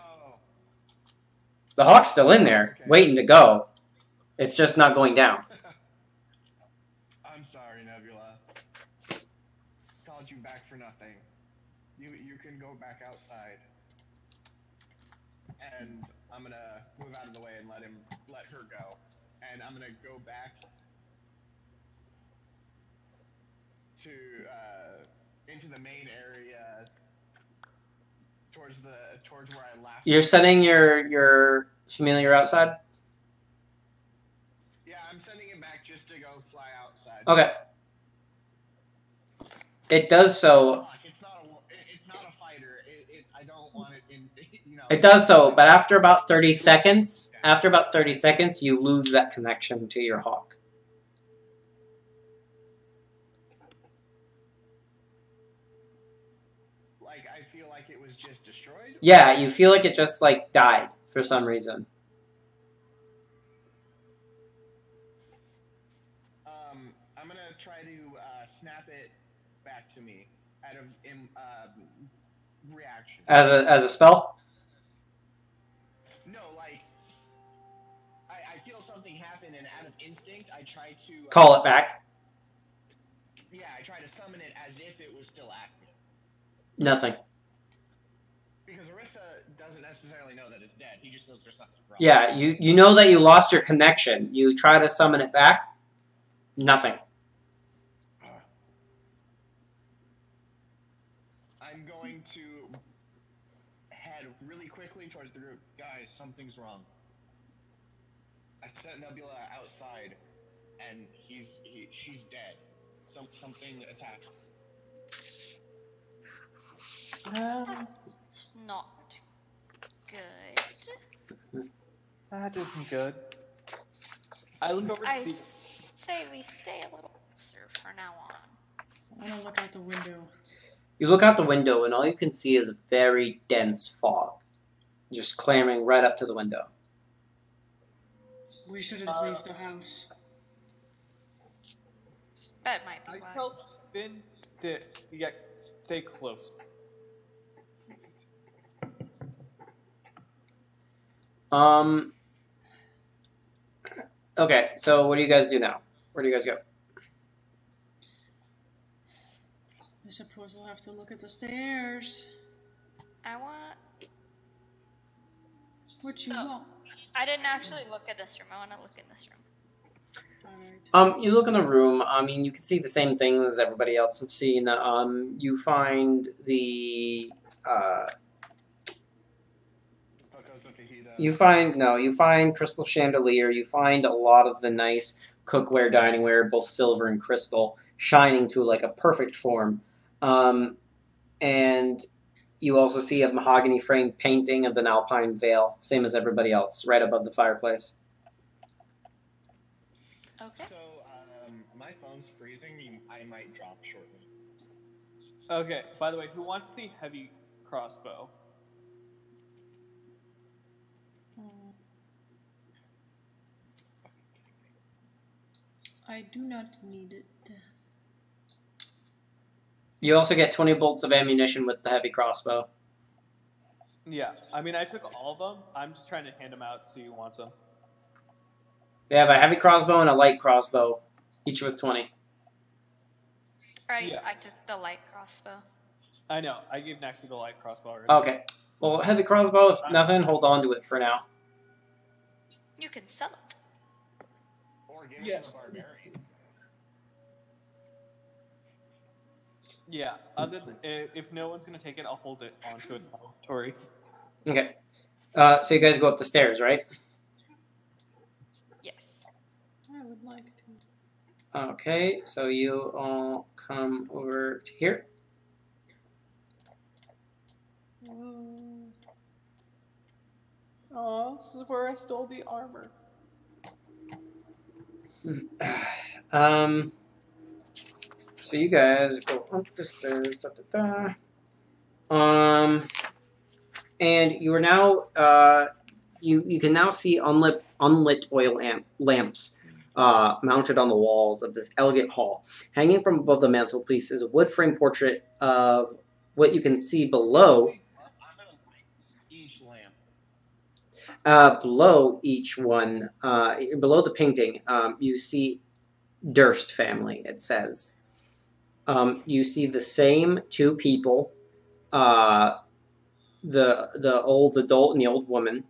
The hawk's still in there, Okay. waiting to go. It's just not going down. I'm sorry, Nebula. Called you back for nothing. You can go back outside. And I'm gonna move out of the way and let her go. And I'm gonna go back to into the main area towards where I last. You're setting your familiar outside? Yeah, I'm sending it back just to go fly outside. Okay. It does so. It's not a fighter. I don't want it in. It does so, but after about 30 seconds, you lose that connection to your hawk. Like, I feel like it was just destroyed? Yeah, you feel like it just, like, died for some reason. I'm gonna try to snap it back to me out of reaction. As a spell? No, like, I feel something happen, and out of instinct, I try to... Call it back. Yeah, I try to summon it as if it was still active. Nothing. Because Arissa doesn't necessarily know that it's dead. He just knows there's something wrong. Yeah, you know that you lost your connection. You try to summon it back. Nothing. I'm going to head really quickly towards the group. Guys, something's wrong. I sent Nebula outside, and she's dead. Something attacked. That's not good. That isn't good. I look over to I see. say we stay a little closer from now on. I don't look out the window. You look out the window, and all you can see is a very dense fog, just clambering right up to the window. We shouldn't leave the house. That might be I wise. tell Finn to stay close. Okay, so what do you guys do now? Where do you guys go? I suppose we'll have to look at the stairs. I want. What you So- want? I didn't actually look at this room. I want to look in this room. Alright. You look in the room. I mean, you can see the same things as everybody else have seen. You find the you find crystal chandelier. You find a lot of the nice cookware, diningware, both silver and crystal, shining to like a perfect form. And you also see a mahogany framed painting of an alpine vale, same as everybody else, right above the fireplace. Okay. So, my phone's freezing. I might drop shortly. Okay. By the way, who wants the heavy crossbow? I do not need it. You also get 20 bolts of ammunition with the heavy crossbow. Yeah. I mean, I took all of them. I'm just trying to hand them out to see who wants them. They have a heavy crossbow and a light crossbow, each with 20. Yeah. I took the light crossbow. I know. I gave Naxi the light crossbow already. Okay. Well, heavy crossbow, if nothing, hold on to it for now. You can sell it. Or give Yeah. it to the barbarian. Yeah. If no one's gonna take it, I'll hold it onto it. Tori. Okay. So you guys go up the stairs, right? Yes. I would like to. Okay, so you all come over to here. Oh, this is where I stole the armor. So you guys go up the stairs. And you are now you can now see unlit oil lamps mounted on the walls of this elegant hall. Hanging from above the mantelpiece is a wood frame portrait of what you can see below. Each lamp. Below each one, below the painting, you see Durst family. It says. You see the same two people, the old adult and the old woman,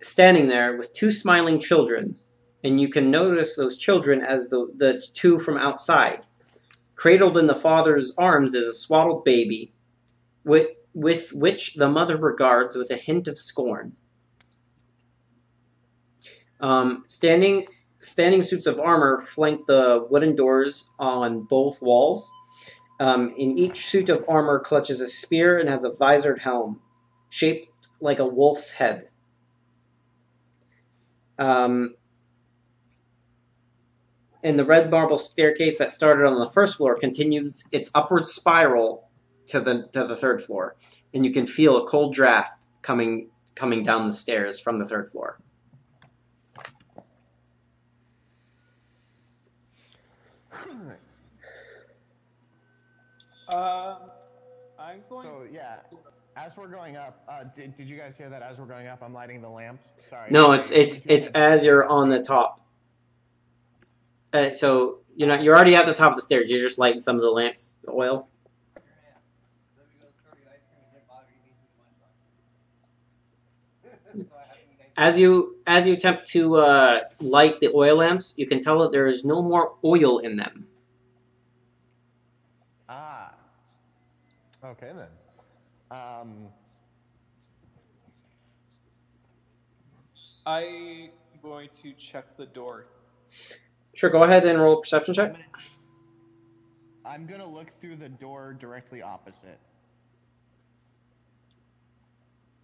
standing there with two smiling children, and you can notice those children as the two from outside. Cradled in the father's arms is a swaddled baby, with which the mother regards with a hint of scorn. Standing suits of armor flank the wooden doors on both walls. In each suit of armor clutches a spear and has a visored helm, shaped like a wolf's head. And the red marble staircase that started on the first floor continues its upward spiral to the third floor, and you can feel a cold draft coming down the stairs from the third floor. I'm going. So yeah, as we're going up, did you guys hear that? As we're going up, I'm lighting the lamps. Sorry. No, it's as you're on the top. So you're already at the top of the stairs. You're just lighting some of the lamps, the oil. As you attempt to light the oil lamps, you can tell that there is no more oil in them. Ah. Okay then. I'm going to check the door. Sure, go ahead and roll a perception check. I'm gonna look through the door directly opposite.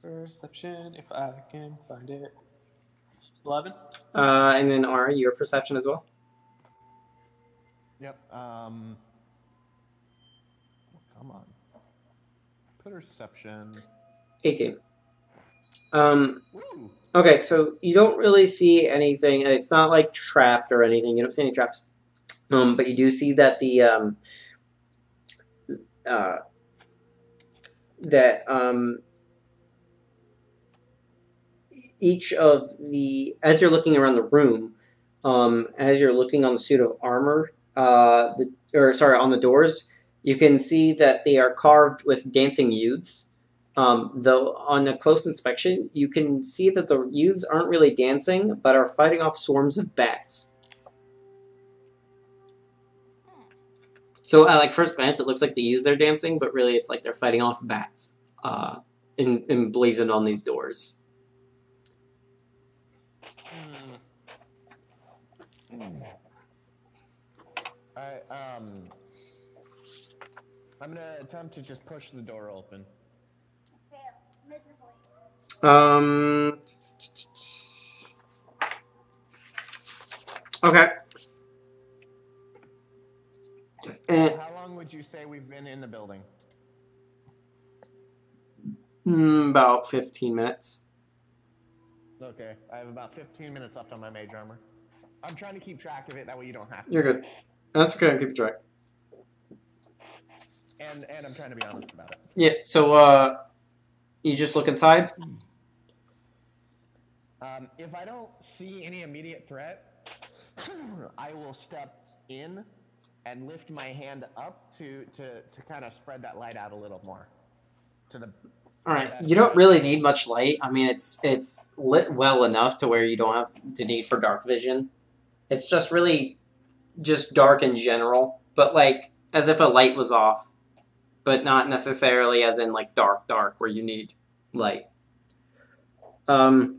Perception, if I can find it. 11. And then Ari, your perception as well. Yep. Come on. Perception. 18. Woo! Okay, so you don't really see anything. It's not like trapped or anything. You don't see any traps. But you do see that the each of the, as you're looking around the room, as you're looking on the suit of armor, on the doors, you can see that they are carved with dancing youths. Though on a close inspection, you can see that the youths aren't really dancing, but are fighting off swarms of bats. So at first glance, it looks like the youths are dancing, but really it's like they're fighting off bats, emblazoned on these doors. I'm gonna attempt to just push the door open. Okay. How long would you say we've been in the building? About 15 minutes. Okay, I have about 15 minutes left on my mage armor. I'm trying to keep track of it, that way you don't have to. You're good. That's okay, I'll keep track. And I'm trying to be honest about it. Yeah, so, you just look inside? If I don't see any immediate threat, I will step in and lift my hand up to kind of spread that light out a little more. Alright, you don't really need much light. I mean, it's lit well enough to where you don't have the need for dark vision. It's just really just dark in general, but as if a light was off, but not necessarily as in dark where you need light. Oh,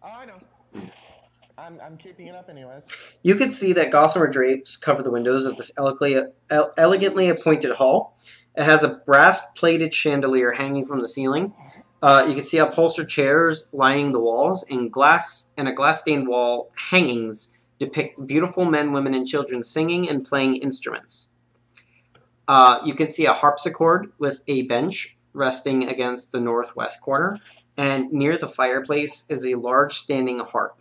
I know. I'm keeping it up anyways. You can see that gossamer drapes cover the windows of this elegantly appointed hall. It has a brass-plated chandelier hanging from the ceiling. You can see upholstered chairs lining the walls, and a glass-stained wall hangings depict beautiful men, women, and children singing and playing instruments. You can see a harpsichord with a bench resting against the northwest corner, and near the fireplace is a large standing harp.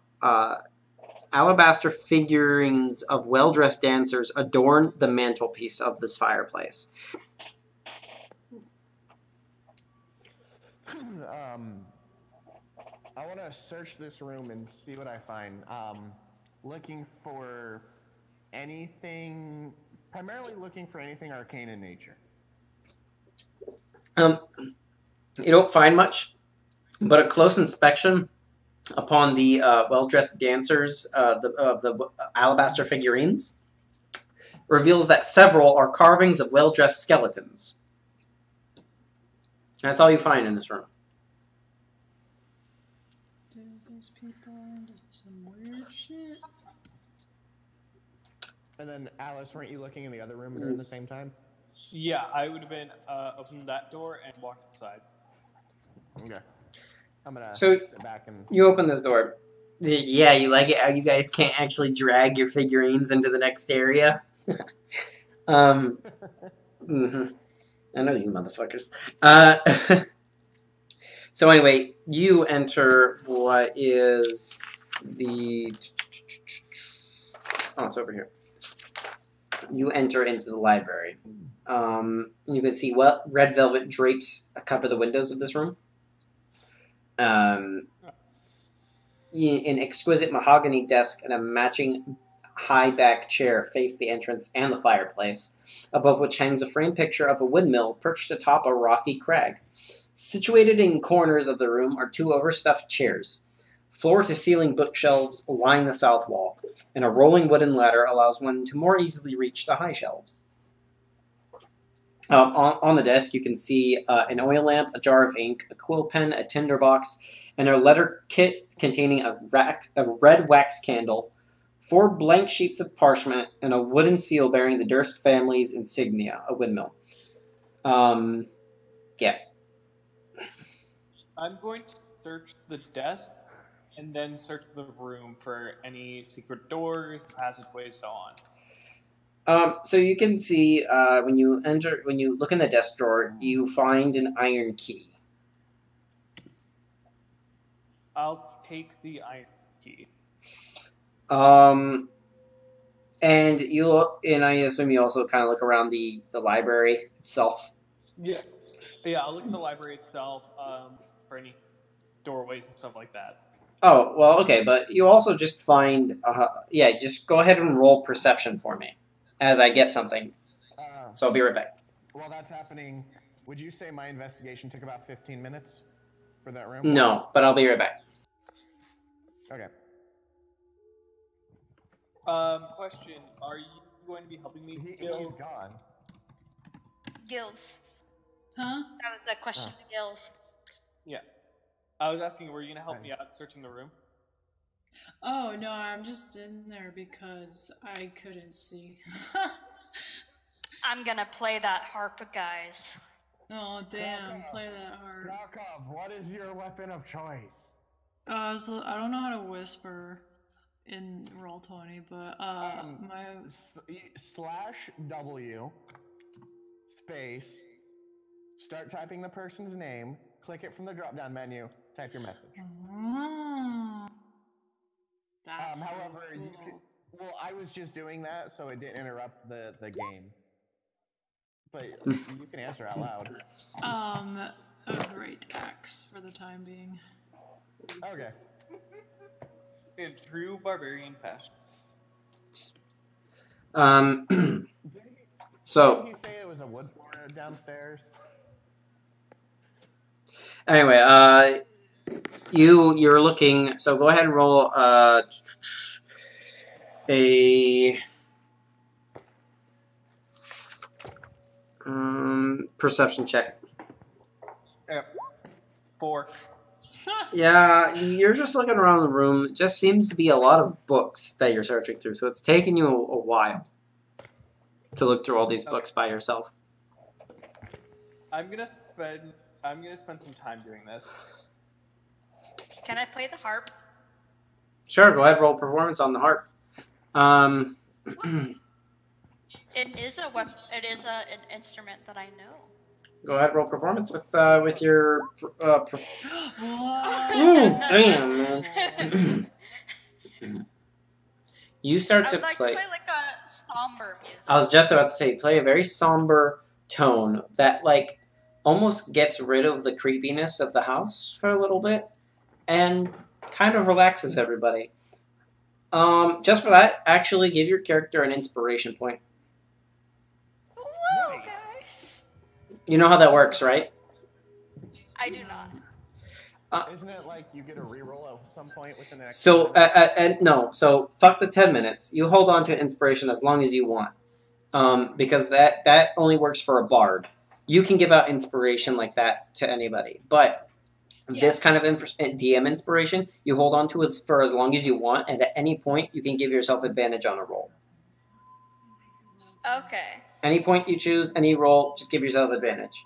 Alabaster figurines of well-dressed dancers adorn the mantelpiece of this fireplace. I want to search this room and see what I find. Looking for anything, primarily looking for anything arcane in nature. You don't find much, but a close inspection upon the well-dressed dancers of the alabaster figurines reveals that several are carvings of well-dressed skeletons. That's all you find in this room. These people into some weird shit. And then, Alice, weren't you looking in the other room during the same time? Yeah, I would have been opened that door and walked inside. Okay. I'm gonna sit back and... You open this door. Yeah, you like it how you guys can't actually drag your figurines into the next area? Mm-hmm. I know you motherfuckers. So anyway, you enter what is the... Oh, it's over here. You enter into the library. You can see red velvet drapes cover the windows of this room. An exquisite mahogany desk and a matching high-back chair face the entrance and the fireplace, above which hangs a framed picture of a windmill perched atop a rocky crag. Situated in corners of the room are two overstuffed chairs. Floor-to-ceiling bookshelves line the south wall, and a rolling wooden ladder allows one to more easily reach the high shelves. On the desk, you can see an oil lamp, a jar of ink, a quill pen, a tinderbox, and a letter kit containing a red wax candle, 4 blank sheets of parchment, and a wooden seal bearing the Durst family's insignia, a windmill. Yeah. I'm going to search the desk and then search the room for any secret doors, passageways, so on. So you can see when you look in the desk drawer, you find an iron key. I'll take the iron key. And I assume you also kind of look around the library itself. Yeah, I'll look at the library itself for any doorways and stuff like that. Oh, well, okay, but you also just find, just go ahead and roll perception for me as I get something. So I'll be right back. While that's happening, would you say my investigation took about 15 minutes for that room? No, but I'll be right back. Okay. Question, are you going to be helping me? He's gone. Gills. Huh? That was a question to Gills. Yeah. I was asking, were you going to help me out searching the room? Oh, no, I'm just in there because I couldn't see. I'm gonna play that harp, guys. Oh, damn, play that hard. Yakov, what is your weapon of choice? I don't know how to whisper in Roll20, but /W space, start typing the person's name, click it from the drop-down menu, type your message. Oh, that's however, so cool. I was just doing that, so it didn't interrupt the game. But you can answer out loud. A great axe for the time being. Okay. In true barbarian fashion. So Did he say it was a wood floor downstairs? anyway, you're looking. So go ahead and roll a perception check. 4. Yeah, you're just looking around the room. It just seems to be a lot of books that you're searching through, so it's taking you a while to look through all these books by yourself. I'm gonna spend some time doing this. Can I play the harp? Sure, go ahead, roll performance on the harp. It is an instrument that I know. Go ahead, roll performance with your. Ooh, damn, man. You start to I would like play. to play like a somber music. I was just about to say, play a very somber tone that like almost gets rid of the creepiness of the house for a little bit, and kind of relaxes everybody. Just for that, actually give your character an inspiration point. Whoa, guys! You know how that works, right? I do not. Isn't it like you get a reroll at some point with the next? So, no. So, fuck the 10 minutes. You hold on to inspiration as long as you want, because that only works for a bard. You can give out inspiration like that to anybody, but this kind of DM inspiration, you hold on to for as long as you want, and at any point, you can give yourself advantage on a roll. Okay. Any point you choose, any roll, just give yourself advantage.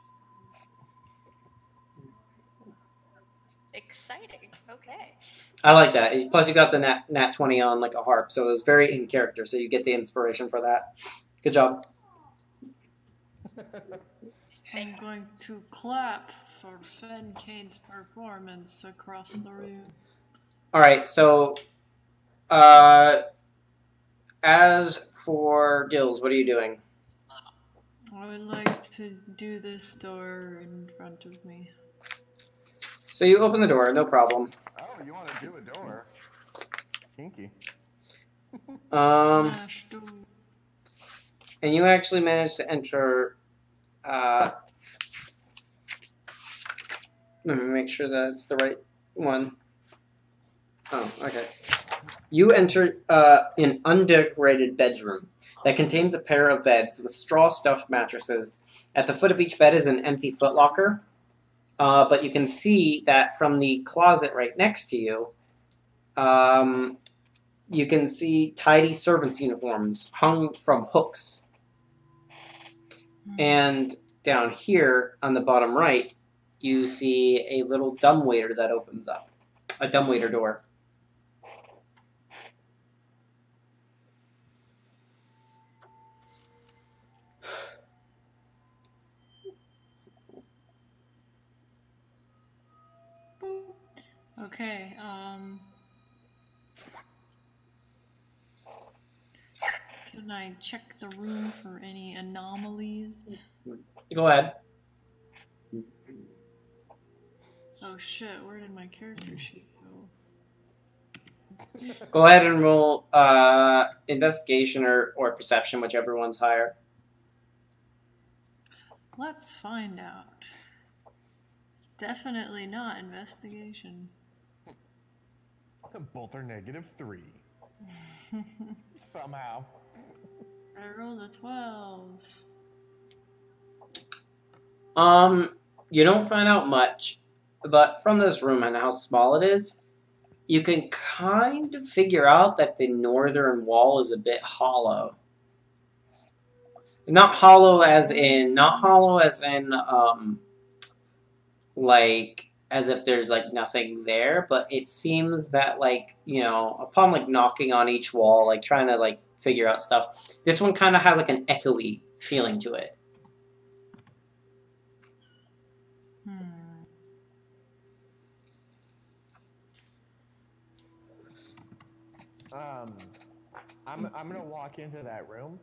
Exciting. Okay. I like that. Plus, you got the nat 20 on like a harp, so it was very in character, so you get the inspiration for that. Good job. I'm going to clap for Fen Kane's performance across the room. Alright, so as for Gills, what are you doing? I would like to do this door in front of me. So you open the door, no problem. Oh, you want to do a door? Kinky. Smash door. And you actually managed to enter. Let me make sure that it's the right one. Oh, okay. You enter an undecorated bedroom that contains a pair of beds with straw-stuffed mattresses. At the foot of each bed is an empty footlocker, but you can see that from the closet right next to you, you can see tidy servants' uniforms hung from hooks. And down here on the bottom right, you see a little dumbwaiter that opens up. A dumbwaiter door. Okay, can I check the room for any anomalies? Go ahead. Oh shit, where did my character sheet go? Go ahead and roll investigation or perception, whichever one's higher. Let's find out. Definitely not investigation. Both are -3. Somehow. I rolled a 12. You don't find out much, but from this room and how small it is, you can kind of figure out that the northern wall is a bit hollow. Not hollow as in, like, as if there's, like, nothing there, but it seems that, like, you know, upon, like, knocking on each wall, like, trying to, like, figure out stuff, this one kind of has, like, an echoey feeling to it. I'm gonna walk into that room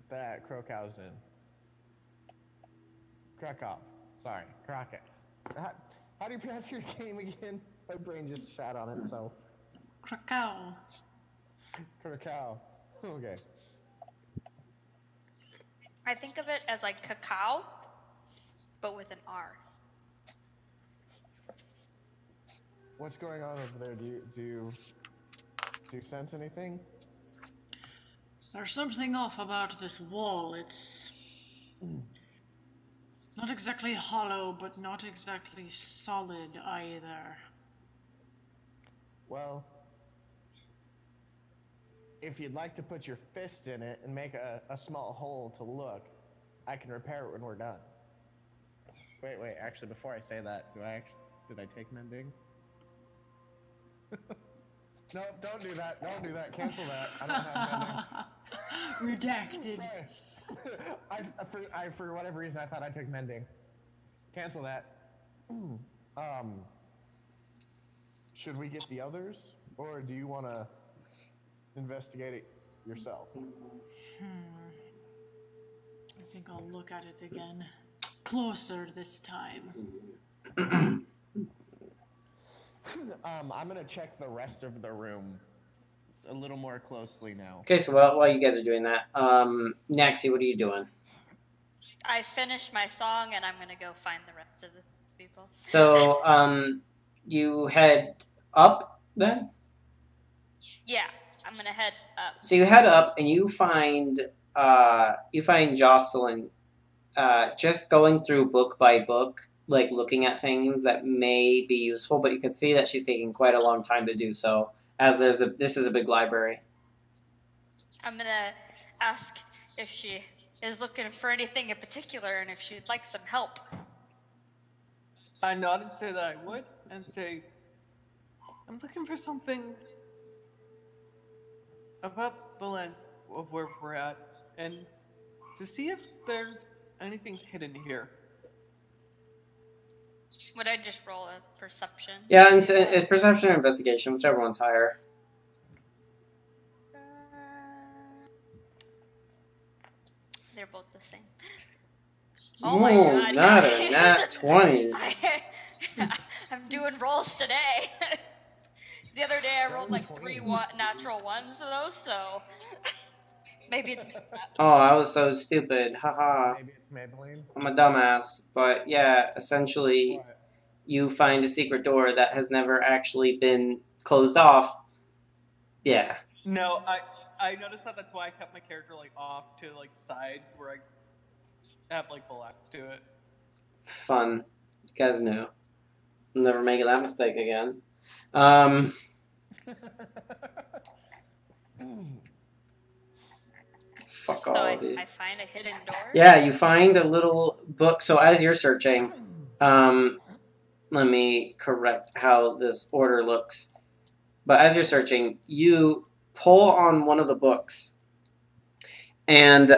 that Krokow's in. Krakow. Sorry, Crockett. How do you pronounce your name again? My brain just shat on itself. Krakow. Krakow. Okay. I think of it as like cacao, but with an R. What's going on over there? Do you sense anything? There's something off about this wall. It's not exactly hollow, but not exactly solid either. Well, if you'd like to put your fist in it and make a small hole to look, I can repair it when we're done. Wait, actually, before I say that, did I take mending? No, don't do that. Don't do that. Cancel that. I don't have mending. Redacted. Sorry. I for whatever reason I thought I took mending. Cancel that. Should we get the others, or do you want to investigate it yourself? I think I'll look at it again. Closer this time. I'm gonna check the rest of the room a little more closely now. Okay, so while you guys are doing that, Naxi, what are you doing? I finished my song and I'm gonna go find the rest of the people. So, you head up then? Yeah, I'm gonna head up. So you head up and you find Jocelyn just going through book by book, like looking at things that may be useful, but you can see that she's taking quite a long time to do so, as this is a big library. I'm gonna ask if she is looking for anything in particular and if she'd like some help. I nod and say that I would, and say, I'm looking for something about the land of where we're at, and to see if there's anything hidden here. Would I just roll a perception? Yeah, and it's perception or investigation, whichever one's higher. They're both the same. Oh my god. Not a nat 20. I'm doing rolls today. The other day I rolled like 3 natural ones though, so maybe it's Oh, I was so stupid. Haha. Maybe it's Maybelline. I'm a dumbass. But yeah, essentially, you find a secret door that has never actually been closed off. Yeah. No, I noticed that. That's why I kept my character like off to like sides where I have like full access to it. Fun. You guys knew. I'm never making that mistake again. Fuck So all I, of you. I find a hidden door. Yeah, you find a little book. So as you're searching, let me correct how this order looks. But as you're searching, you pull on one of the books, and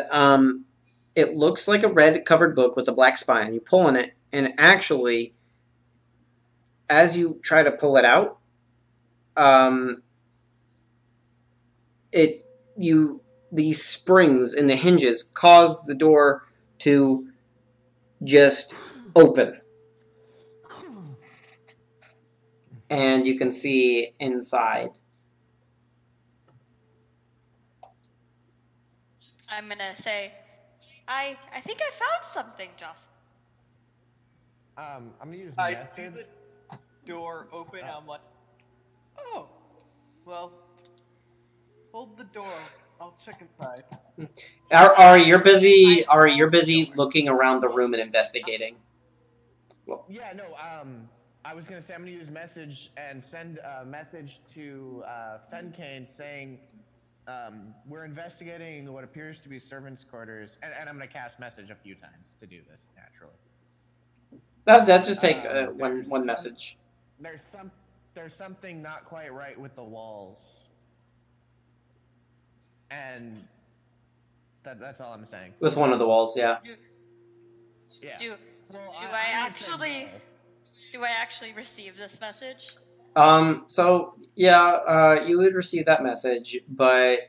it looks like a red covered book with a black spine. You pull on it, and actually, as you try to pull it out, these springs in the hinges cause the door to just open. And you can see inside. I'm gonna say, I think I found something, Joss. I'm gonna use I see message. the door open. I'm like, oh, well, hold the door. I'll check inside. Ari, you're busy. Ari, you're busy looking around the room and investigating. Yeah, no. I was gonna say I'm gonna use message and send a message to Fenkane saying we're investigating what appears to be servants' quarters, and I'm gonna cast message a few times to do this naturally. That just take one message. There's something not quite right with the walls, and that's all I'm saying. With one of the walls, yeah. Yeah. Do Well, I actually receive this message? So yeah, you would receive that message, but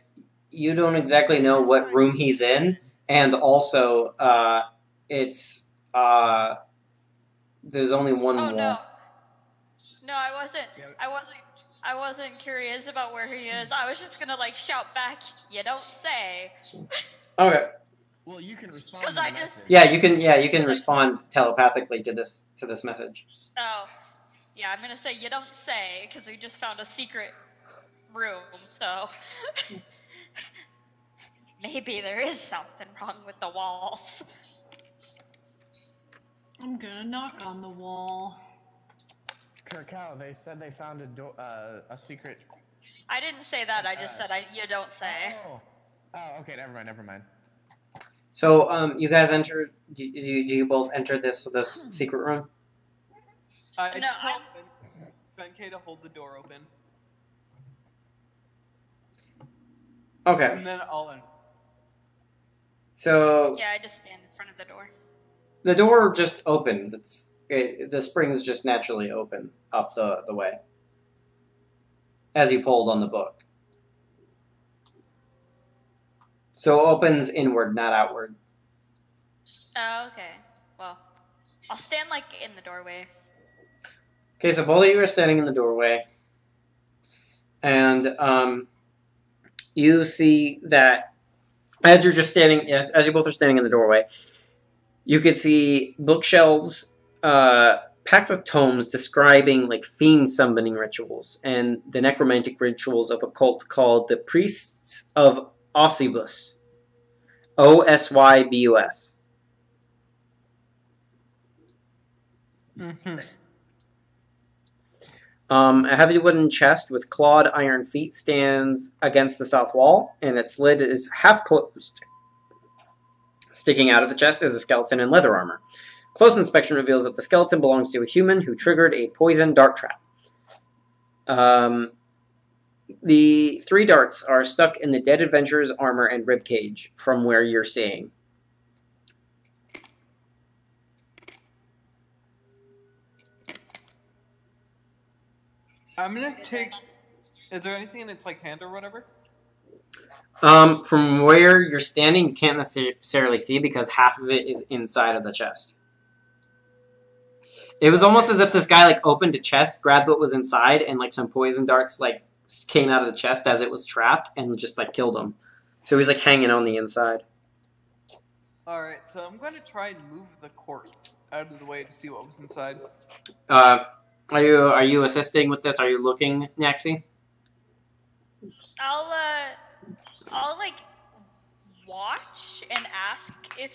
you don't exactly know what room he's in, and also it's there's only one wall. No, I wasn't curious about where he is. I was just gonna like shout back, "You don't say." Okay. Well, you can respond. Because I just. Yeah, you can respond telepathically to this message. Oh, yeah. I'm gonna say you don't say because we just found a secret room. So maybe there is something wrong with the walls. I'm gonna knock on the wall. Kirkau, they said they found a secret. I didn't say that. I just said you don't say. Oh, okay. Never mind. So, you guys enter. Do you both enter this secret room? I No, tell Benkei to hold the door open. Okay. And then I'll enter. So. Yeah, I just stand in front of the door. The door just opens. The springs just naturally open up the way as you pulled on the book. So it opens inward, not outward. Oh, okay. Well, I'll stand like in the doorway. Okay, so both of you are standing in the doorway, and you see that as you're just standing, as you both are standing in the doorway, you could see bookshelves packed with tomes describing like fiend summoning rituals and the necromantic rituals of a cult called the Priests of Osybus. Osybus. Mm-hmm. A heavy wooden chest with clawed iron feet stands against the south wall, and its lid is half closed. Sticking out of the chest is a skeleton in leather armor. Close inspection reveals that the skeleton belongs to a human who triggered a poison dart trap. The 3 darts are stuck in the dead adventurer's armor and ribcage from where you're seeing. I'm gonna take. Is there anything in its like hand or whatever? From where you're standing, you can't necessarily see because half of it is inside of the chest. It was almost as if this guy like opened a chest, grabbed what was inside, and like some poison darts like came out of the chest as it was trapped and just like killed him. So he's like hanging on the inside. All right, so I'm gonna try and move the corpse out of the way to see what was inside. Are you assisting with this? Are you looking, Naxi? I'll like watch and ask if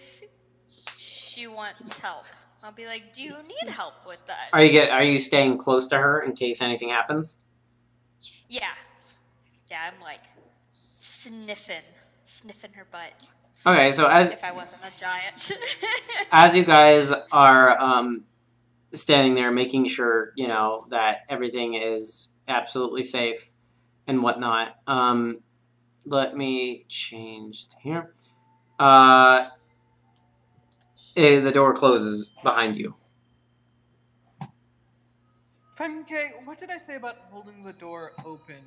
she wants help. I'll be like, "Do you need help with that?" Are you staying close to her in case anything happens? Yeah. Yeah, I'm like sniffing her butt. Okay, so as If I wasn't a giant. as you guys are standing there, making sure you know that everything is absolutely safe and whatnot. Let me change to here. The door closes behind you. Fenke, what did I say about holding the door open?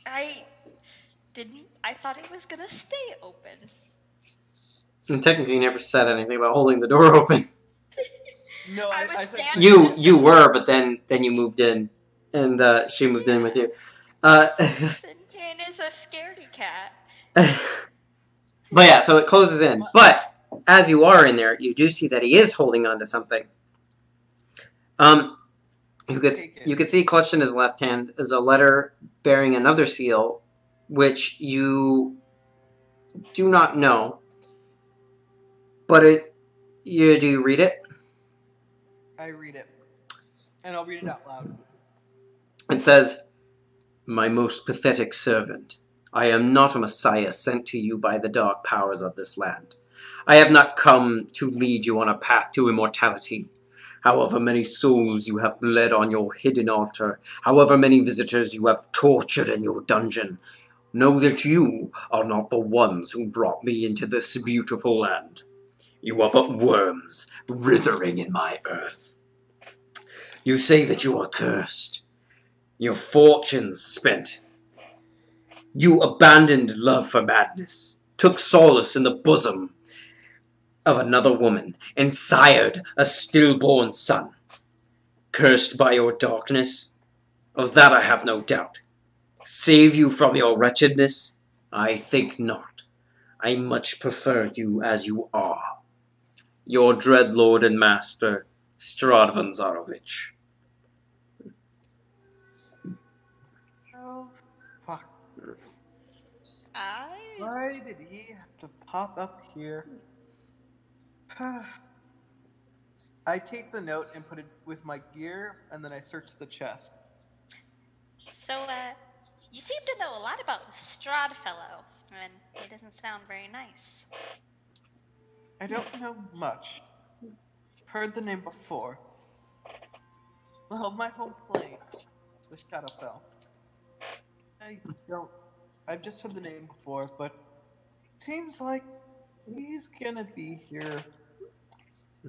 I thought it was gonna stay open. And technically, you never said anything about holding the door open. No, I was I said standing. You were, but then you moved in, and she moved in with you. Fincan is a scaredy cat. But yeah, so it closes in. But as you are in there, you do see that he is holding on to something. You could see clutched in his left hand is a letter bearing another seal, which you do not know. But do you read it? I read it. And I'll read it out loud. It says, "My most pathetic servant, I am not a messiah sent to you by the dark powers of this land. I have not come to lead you on a path to immortality. However many souls you have bled on your hidden altar, however many visitors you have tortured in your dungeon, know that you are not the ones who brought me into this beautiful land. You are but worms writhing in my earth. You say that you are cursed, your fortunes spent. You abandoned love for madness, took solace in the bosom of another woman, and sired a stillborn son. Cursed by your darkness? Of that I have no doubt. Save you from your wretchedness? I think not. I much prefer you as you are. Your dread lord and master, Strahd Vanzarovich." Oh, fuck. Why did he have to pop up here? I take the note and put it with my gear, and then I search the chest. So, you seem to know a lot about the Strahd fellow, and he doesn't sound very nice. I don't know much. Heard the name before. Well, my home plane, the Shadowfell. I've just heard the name before, but seems like he's gonna be here.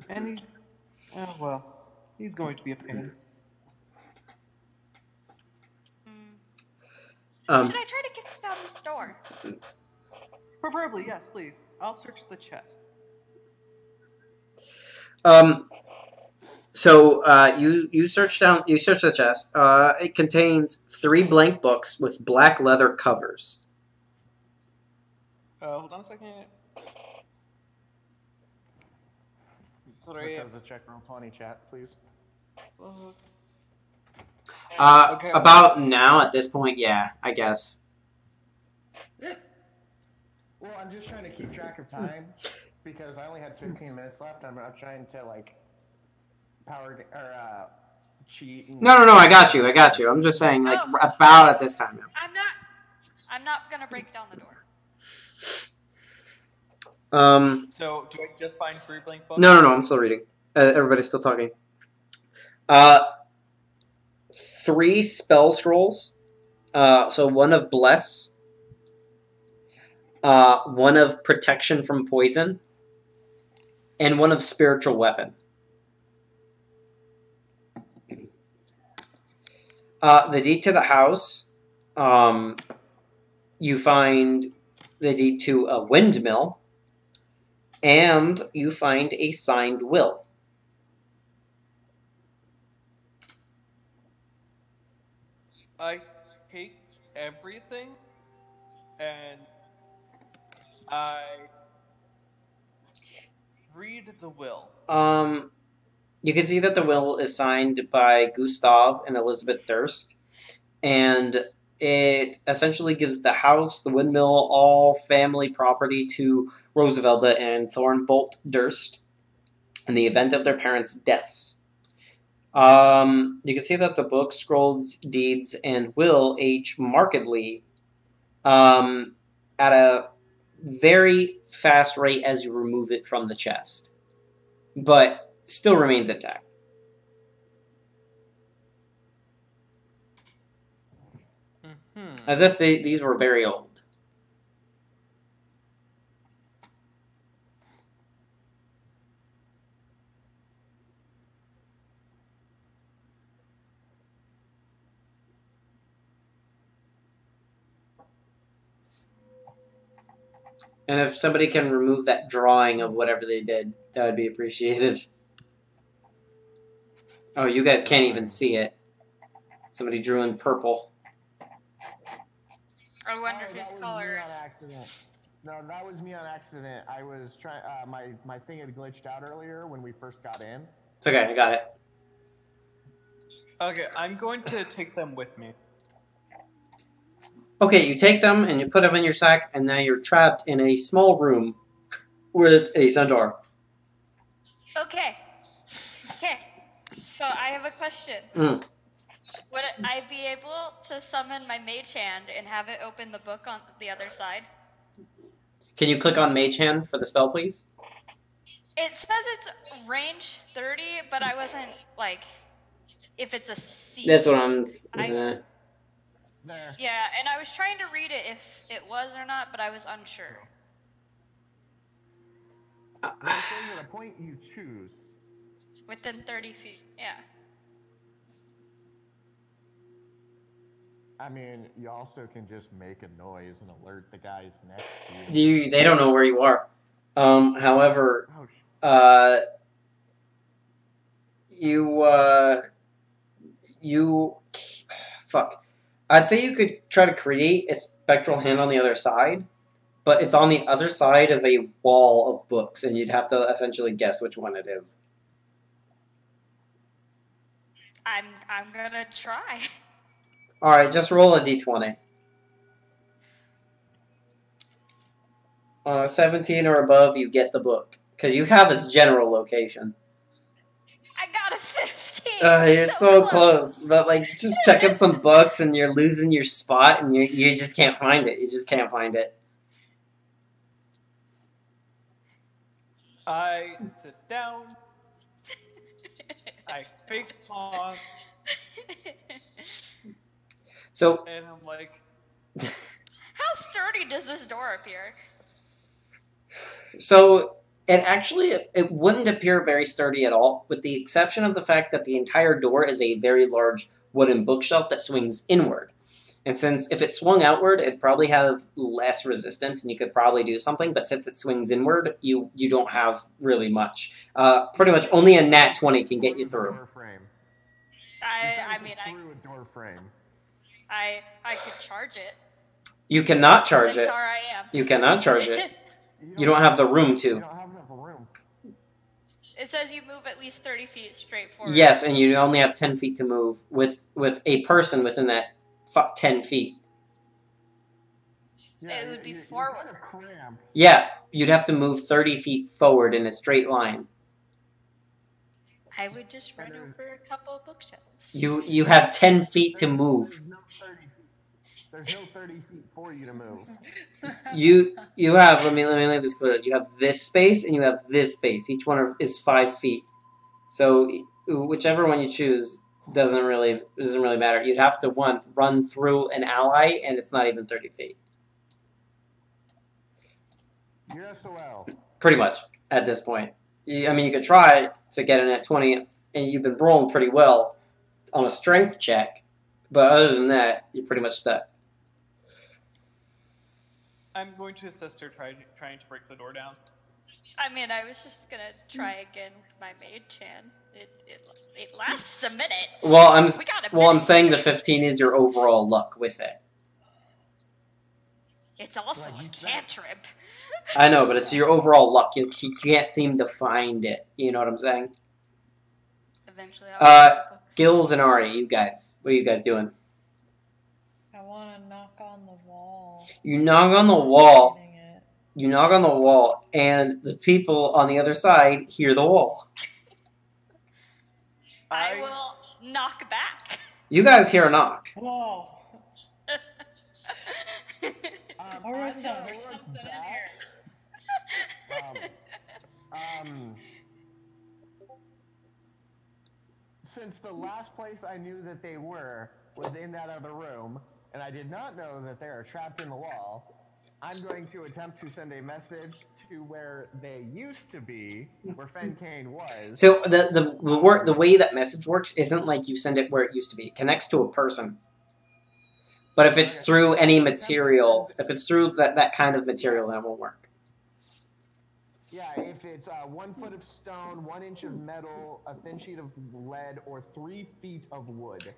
And he's going to be a pain. Should I try to kick down this door? Preferably, yes, please. I'll search the chest. So you search the chest. It contains 3 blank books with black leather covers. Hold on a second. Sorry. The check room 20 chat, please. Okay. About now, at this point, yeah, I guess. Well, I'm just trying to keep track of time because I only had 15 minutes left. I'm not trying to like cheat. No, I got you. I'm just saying, like, about at this time now. I'm not gonna break down the door. So, do I just find 3 blank books? No, I'm still reading. Everybody's still talking. 3 spell scrolls. So 1 of Bless. 1 of Protection from Poison. And 1 of Spiritual Weapon. The deed to the house. You find the deed to a windmill. And you find a signed will. I take everything and I read the will. You can see that the will is signed by Gustav and Elizabeth Durst, and it essentially gives the house, the windmill, all family property to Roosevelda and Thornbolt Durst in the event of their parents' deaths. You can see that the book, scrolls, deeds, and will age markedly at a very fast rate as you remove it from the chest, but still remains intact. As if these were very old. And if somebody can remove that drawing of whatever they did, that would be appreciated. Oh, you guys can't even see it. Somebody drew in purple. I wonder whose that was color me is. on accident. No, that was me on accident. I was trying. My thing had glitched out earlier when we first got in. It's okay, I got it. Okay, I'm going to take them with me. Okay, you take them and you put them in your sack, and now you're trapped in a small room with a centaur. Okay. Okay. So I have a question. Would I be able to summon my mage hand and have it open the book on the other side? Can you click on Mage Hand for the spell, please? It says it's range 30, but I wasn't, like, if it's a C. That's what I'm... There. Yeah, and I was trying to read it if it was or not, but I was unsure. Well, it says at a point you choose. Within 30 feet, yeah. I mean, you also can just make a noise and alert the guys next to you. They don't know where you are. However, fuck. I'd say you could try to create a spectral hand on the other side, but it's on the other side of a wall of books, and you'd have to essentially guess which one it is. I'm gonna try. Alright, just roll a d20. On a 17 or above, you get the book, because you have its general location. I got a 15! You're so close, but like just checking some books and you're losing your spot and you just can't find it. You just can't find it. I sit down. I face palm. So, And I'm like, How sturdy does this door appear? so it wouldn't appear very sturdy at all, with the exception of the fact that the entire door is a very large wooden bookshelf that swings inward. And since if it swung outward, it'd probably have less resistance and you could probably do something, but since it swings inward, you don't have really much. Pretty much only a nat 20 can get you through. Door frame. I mean, Through a door frame. I could charge it. You cannot charge it. Centaur I am. You cannot charge it. You don't have the room You to. don't have enough room. It says you move at least 30 feet straight forward. Yes, and you only have 10 feet to move with a person within that 10 feet. Yeah, It would be you're forward. kind of cramped. Yeah, you'd have to move 30 feet forward in a straight line. I would just run over a couple of bookshelves. You have 10 feet to move. There's no 30 feet for you to move. You have, let me make this clear. You have this space and you have this space. Each one is 5 feet. So whichever one you choose doesn't really matter. You'd have to run through an ally, and it's not even 30 feet. You're SOL. Pretty much at this point. I mean, you could try to get in at 20, and you've been rolling pretty well on a strength check, but other than that, you're pretty much stuck. I'm going to assist her trying to break the door down. I mean, I was just gonna try again with my mage hand. It lasts a minute. Well, I'm saying the 15 is your overall luck with it. It's also a cantrip. I know, but it's your overall luck. You can't seem to find it. You know what I'm saying? Eventually, I'll read the books. Gills and Ari, you guys. What are you guys doing? I want to knock on the wall. You knock on the wall. Getting it. You knock on the wall, and the people on the other side hear the wall. I will knock back. You guys hear a knock. Whoa. Orisa, I'm there's gonna something look in here. Since the last place I knew that they were was in that other room, and I did not know that they are trapped in the wall, I'm going to attempt to send a message to where they used to be, where Fencain was. So the way that message works isn't like you send it where it used to be. It connects to a person. But if it's through any material, if it's through that kind of material, then it won't work. Yeah, if it's 1 foot of stone, 1 inch of metal, a thin sheet of lead, or 3 feet of wood.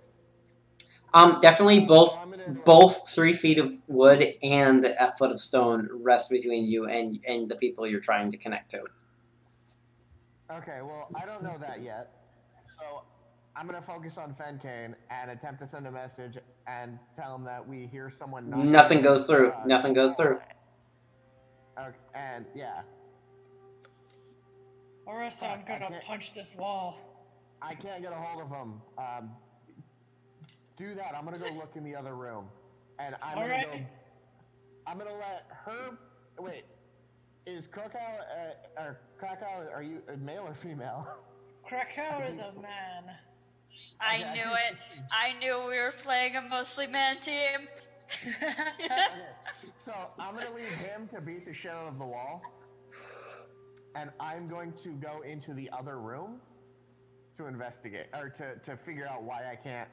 Definitely both 3 feet of wood and a foot of stone rest between you and the people you're trying to connect to. Okay, well, I don't know that yet. So I'm going to focus on Fencain and attempt to send a message and tell him that we hear someone knocking. Nothing goes through. Nothing goes through. Okay, and yeah. Orisa, I'm gonna punch this wall. I can't get a hold of him. Do that. I'm gonna go look in the other room, and I'm gonna let her. Wait, is Krakow or Krakow? Are you male or female? Krakow is a man. I knew it. I knew we were playing a mostly man team. So I'm gonna leave him to beat the shit out of the wall, and I'm going to go into the other room to investigate or to figure out why I can't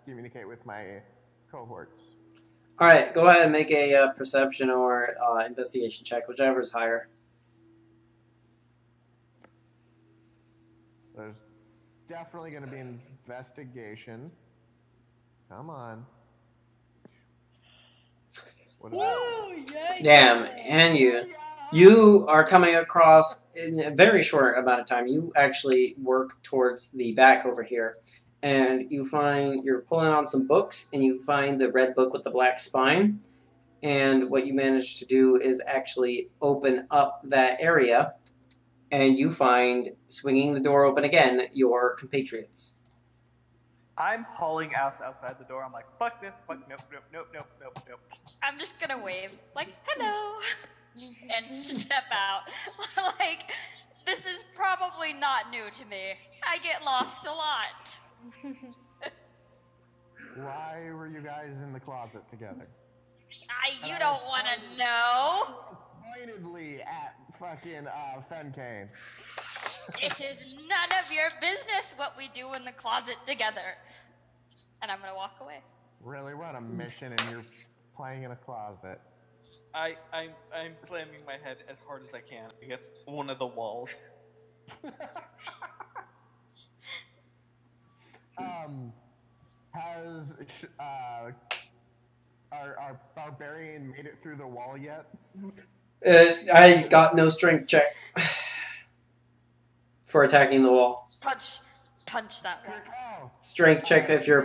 communicate with my cohorts. All right, go ahead and make a perception or investigation check, whichever is higher. There's definitely going to be an investigation. Come on. What is Woo! Yay! Damn, and you are coming across in a very short amount of time. You actually work towards the back over here, and you find you're pulling on some books, and you find the red book with the black spine. And what you manage to do is actually open up that area, and you find, swinging the door open again, your compatriots. I'm hauling ass outside the door. I'm like, fuck this, fuck, nope. I'm just gonna wave, like, hello, and step out. Like, this is probably not new to me. I get lost a lot. Why were you guys in the closet together? You don't want to know. Pointedly at fucking Fencain. It is none of your business what we do in the closet together. And I'm gonna walk away. Really, we're on a mission and you're playing in a closet. I'm slamming my head as hard as I can against one of the walls. Has our barbarian made it through the wall yet? I got no strength check for attacking the wall. Punch that wall. Oh. Strength check if you're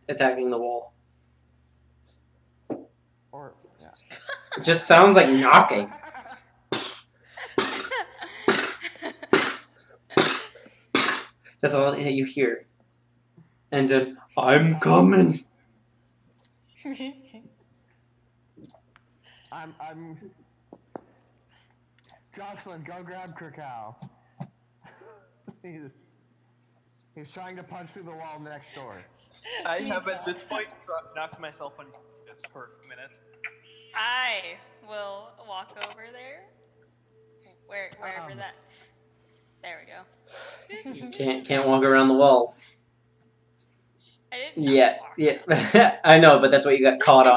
attacking the wall. Or yeah. It just sounds like knocking. That's all you hear. And then, I'm coming. I'm Jocelyn, go grab Krakow. He's trying to punch through the wall next door. I have at this point knocked myself unconscious for minutes. I will walk over there. Wherever that. There we go. Can't walk around the walls. I didn't Yeah. I know, but that's what you got caught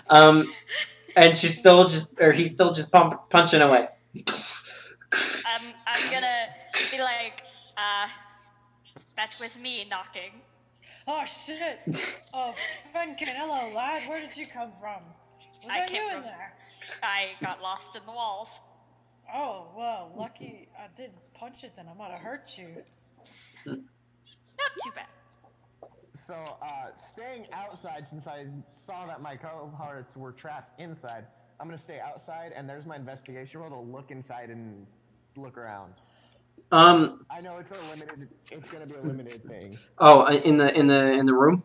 on. And he's still just punching away. I'm gonna be like, that was me knocking. Oh shit! Oh, Fencain, hello lad, where did you come from? Was I that came you in from- there? I got lost in the walls. Oh, well, lucky I didn't punch it then, I might have hurt you. Not too bad. So, staying outside, since I saw that my cohorts were trapped inside, I'm gonna stay outside, and there's my investigation roll to look inside and look around. I know it's gonna be a limited thing. Oh, in the room.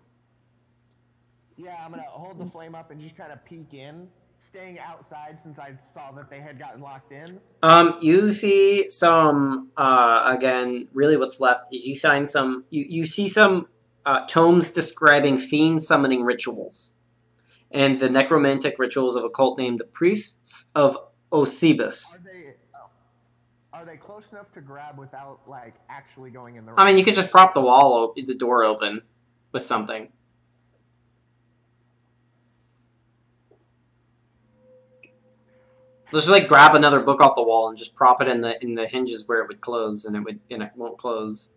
Yeah, I'm gonna hold the flame up and just kind of peek in, staying outside since I saw that they had gotten locked in. You see some. Again, really, what's left is you find some. You see some tomes describing fiend summoning rituals, and the necromantic rituals of a cult named the Priests of Osebus. Are they close enough to grab without like actually going in the room? I mean, you could just prop the door open with something. Just like grab another book off the wall and just prop it in the hinges where it would close, and it won't close.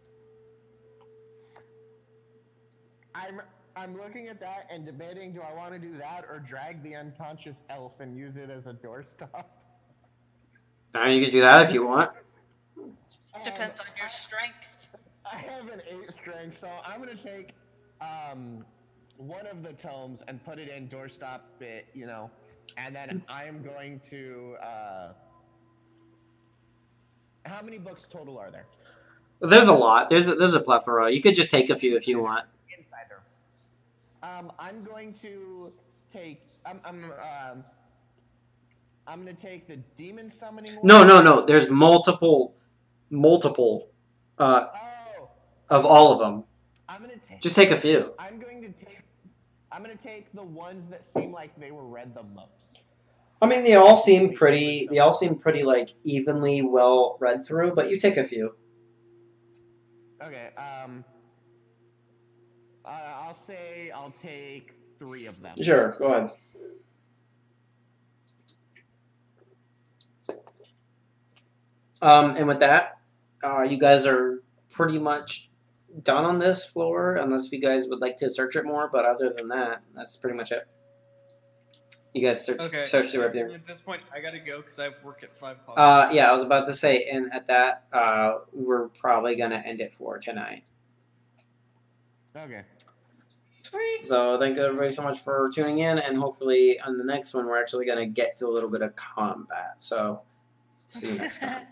I'm looking at that and debating: do I want to do that or drag the unconscious elf and use it as a doorstop? I mean, you could do that if you want. Depends on your strength. I have an 8 strength, so I'm gonna take one of the tomes and put it in doorstop bit, and then I am going to. How many books total are there? There's a lot. There's a plethora. You could just take a few if you want. Insider. I'm going to take. I'm gonna take the demon summoning one. No. There's multiple of all of them. Just take a few. I'm gonna take the ones that seem like they were read the most. I mean, they all seem pretty like evenly well read through, but you take a few. Okay. I'll say I'll take 3 of them. Sure. Go ahead. And with that, you guys are pretty much done on this floor, unless you guys would like to search it more. But other than that, that's pretty much it. You guys search through everything. At this point, I gotta go because I have work at 5 o'clock. Yeah, I was about to say, and at that, we're probably gonna end it for tonight. Okay. Sweet. So thank everybody so much for tuning in, and hopefully on the next one we're actually gonna get to a little bit of combat. So see you next time.